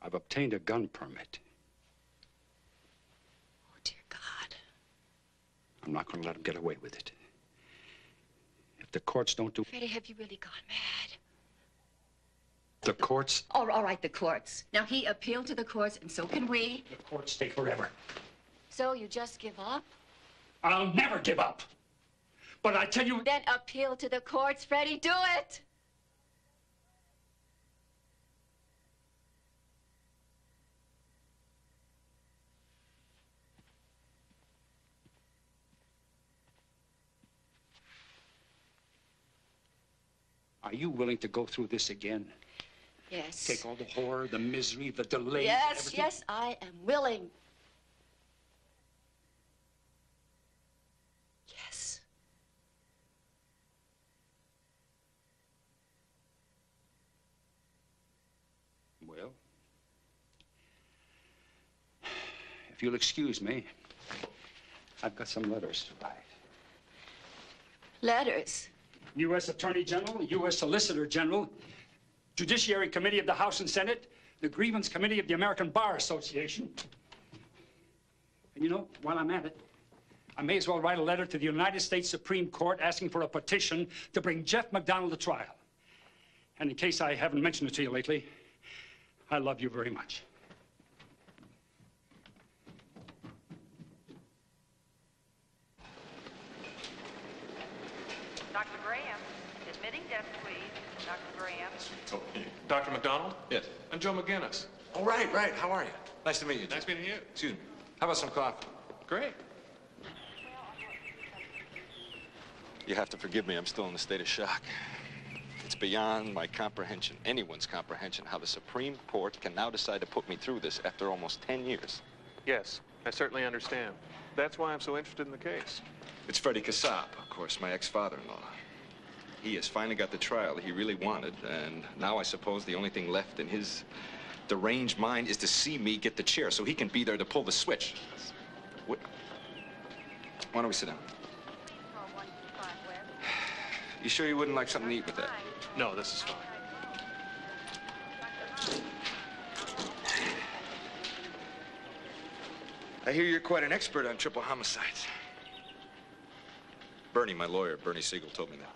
I've obtained a gun permit. Oh, dear God. I'm not going to let him get away with it. If the courts don't do... Freddie, have you really gone mad? The courts? All right, the courts. Now, he appealed to the courts, and so can we. The courts take forever. So you just give up? I'll never give up. But I tell you... Then appeal to the courts, Freddie. Do it! Are you willing to go through this again? Yes. Take all the horror, the misery, the delay. Yes, yes, I am willing. Yes. Well, if you'll excuse me, I've got some letters to write. Letters? U.S. Attorney General, U.S. Solicitor General, Judiciary Committee of the House and Senate, the Grievance Committee of the American Bar Association. And you know, while I'm at it, I may as well write a letter to the United States Supreme Court asking for a petition to bring Jeff MacDonald to trial. And in case I haven't mentioned it to you lately, I love you very much. Dr. Graham, admitting death, please. Dr. Graham. Dr. MacDonald? Yes. I'm Joe McGinnis. Oh, right. How are you? Nice to meet you. Nice meeting you. Excuse me. How about some coffee? Great. You have to forgive me. I'm still in a state of shock. It's beyond my comprehension, anyone's comprehension, how the Supreme Court can now decide to put me through this after almost 10 years. Yes, I certainly understand. That's why I'm so interested in the case. It's Freddy Kassab, of course, my ex-father-in-law. He has finally got the trial he really wanted, and now I suppose the only thing left in his deranged mind is to see me get the chair so he can be there to pull the switch. Why don't we sit down? You sure you wouldn't like something to eat with that? No, this is fine. I hear you're quite an expert on triple homicides. Bernie, my lawyer, Bernie Siegel, told me that.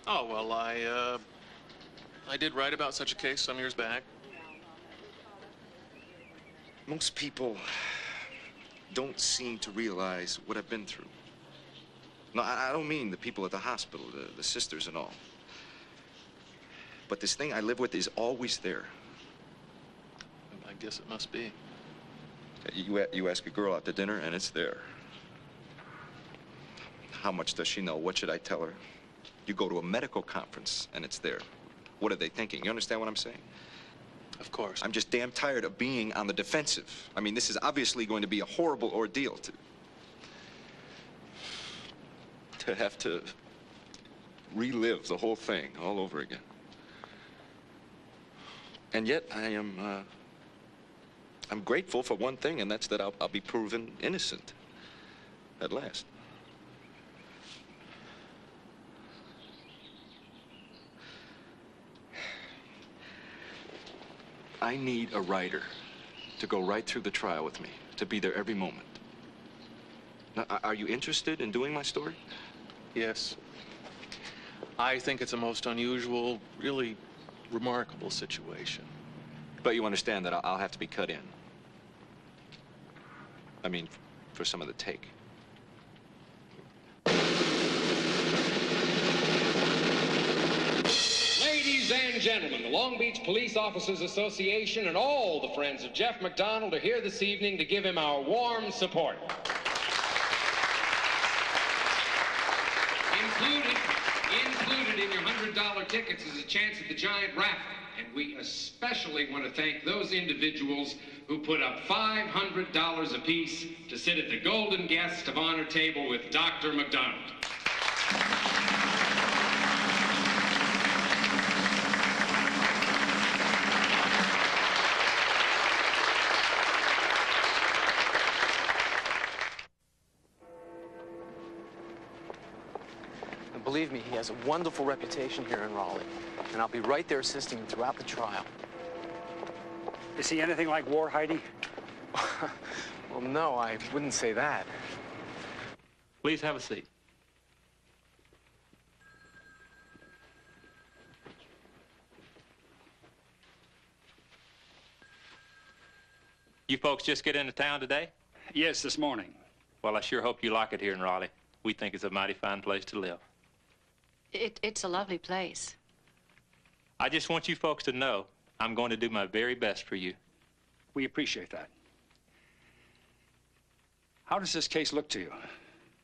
Oh, well, I did write about such a case some years back. Most people don't seem to realize what I've been through. No, I don't mean the people at the hospital, the sisters and all. But this thing I live with is always there. I guess it must be. You ask a girl out to dinner, and it's there. How much does she know? What should I tell her? You go to a medical conference, and it's there. What are they thinking? You understand what I'm saying? Of course. I'm just damn tired of being on the defensive. I mean, this is obviously going to be a horrible ordeal to have to relive the whole thing all over again. And yet I'm grateful for one thing, and that's that I'll be proven innocent at last. I need a writer to go right through the trial with me, to be there every moment. Now, are you interested in doing my story? Yes. I think it's a most unusual, really remarkable situation. But you understand that I'll have to be cut in. I mean, for some of the take. Ladies and gentlemen, the Long Beach Police Officers Association and all the friends of Jeff MacDonald are here this evening to give him our warm support. Included in your $100 tickets is a chance at the giant raffle. And we especially want to thank those individuals who put up $500 apiece to sit at the golden guest of honor table with Dr. MacDonald. And believe me, he has a wonderful reputation here in Raleigh. And I'll be right there assisting him throughout the trial. Is he anything like War Heidi? Well, no, I wouldn't say that. Please have a seat. You folks just get into town today? Yes, this morning. Well, I sure hope you like it here in Raleigh. We think it's a mighty fine place to live. It's a lovely place. I just want you folks to know I'm going to do my very best for you. We appreciate that. How does this case look to you?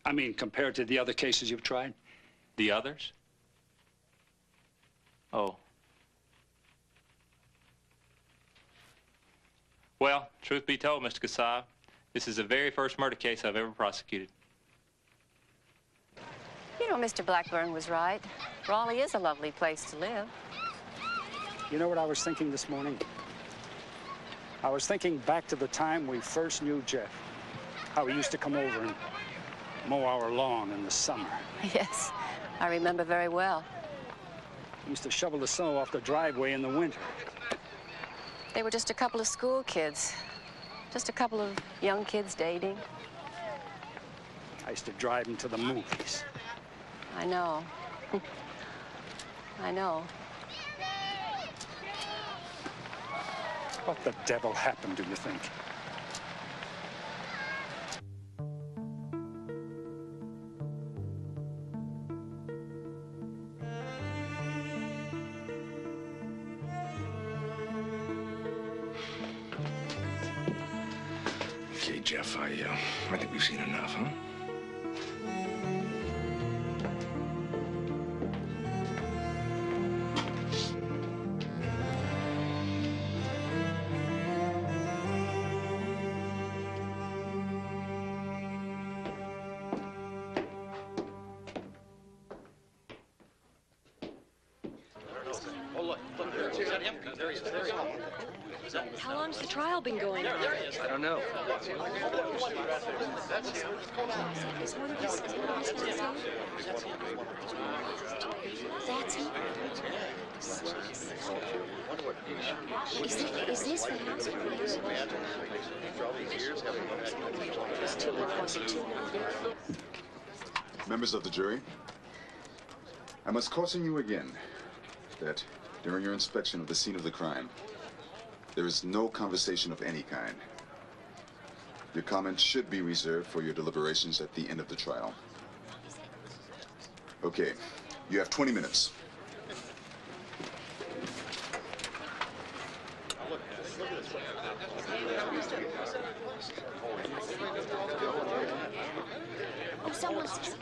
I mean, compared to the other cases you've tried? The others? Oh. Well, truth be told, Mr. Kassab, this is the very first murder case I've ever prosecuted. You know, Mr. Blackburn was right. Raleigh is a lovely place to live. You know what I was thinking this morning? I was thinking back to the time we first knew Jeff. How he used to come over and mow our lawn in the summer. Yes, I remember very well. He used to shovel the snow off the driveway in the winter. They were just a couple of school kids. Just a couple of young kids dating. I used to drive him to the movies. I know. I know. What the devil happened, do you think? Okay, Jeff, I think we've seen enough, huh? How long's the trial been going on? I don't know. That's it? Is this the house? Members of the jury, I must caution you again that during your inspection of the scene of the crime, there is no conversation of any kind. Your comments should be reserved for your deliberations at the end of the trial. Okay, you have 20 minutes. Oh, someone says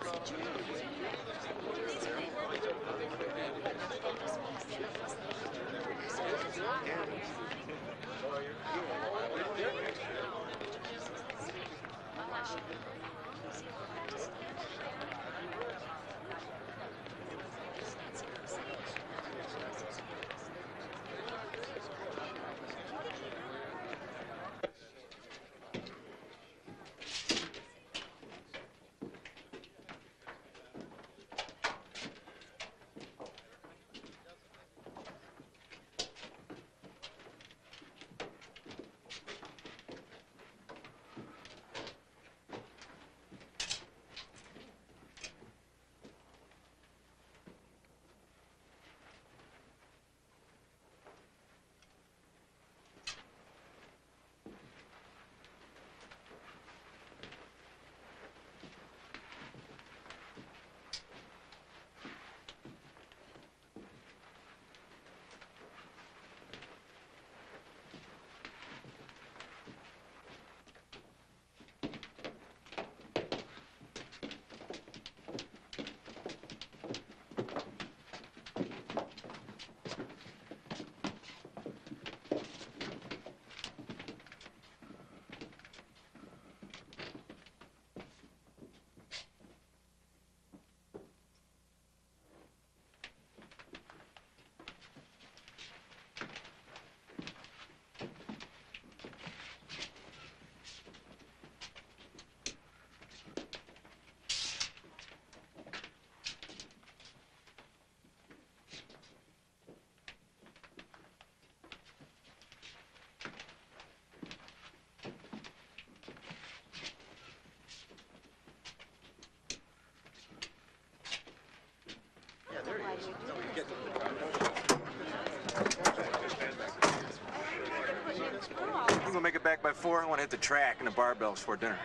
think we'll make it back by 4. I want to hit the track and the barbells before dinner.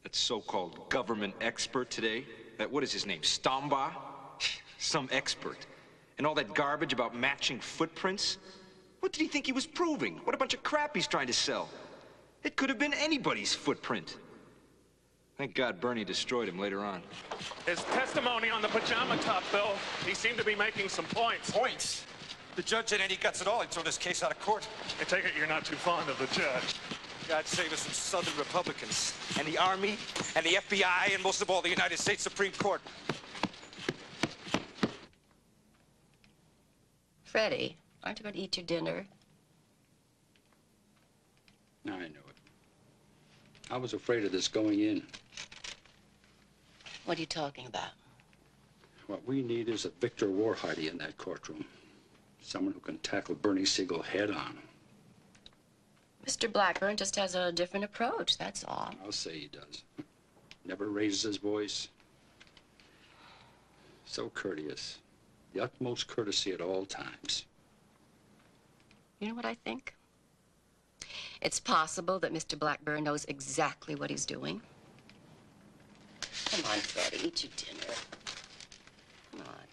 That so-called government expert today, what is his name, Stombaugh? Some expert. And all that garbage about matching footprints? What did he think he was proving? What a bunch of crap he's trying to sell. It could have been anybody's footprint. Thank God Bernie destroyed him later on. His testimony on the pajama top, Bill, he seemed to be making some points. Points? The judge had any guts at all. He'd throw this case out of court. I take it you're not too fond of the judge. God save us from Southern Republicans, and the Army, and the FBI, and most of all, the United States Supreme Court. Freddy, aren't you going to eat your dinner? I know it. I was afraid of this going in. What are you talking about? What we need is a Victor Warhardy in that courtroom. Someone who can tackle Bernie Siegel head on. Mr. Blackburn just has a different approach, that's all. I'll say he does. Never raises his voice. So courteous. The utmost courtesy at all times. You know what I think? It's possible that Mr. Blackburn knows exactly what he's doing. Come on, Freddy, eat your dinner. Come on.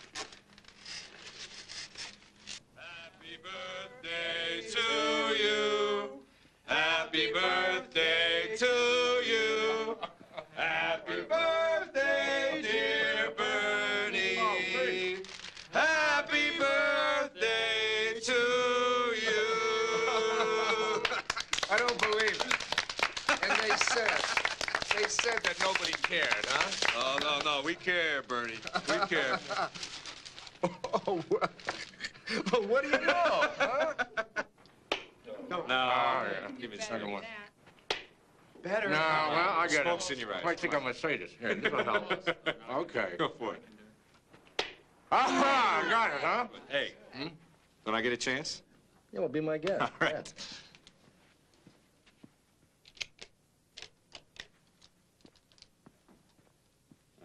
Happy birthday to you. Happy birthday to you. Happy birthday, dear Bernie. Happy birthday to you. I don't believe it. And they said that nobody cared, huh? Oh, no, we care, Bernie. We care. What do you know, huh? No. Yeah. Give me the second one. Better. No, well, I got Smoke's it. in your eyes. I think I'm gonna say this. Here, this will help. Okay. Go for it. Aha! Got it, huh? Hey, don't I get a chance? Yeah, well, be my guest. All right.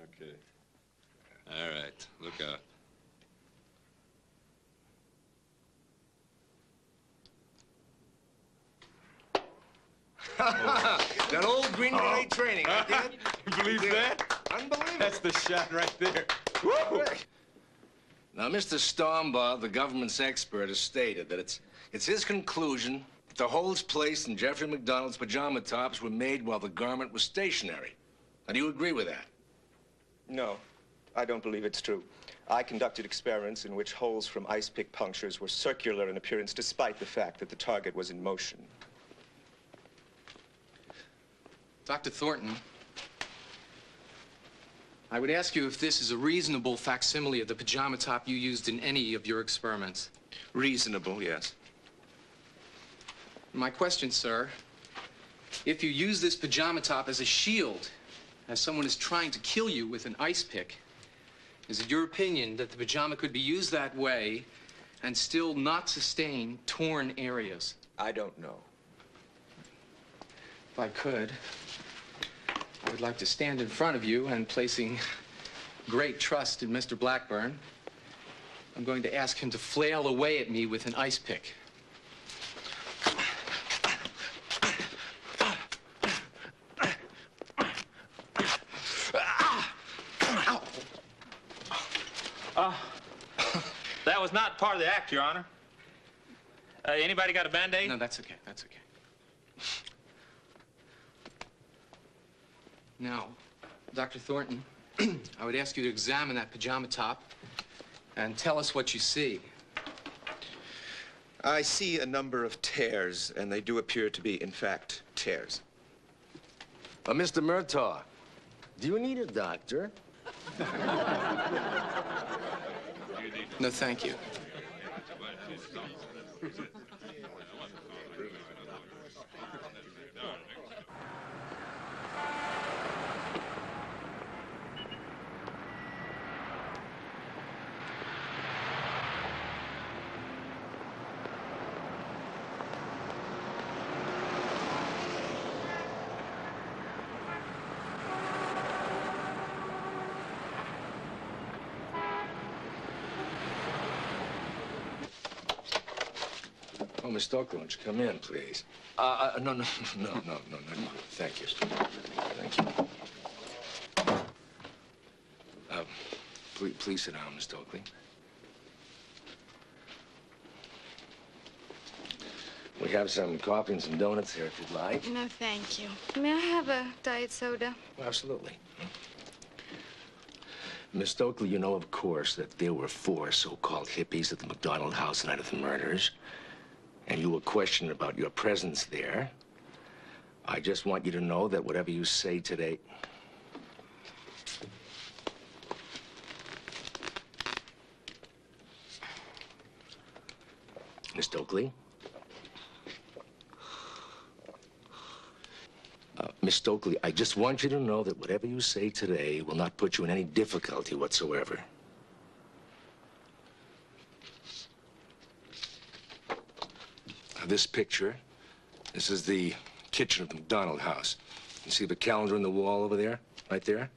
Okay. All right, look out. That old Green Beret training, I did. You believe that? Unbelievable. That's the shot right there. Woo! Now, Mr. Stombaugh, the government's expert, has stated that it's his conclusion that the holes placed in Jeffrey MacDonald's pajama tops were made while the garment was stationary. Now, do you agree with that? No, I don't believe it's true. I conducted experiments in which holes from ice pick punctures were circular in appearance despite the fact that the target was in motion. Dr. Thornton, I would ask you if this is a reasonable facsimile of the pajama top you used in any of your experiments. Reasonable, yes. My question, sir, if you use this pajama top as a shield, as someone is trying to kill you with an ice pick, is it your opinion that the pajama could be used that way and still not sustain torn areas? I don't know. If I could, I would like to stand in front of you and, placing great trust in Mr. Blackburn, I'm going to ask him to flail away at me with an ice pick. That was not part of the act, Your Honor. Anybody got a Band-Aid? No, that's okay. That's okay. Now, Dr. Thornton, I would ask you to examine that pajama top and tell us what you see. I see a number of tears, and they do appear to be, in fact, tears. Mr. Murtaugh, do you need a doctor? No, thank you. Miss Stokely, won't you come in, please? No. Thank you. Thank you. Please sit down, Miss Stokely. We have some coffee and some donuts here, if you'd like. No, thank you. May I have a diet soda? Absolutely. Miss Stokely, you know, of course, that there were 4 so-called hippies at the MacDonald house the night of the murders. And you were questioned about your presence there. I just want you to know that whatever you say today... Miss Stokely? Miss Stokely, I just want you to know that whatever you say today will not put you in any difficulty whatsoever. This picture, this is the kitchen of the MacDonald house. You see the calendar on the wall over there? Right there?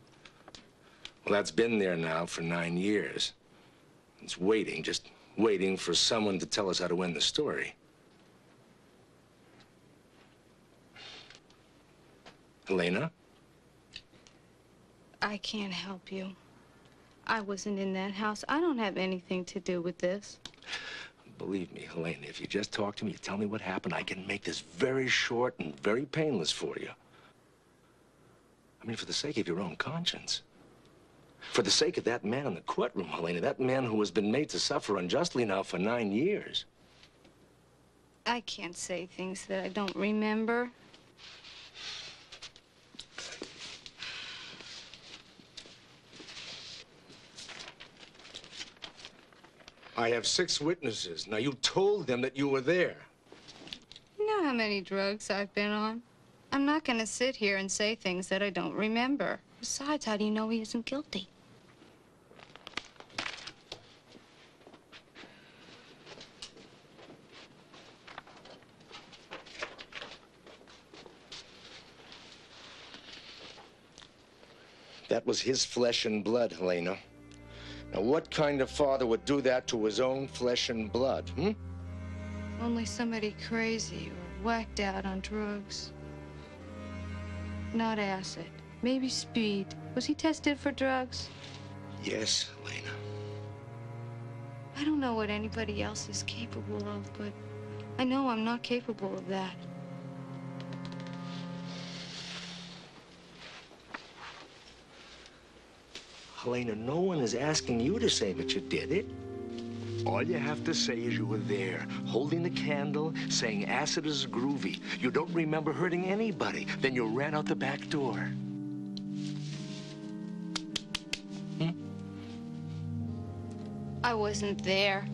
Well, that's been there now for 9 years. It's waiting, just waiting for someone to tell us how to end the story. Helena? I can't help you. I wasn't in that house. I don't have anything to do with this. Believe me, Helena, if you just talk to me, you tell me what happened, I can make this very short and very painless for you. I mean, for the sake of your own conscience. For the sake of that man in the courtroom, Helena, that man who has been made to suffer unjustly now for 9 years. I can't say things that I don't remember. I have 6 witnesses. Now, you told them that you were there. You know how many drugs I've been on? I'm not going to sit here and say things that I don't remember. Besides, how do you know he isn't guilty? That was his flesh and blood, Helena. Now, what kind of father would do that to his own flesh and blood, hmm? Only somebody crazy or whacked out on drugs. Not acid. Maybe speed. Was he tested for drugs? Yes, Helena. I don't know what anybody else is capable of, but I know I'm not capable of that. Helena, no one is asking you to say that you did it. All you have to say is you were there, holding the candle, saying acid is groovy. You don't remember hurting anybody. Then you ran out the back door. I wasn't there.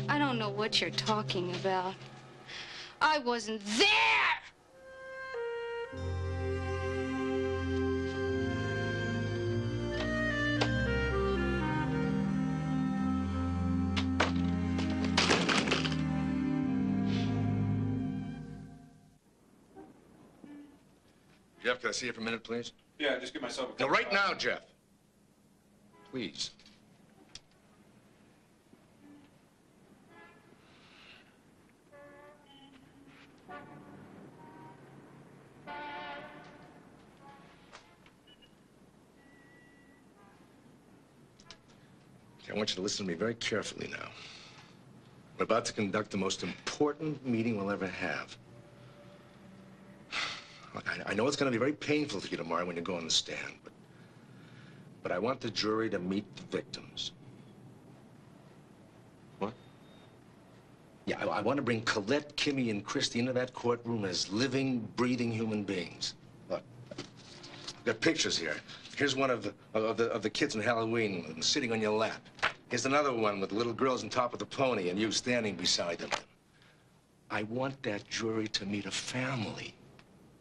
I don't know what you're talking about. I wasn't there! Jeff, can I see you for a minute, please? Yeah, just give myself a... No, right now, Jeff. Please. I want you to listen to me very carefully now. We're about to conduct the most important meeting we'll ever have. Look, I know it's going to be very painful for you tomorrow when you go on the stand, but I want the jury to meet the victims. What? Yeah, I want to bring Colette, Kimmy, and Kristin into that courtroom as living, breathing human beings. Look, I've got pictures here. Here's one of the kids in Halloween sitting on your lap. Here's another one with the little girls on top of the pony and you standing beside them. I want that jury to meet a family,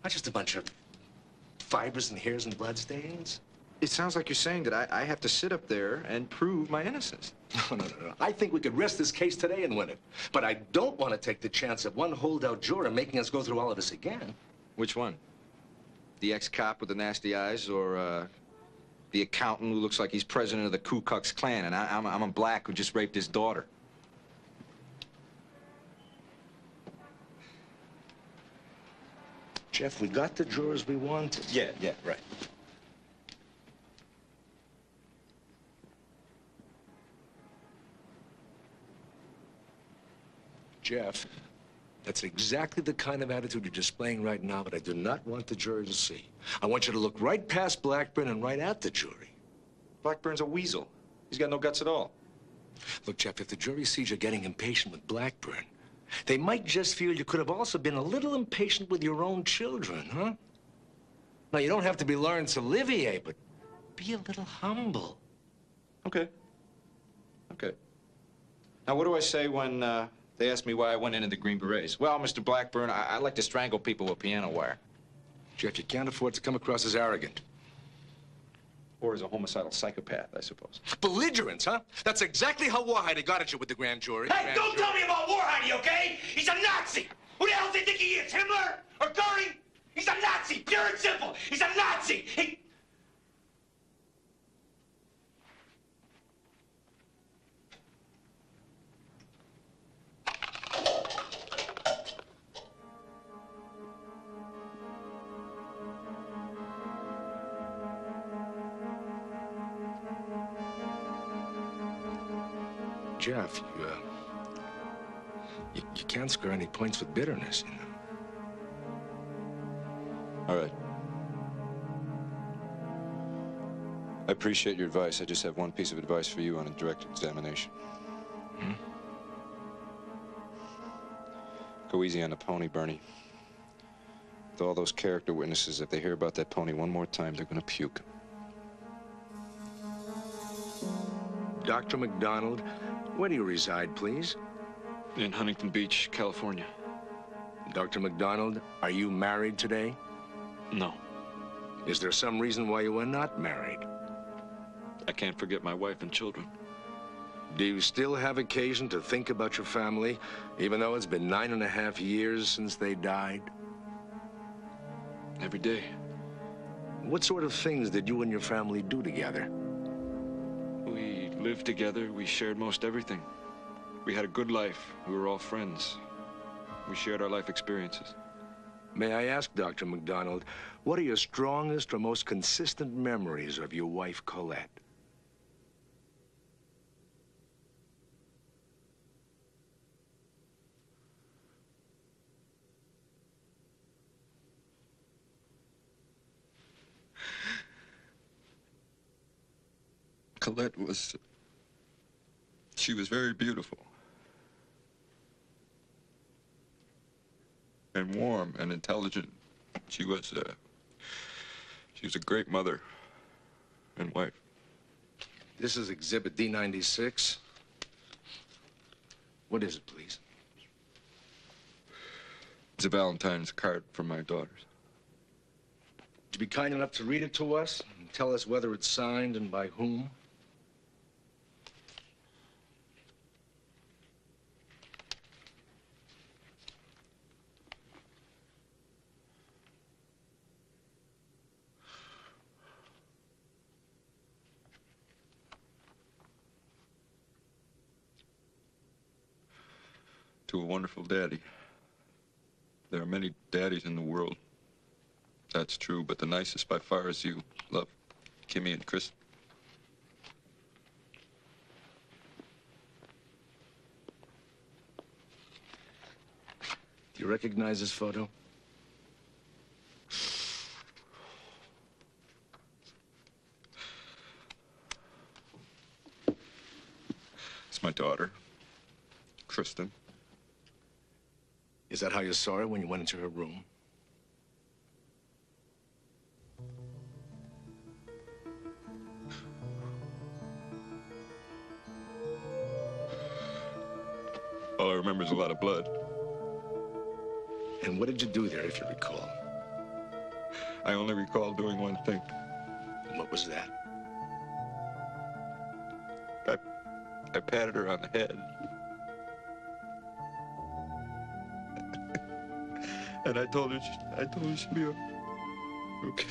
not just a bunch of fibers and hairs and bloodstains. It sounds like you're saying that I have to sit up there and prove my innocence. No. I think we could rest this case today and win it. But I don't want to take the chance of one holdout juror making us go through all of this again. Which one? The ex-cop with the nasty eyes or The accountant who looks like he's president of the Ku Klux Klan, and I'm a black who just raped his daughter. Jeff, we got the jurors we wanted. Yeah, right. Jeff, that's exactly the kind of attitude you're displaying right now that I do not want the jury to see. I want you to look right past Blackburn and right at the jury. Blackburn's a weasel. He's got no guts at all. Look, Jeff, if the jury sees you're getting impatient with Blackburn, they might just feel you could have also been a little impatient with your own children, huh? Now, you don't have to be Laurence Olivier, but be a little humble. Okay. Now, what do I say when they ask me why I went into the Green Berets? Well, Mr. Blackburn, I like to strangle people with piano wire. Jeff, you can't afford to come across as arrogant. Or as a homicidal psychopath, I suppose. Belligerence, huh? That's exactly how Warheide got at you with the grand jury. Hey, don't tell me about Warheide, okay? He's a Nazi! Who the hell does he think he is, Himmler or Goering? He's a Nazi, pure and simple. He's a Nazi. Jeff, you can't score any points with bitterness, you know. All right. I appreciate your advice. I just have one piece of advice for you on a direct examination. Go easy on the pony, Bernie. With all those character witnesses, if they hear about that pony one more time, they're gonna puke. Dr. MacDonald, where do you reside, please? In Huntington Beach, California. Dr. MacDonald, are you married today? No. Is there some reason why you are not married? I can't forget my wife and children. Do you still have occasion to think about your family, even though it's been 9.5 years since they died? Every day. What sort of things did you and your family do together? We lived together. We shared most everything. We had a good life. We were all friends. We shared our life experiences. May I ask, Dr. MacDonald, what are your strongest or most consistent memories of your wife, Colette? Colette was... she was very beautiful. And warm and intelligent. She was a great mother and wife. This is Exhibit D96. What is it, please? It's a Valentine's card from my daughters. Would you be kind enough to read it to us and tell us whether it's signed and by whom? To a wonderful daddy. There are many daddies in the world. That's true, but the nicest by far is you. Love, Kimmy and Chris. Do you recognize this photo? It's my daughter, Kristin. Is that how you saw her when you went into her room? All I remember is a lot of blood. And what did you do there, if you recall? I only recall doing one thing. And what was that? I patted her on the head. And I told her she'd be okay.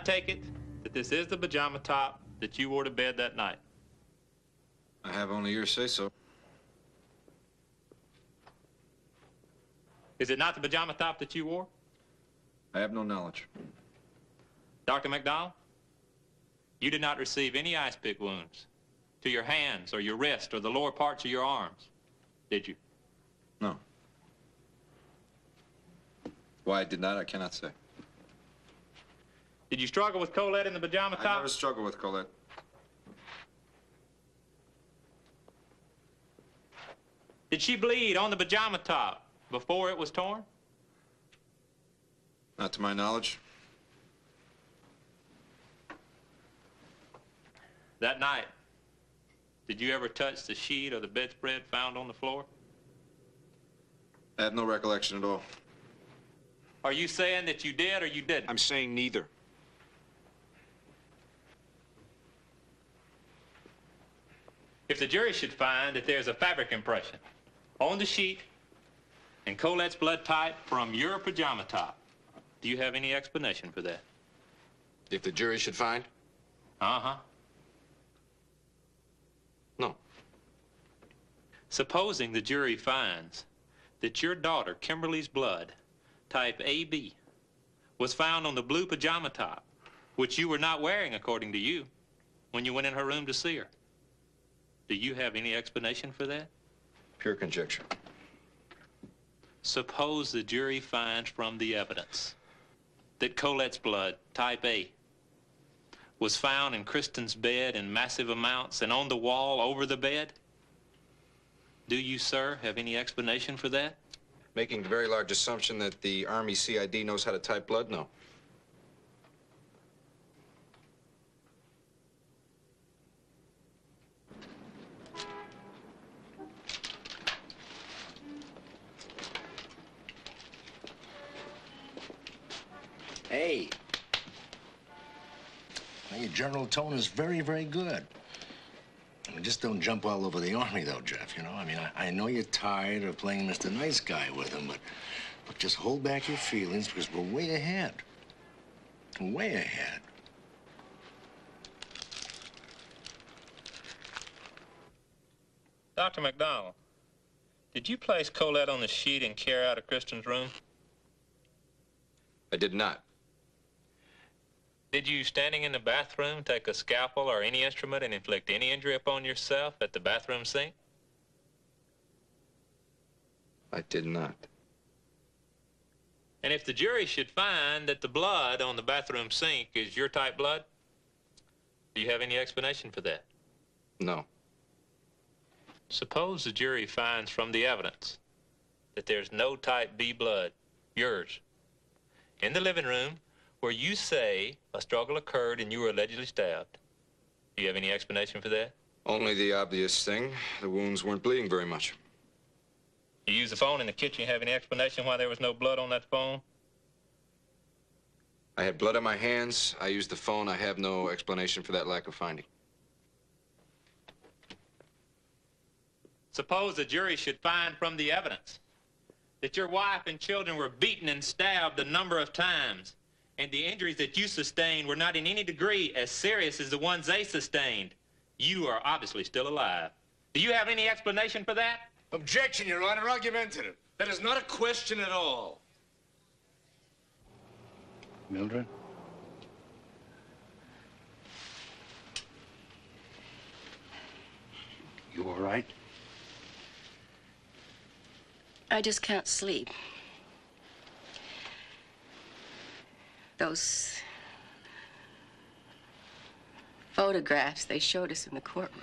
take it that this is the pajama top that you wore to bed that night. I have only your say-so. Is it not the pajama top that you wore? I have no knowledge. Dr. MacDonald, you did not receive any ice pick wounds to your hands or your wrist or the lower parts of your arms, did you? No. Why I did not, I cannot say. Did you struggle with Colette in the pajama top? I never struggled with Colette. Did she bleed on the pajama top before it was torn? Not to my knowledge. That night, did you ever touch the sheet or the bedspread found on the floor? I have no recollection at all. Are you saying that you did or you didn't? I'm saying neither. If the jury should find that there's a fabric impression on the sheet and Colette's blood type from your pajama top, do you have any explanation for that? If the jury should find? Uh-huh. No. Supposing the jury finds that your daughter, Kimberley's blood, type AB, was found on the blue pajama top, which you were not wearing, according to you, when you went in her room to see her, do you have any explanation for that? Pure conjecture. Suppose the jury finds from the evidence that Colette's blood, type A, was found in Kristin's bed in massive amounts and on the wall over the bed. Do you, sir, have any explanation for that? Making the very large assumption that the Army CID knows how to type blood? No. Hey. Well, your general tone is very, very good. I mean, just don't jump all over the Army, though, Jeff, you know? I mean, I know you're tired of playing Mr. Nice Guy with him, but look, just hold back your feelings because we're way ahead. Way ahead. Dr. MacDonald, did you place Colette on the sheet and carry out of Kristin's room? I did not. Did you, standing in the bathroom, take a scalpel or any instrument and inflict any injury upon yourself at the bathroom sink? I did not. And if the jury should find that the blood on the bathroom sink is your type blood, do you have any explanation for that? No. Suppose the jury finds from the evidence that there's no type B blood, yours, in the living room where you say a struggle occurred and you were allegedly stabbed. Do you have any explanation for that? Only the obvious thing. The wounds weren't bleeding very much. You used the phone in the kitchen. You have any explanation why there was no blood on that phone? I had blood on my hands. I used the phone. I have no explanation for that lack of finding. Suppose the jury should find from the evidence that your wife and children were beaten and stabbed a number of times, and the injuries that you sustained were not in any degree as serious as the ones they sustained. You are obviously still alive. Do you have any explanation for that? Objection, Your Honor. Argumentative. That is not a question at all. Mildred? You all right? I just can't sleep. Those photographs they showed us in the courtroom.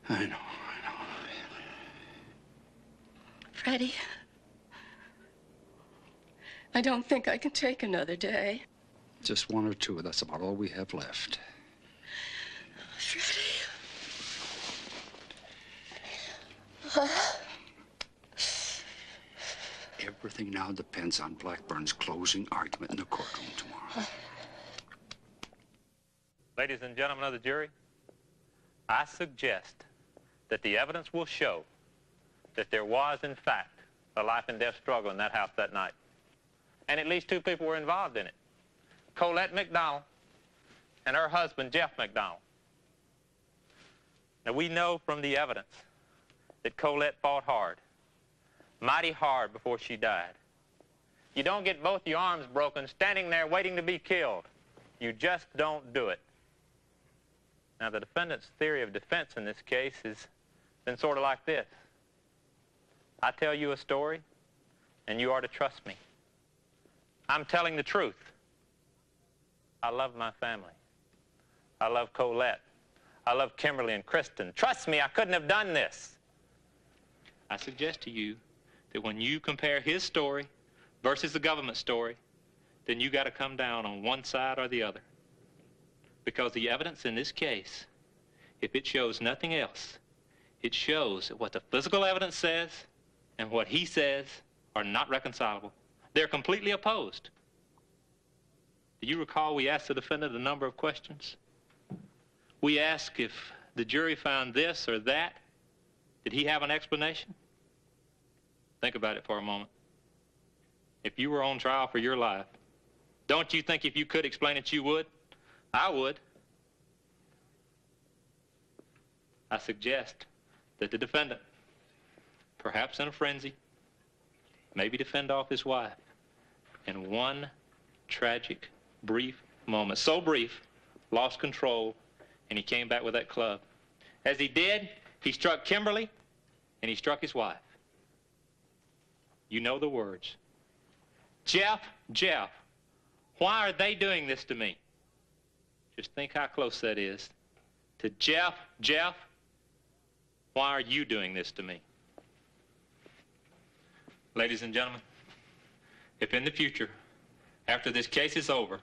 I know. Freddy, I don't think I can take another day. Just one or two. That's about all we have left. Freddy. Everything now depends on Blackburn's closing argument in the courtroom tomorrow. Ladies and gentlemen of the jury, I suggest that the evidence will show that there was, in fact, a life and death struggle in that house that night. And at least two people were involved in it. Colette MacDonald and her husband, Jeff MacDonald. Now, we know from the evidence that Colette fought hard, mighty hard before she died. You don't get both your arms broken standing there waiting to be killed. You just don't do it. Now, the defendant's theory of defense in this case has been sort of like this. I tell you a story, and you are to trust me. I'm telling the truth. I love my family. I love Colette. I love Kimberley and Kristin. Trust me, I couldn't have done this. I suggest to you that when you compare his story versus the government story, then you got to come down on one side or the other. Because the evidence in this case, if it shows nothing else, it shows that what the physical evidence says and what he says are not reconcilable. They're completely opposed. Do you recall we asked the defendant a number of questions? We asked if the jury found this or that. Did he have an explanation? Think about it for a moment. If you were on trial for your life, don't you think if you could explain it, you would? I would. I suggest that the defendant, perhaps in a frenzy, maybe to fend off his wife, in one tragic, brief moment, so brief, lost control, and he came back with that club. As he did, he struck Kimberley, and he struck his wife. You know the words. Jeff, Jeff, why are they doing this to me? Just think how close that is. To Jeff, Jeff, why are you doing this to me? Ladies and gentlemen, if in the future, after this case is over,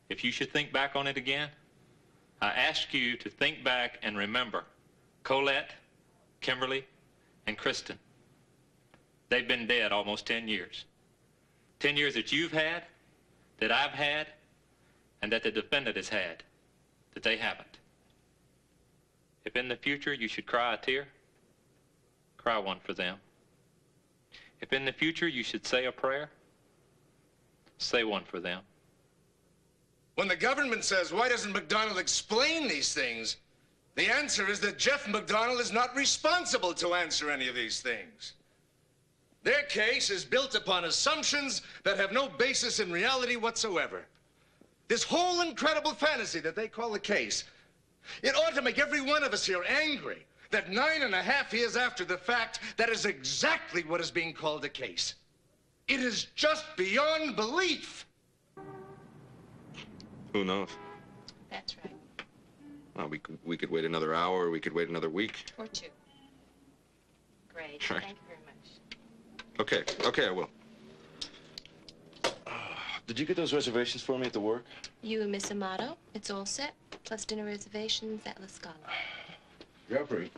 if you should think back on it again, I ask you to think back and remember Colette, Kimberley, and Kristin. They've been dead almost 10 years. 10 years that you've had, that I've had, and that the defendant has had, that they haven't. If in the future you should cry a tear, cry one for them. If in the future you should say a prayer, say one for them. When the government says, why doesn't MacDonald explain these things? The answer is that Jeff MacDonald is not responsible to answer any of these things. Their case is built upon assumptions that have no basis in reality whatsoever. This whole incredible fantasy that they call a case, it ought to make every one of us here angry that 9.5 years after the fact, that is exactly what is being called a case. It is just beyond belief. Who knows? That's right. Well, we could wait another hour, or we could wait another week. Or two. Great. Sure. Thank you very much. Okay, I will. Did you get those reservations for me at the work? You and Miss Amato, it's all set, plus dinner reservations at La Scala. Jeffrey,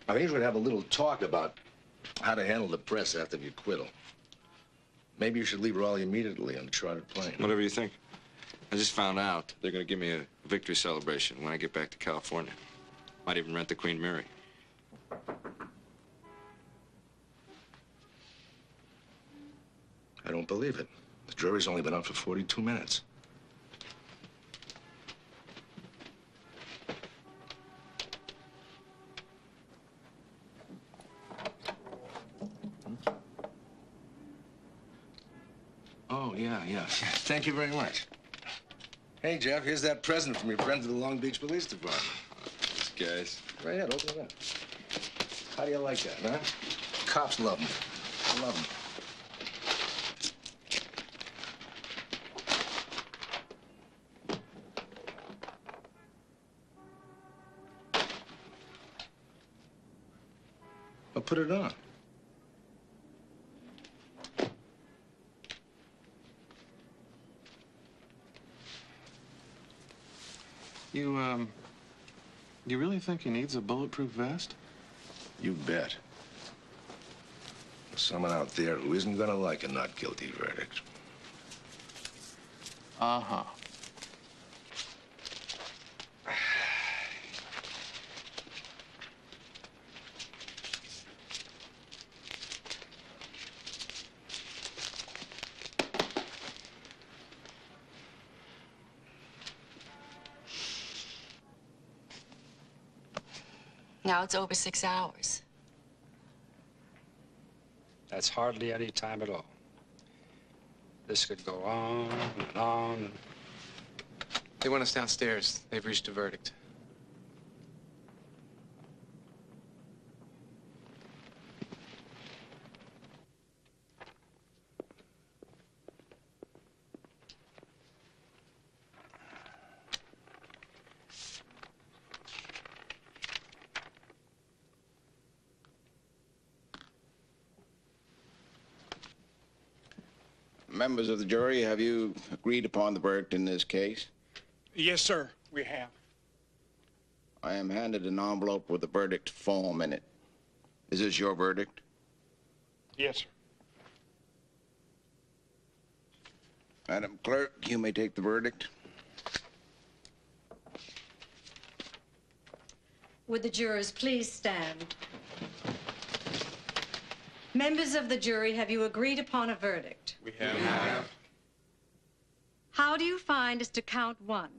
I think you should have a little talk about how to handle the press after the acquittal. Maybe you should leave Raleigh immediately on the chartered plane. Whatever you think. I just found out they're going to give me a victory celebration when I get back to California. Might even rent the Queen Mary. I don't believe it. The jury's only been out for 42 minutes. Oh, yeah. Thank you very much. Hey, Jeff, here's that present from your friends at the Long Beach Police Department. These guys. Go ahead, open it up. How do you like that, huh? Cops love them. Love them. Well, put it on. You really think he needs a bulletproof vest? You bet. There's someone out there who isn't gonna like a not guilty verdict. Uh-huh. Now it's over 6 hours. That's hardly any time at all. This could go on and on. They want us downstairs. They've reached a verdict. Members of the jury, have you agreed upon the verdict in this case? Yes, sir, we have. I am handed an envelope with the verdict form in it. Is this your verdict? Yes, sir. Madam Clerk, you may take the verdict. Would the jurors please stand? Members of the jury, have you agreed upon a verdict? We have. How do you find as to count 1?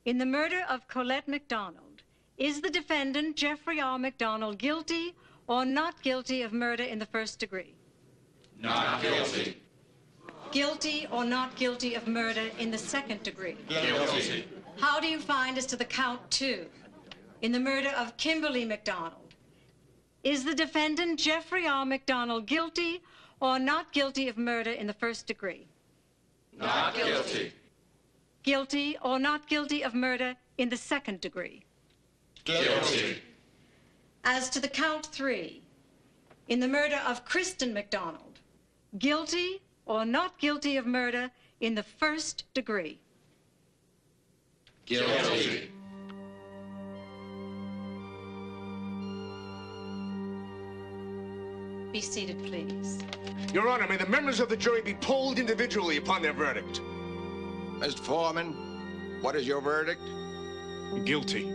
In the murder of Colette MacDonald, is the defendant, Jeffrey R. MacDonald, guilty or not guilty of murder in the first degree? Not guilty. Guilty or not guilty of murder in the second degree? Guilty. How do you find as to the count 2? In the murder of Kimberley MacDonald, is the defendant, Jeffrey R. MacDonald, guilty or not guilty of murder in the first degree? Not guilty. Guilty or not guilty of murder in the second degree? Guilty. As to the count 3, in the murder of Kristin Macdonald, guilty or not guilty of murder in the first degree? Guilty. Be seated, please. Your Honor, may the members of the jury be polled individually upon their verdict. Mr. Foreman, what is your verdict? Guilty.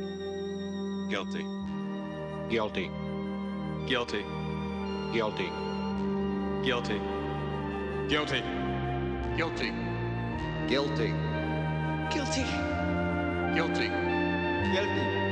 Guilty. Guilty. Guilty. Guilty. Guilty. Guilty. Guilty. Guilty. Guilty. Guilty. Guilty.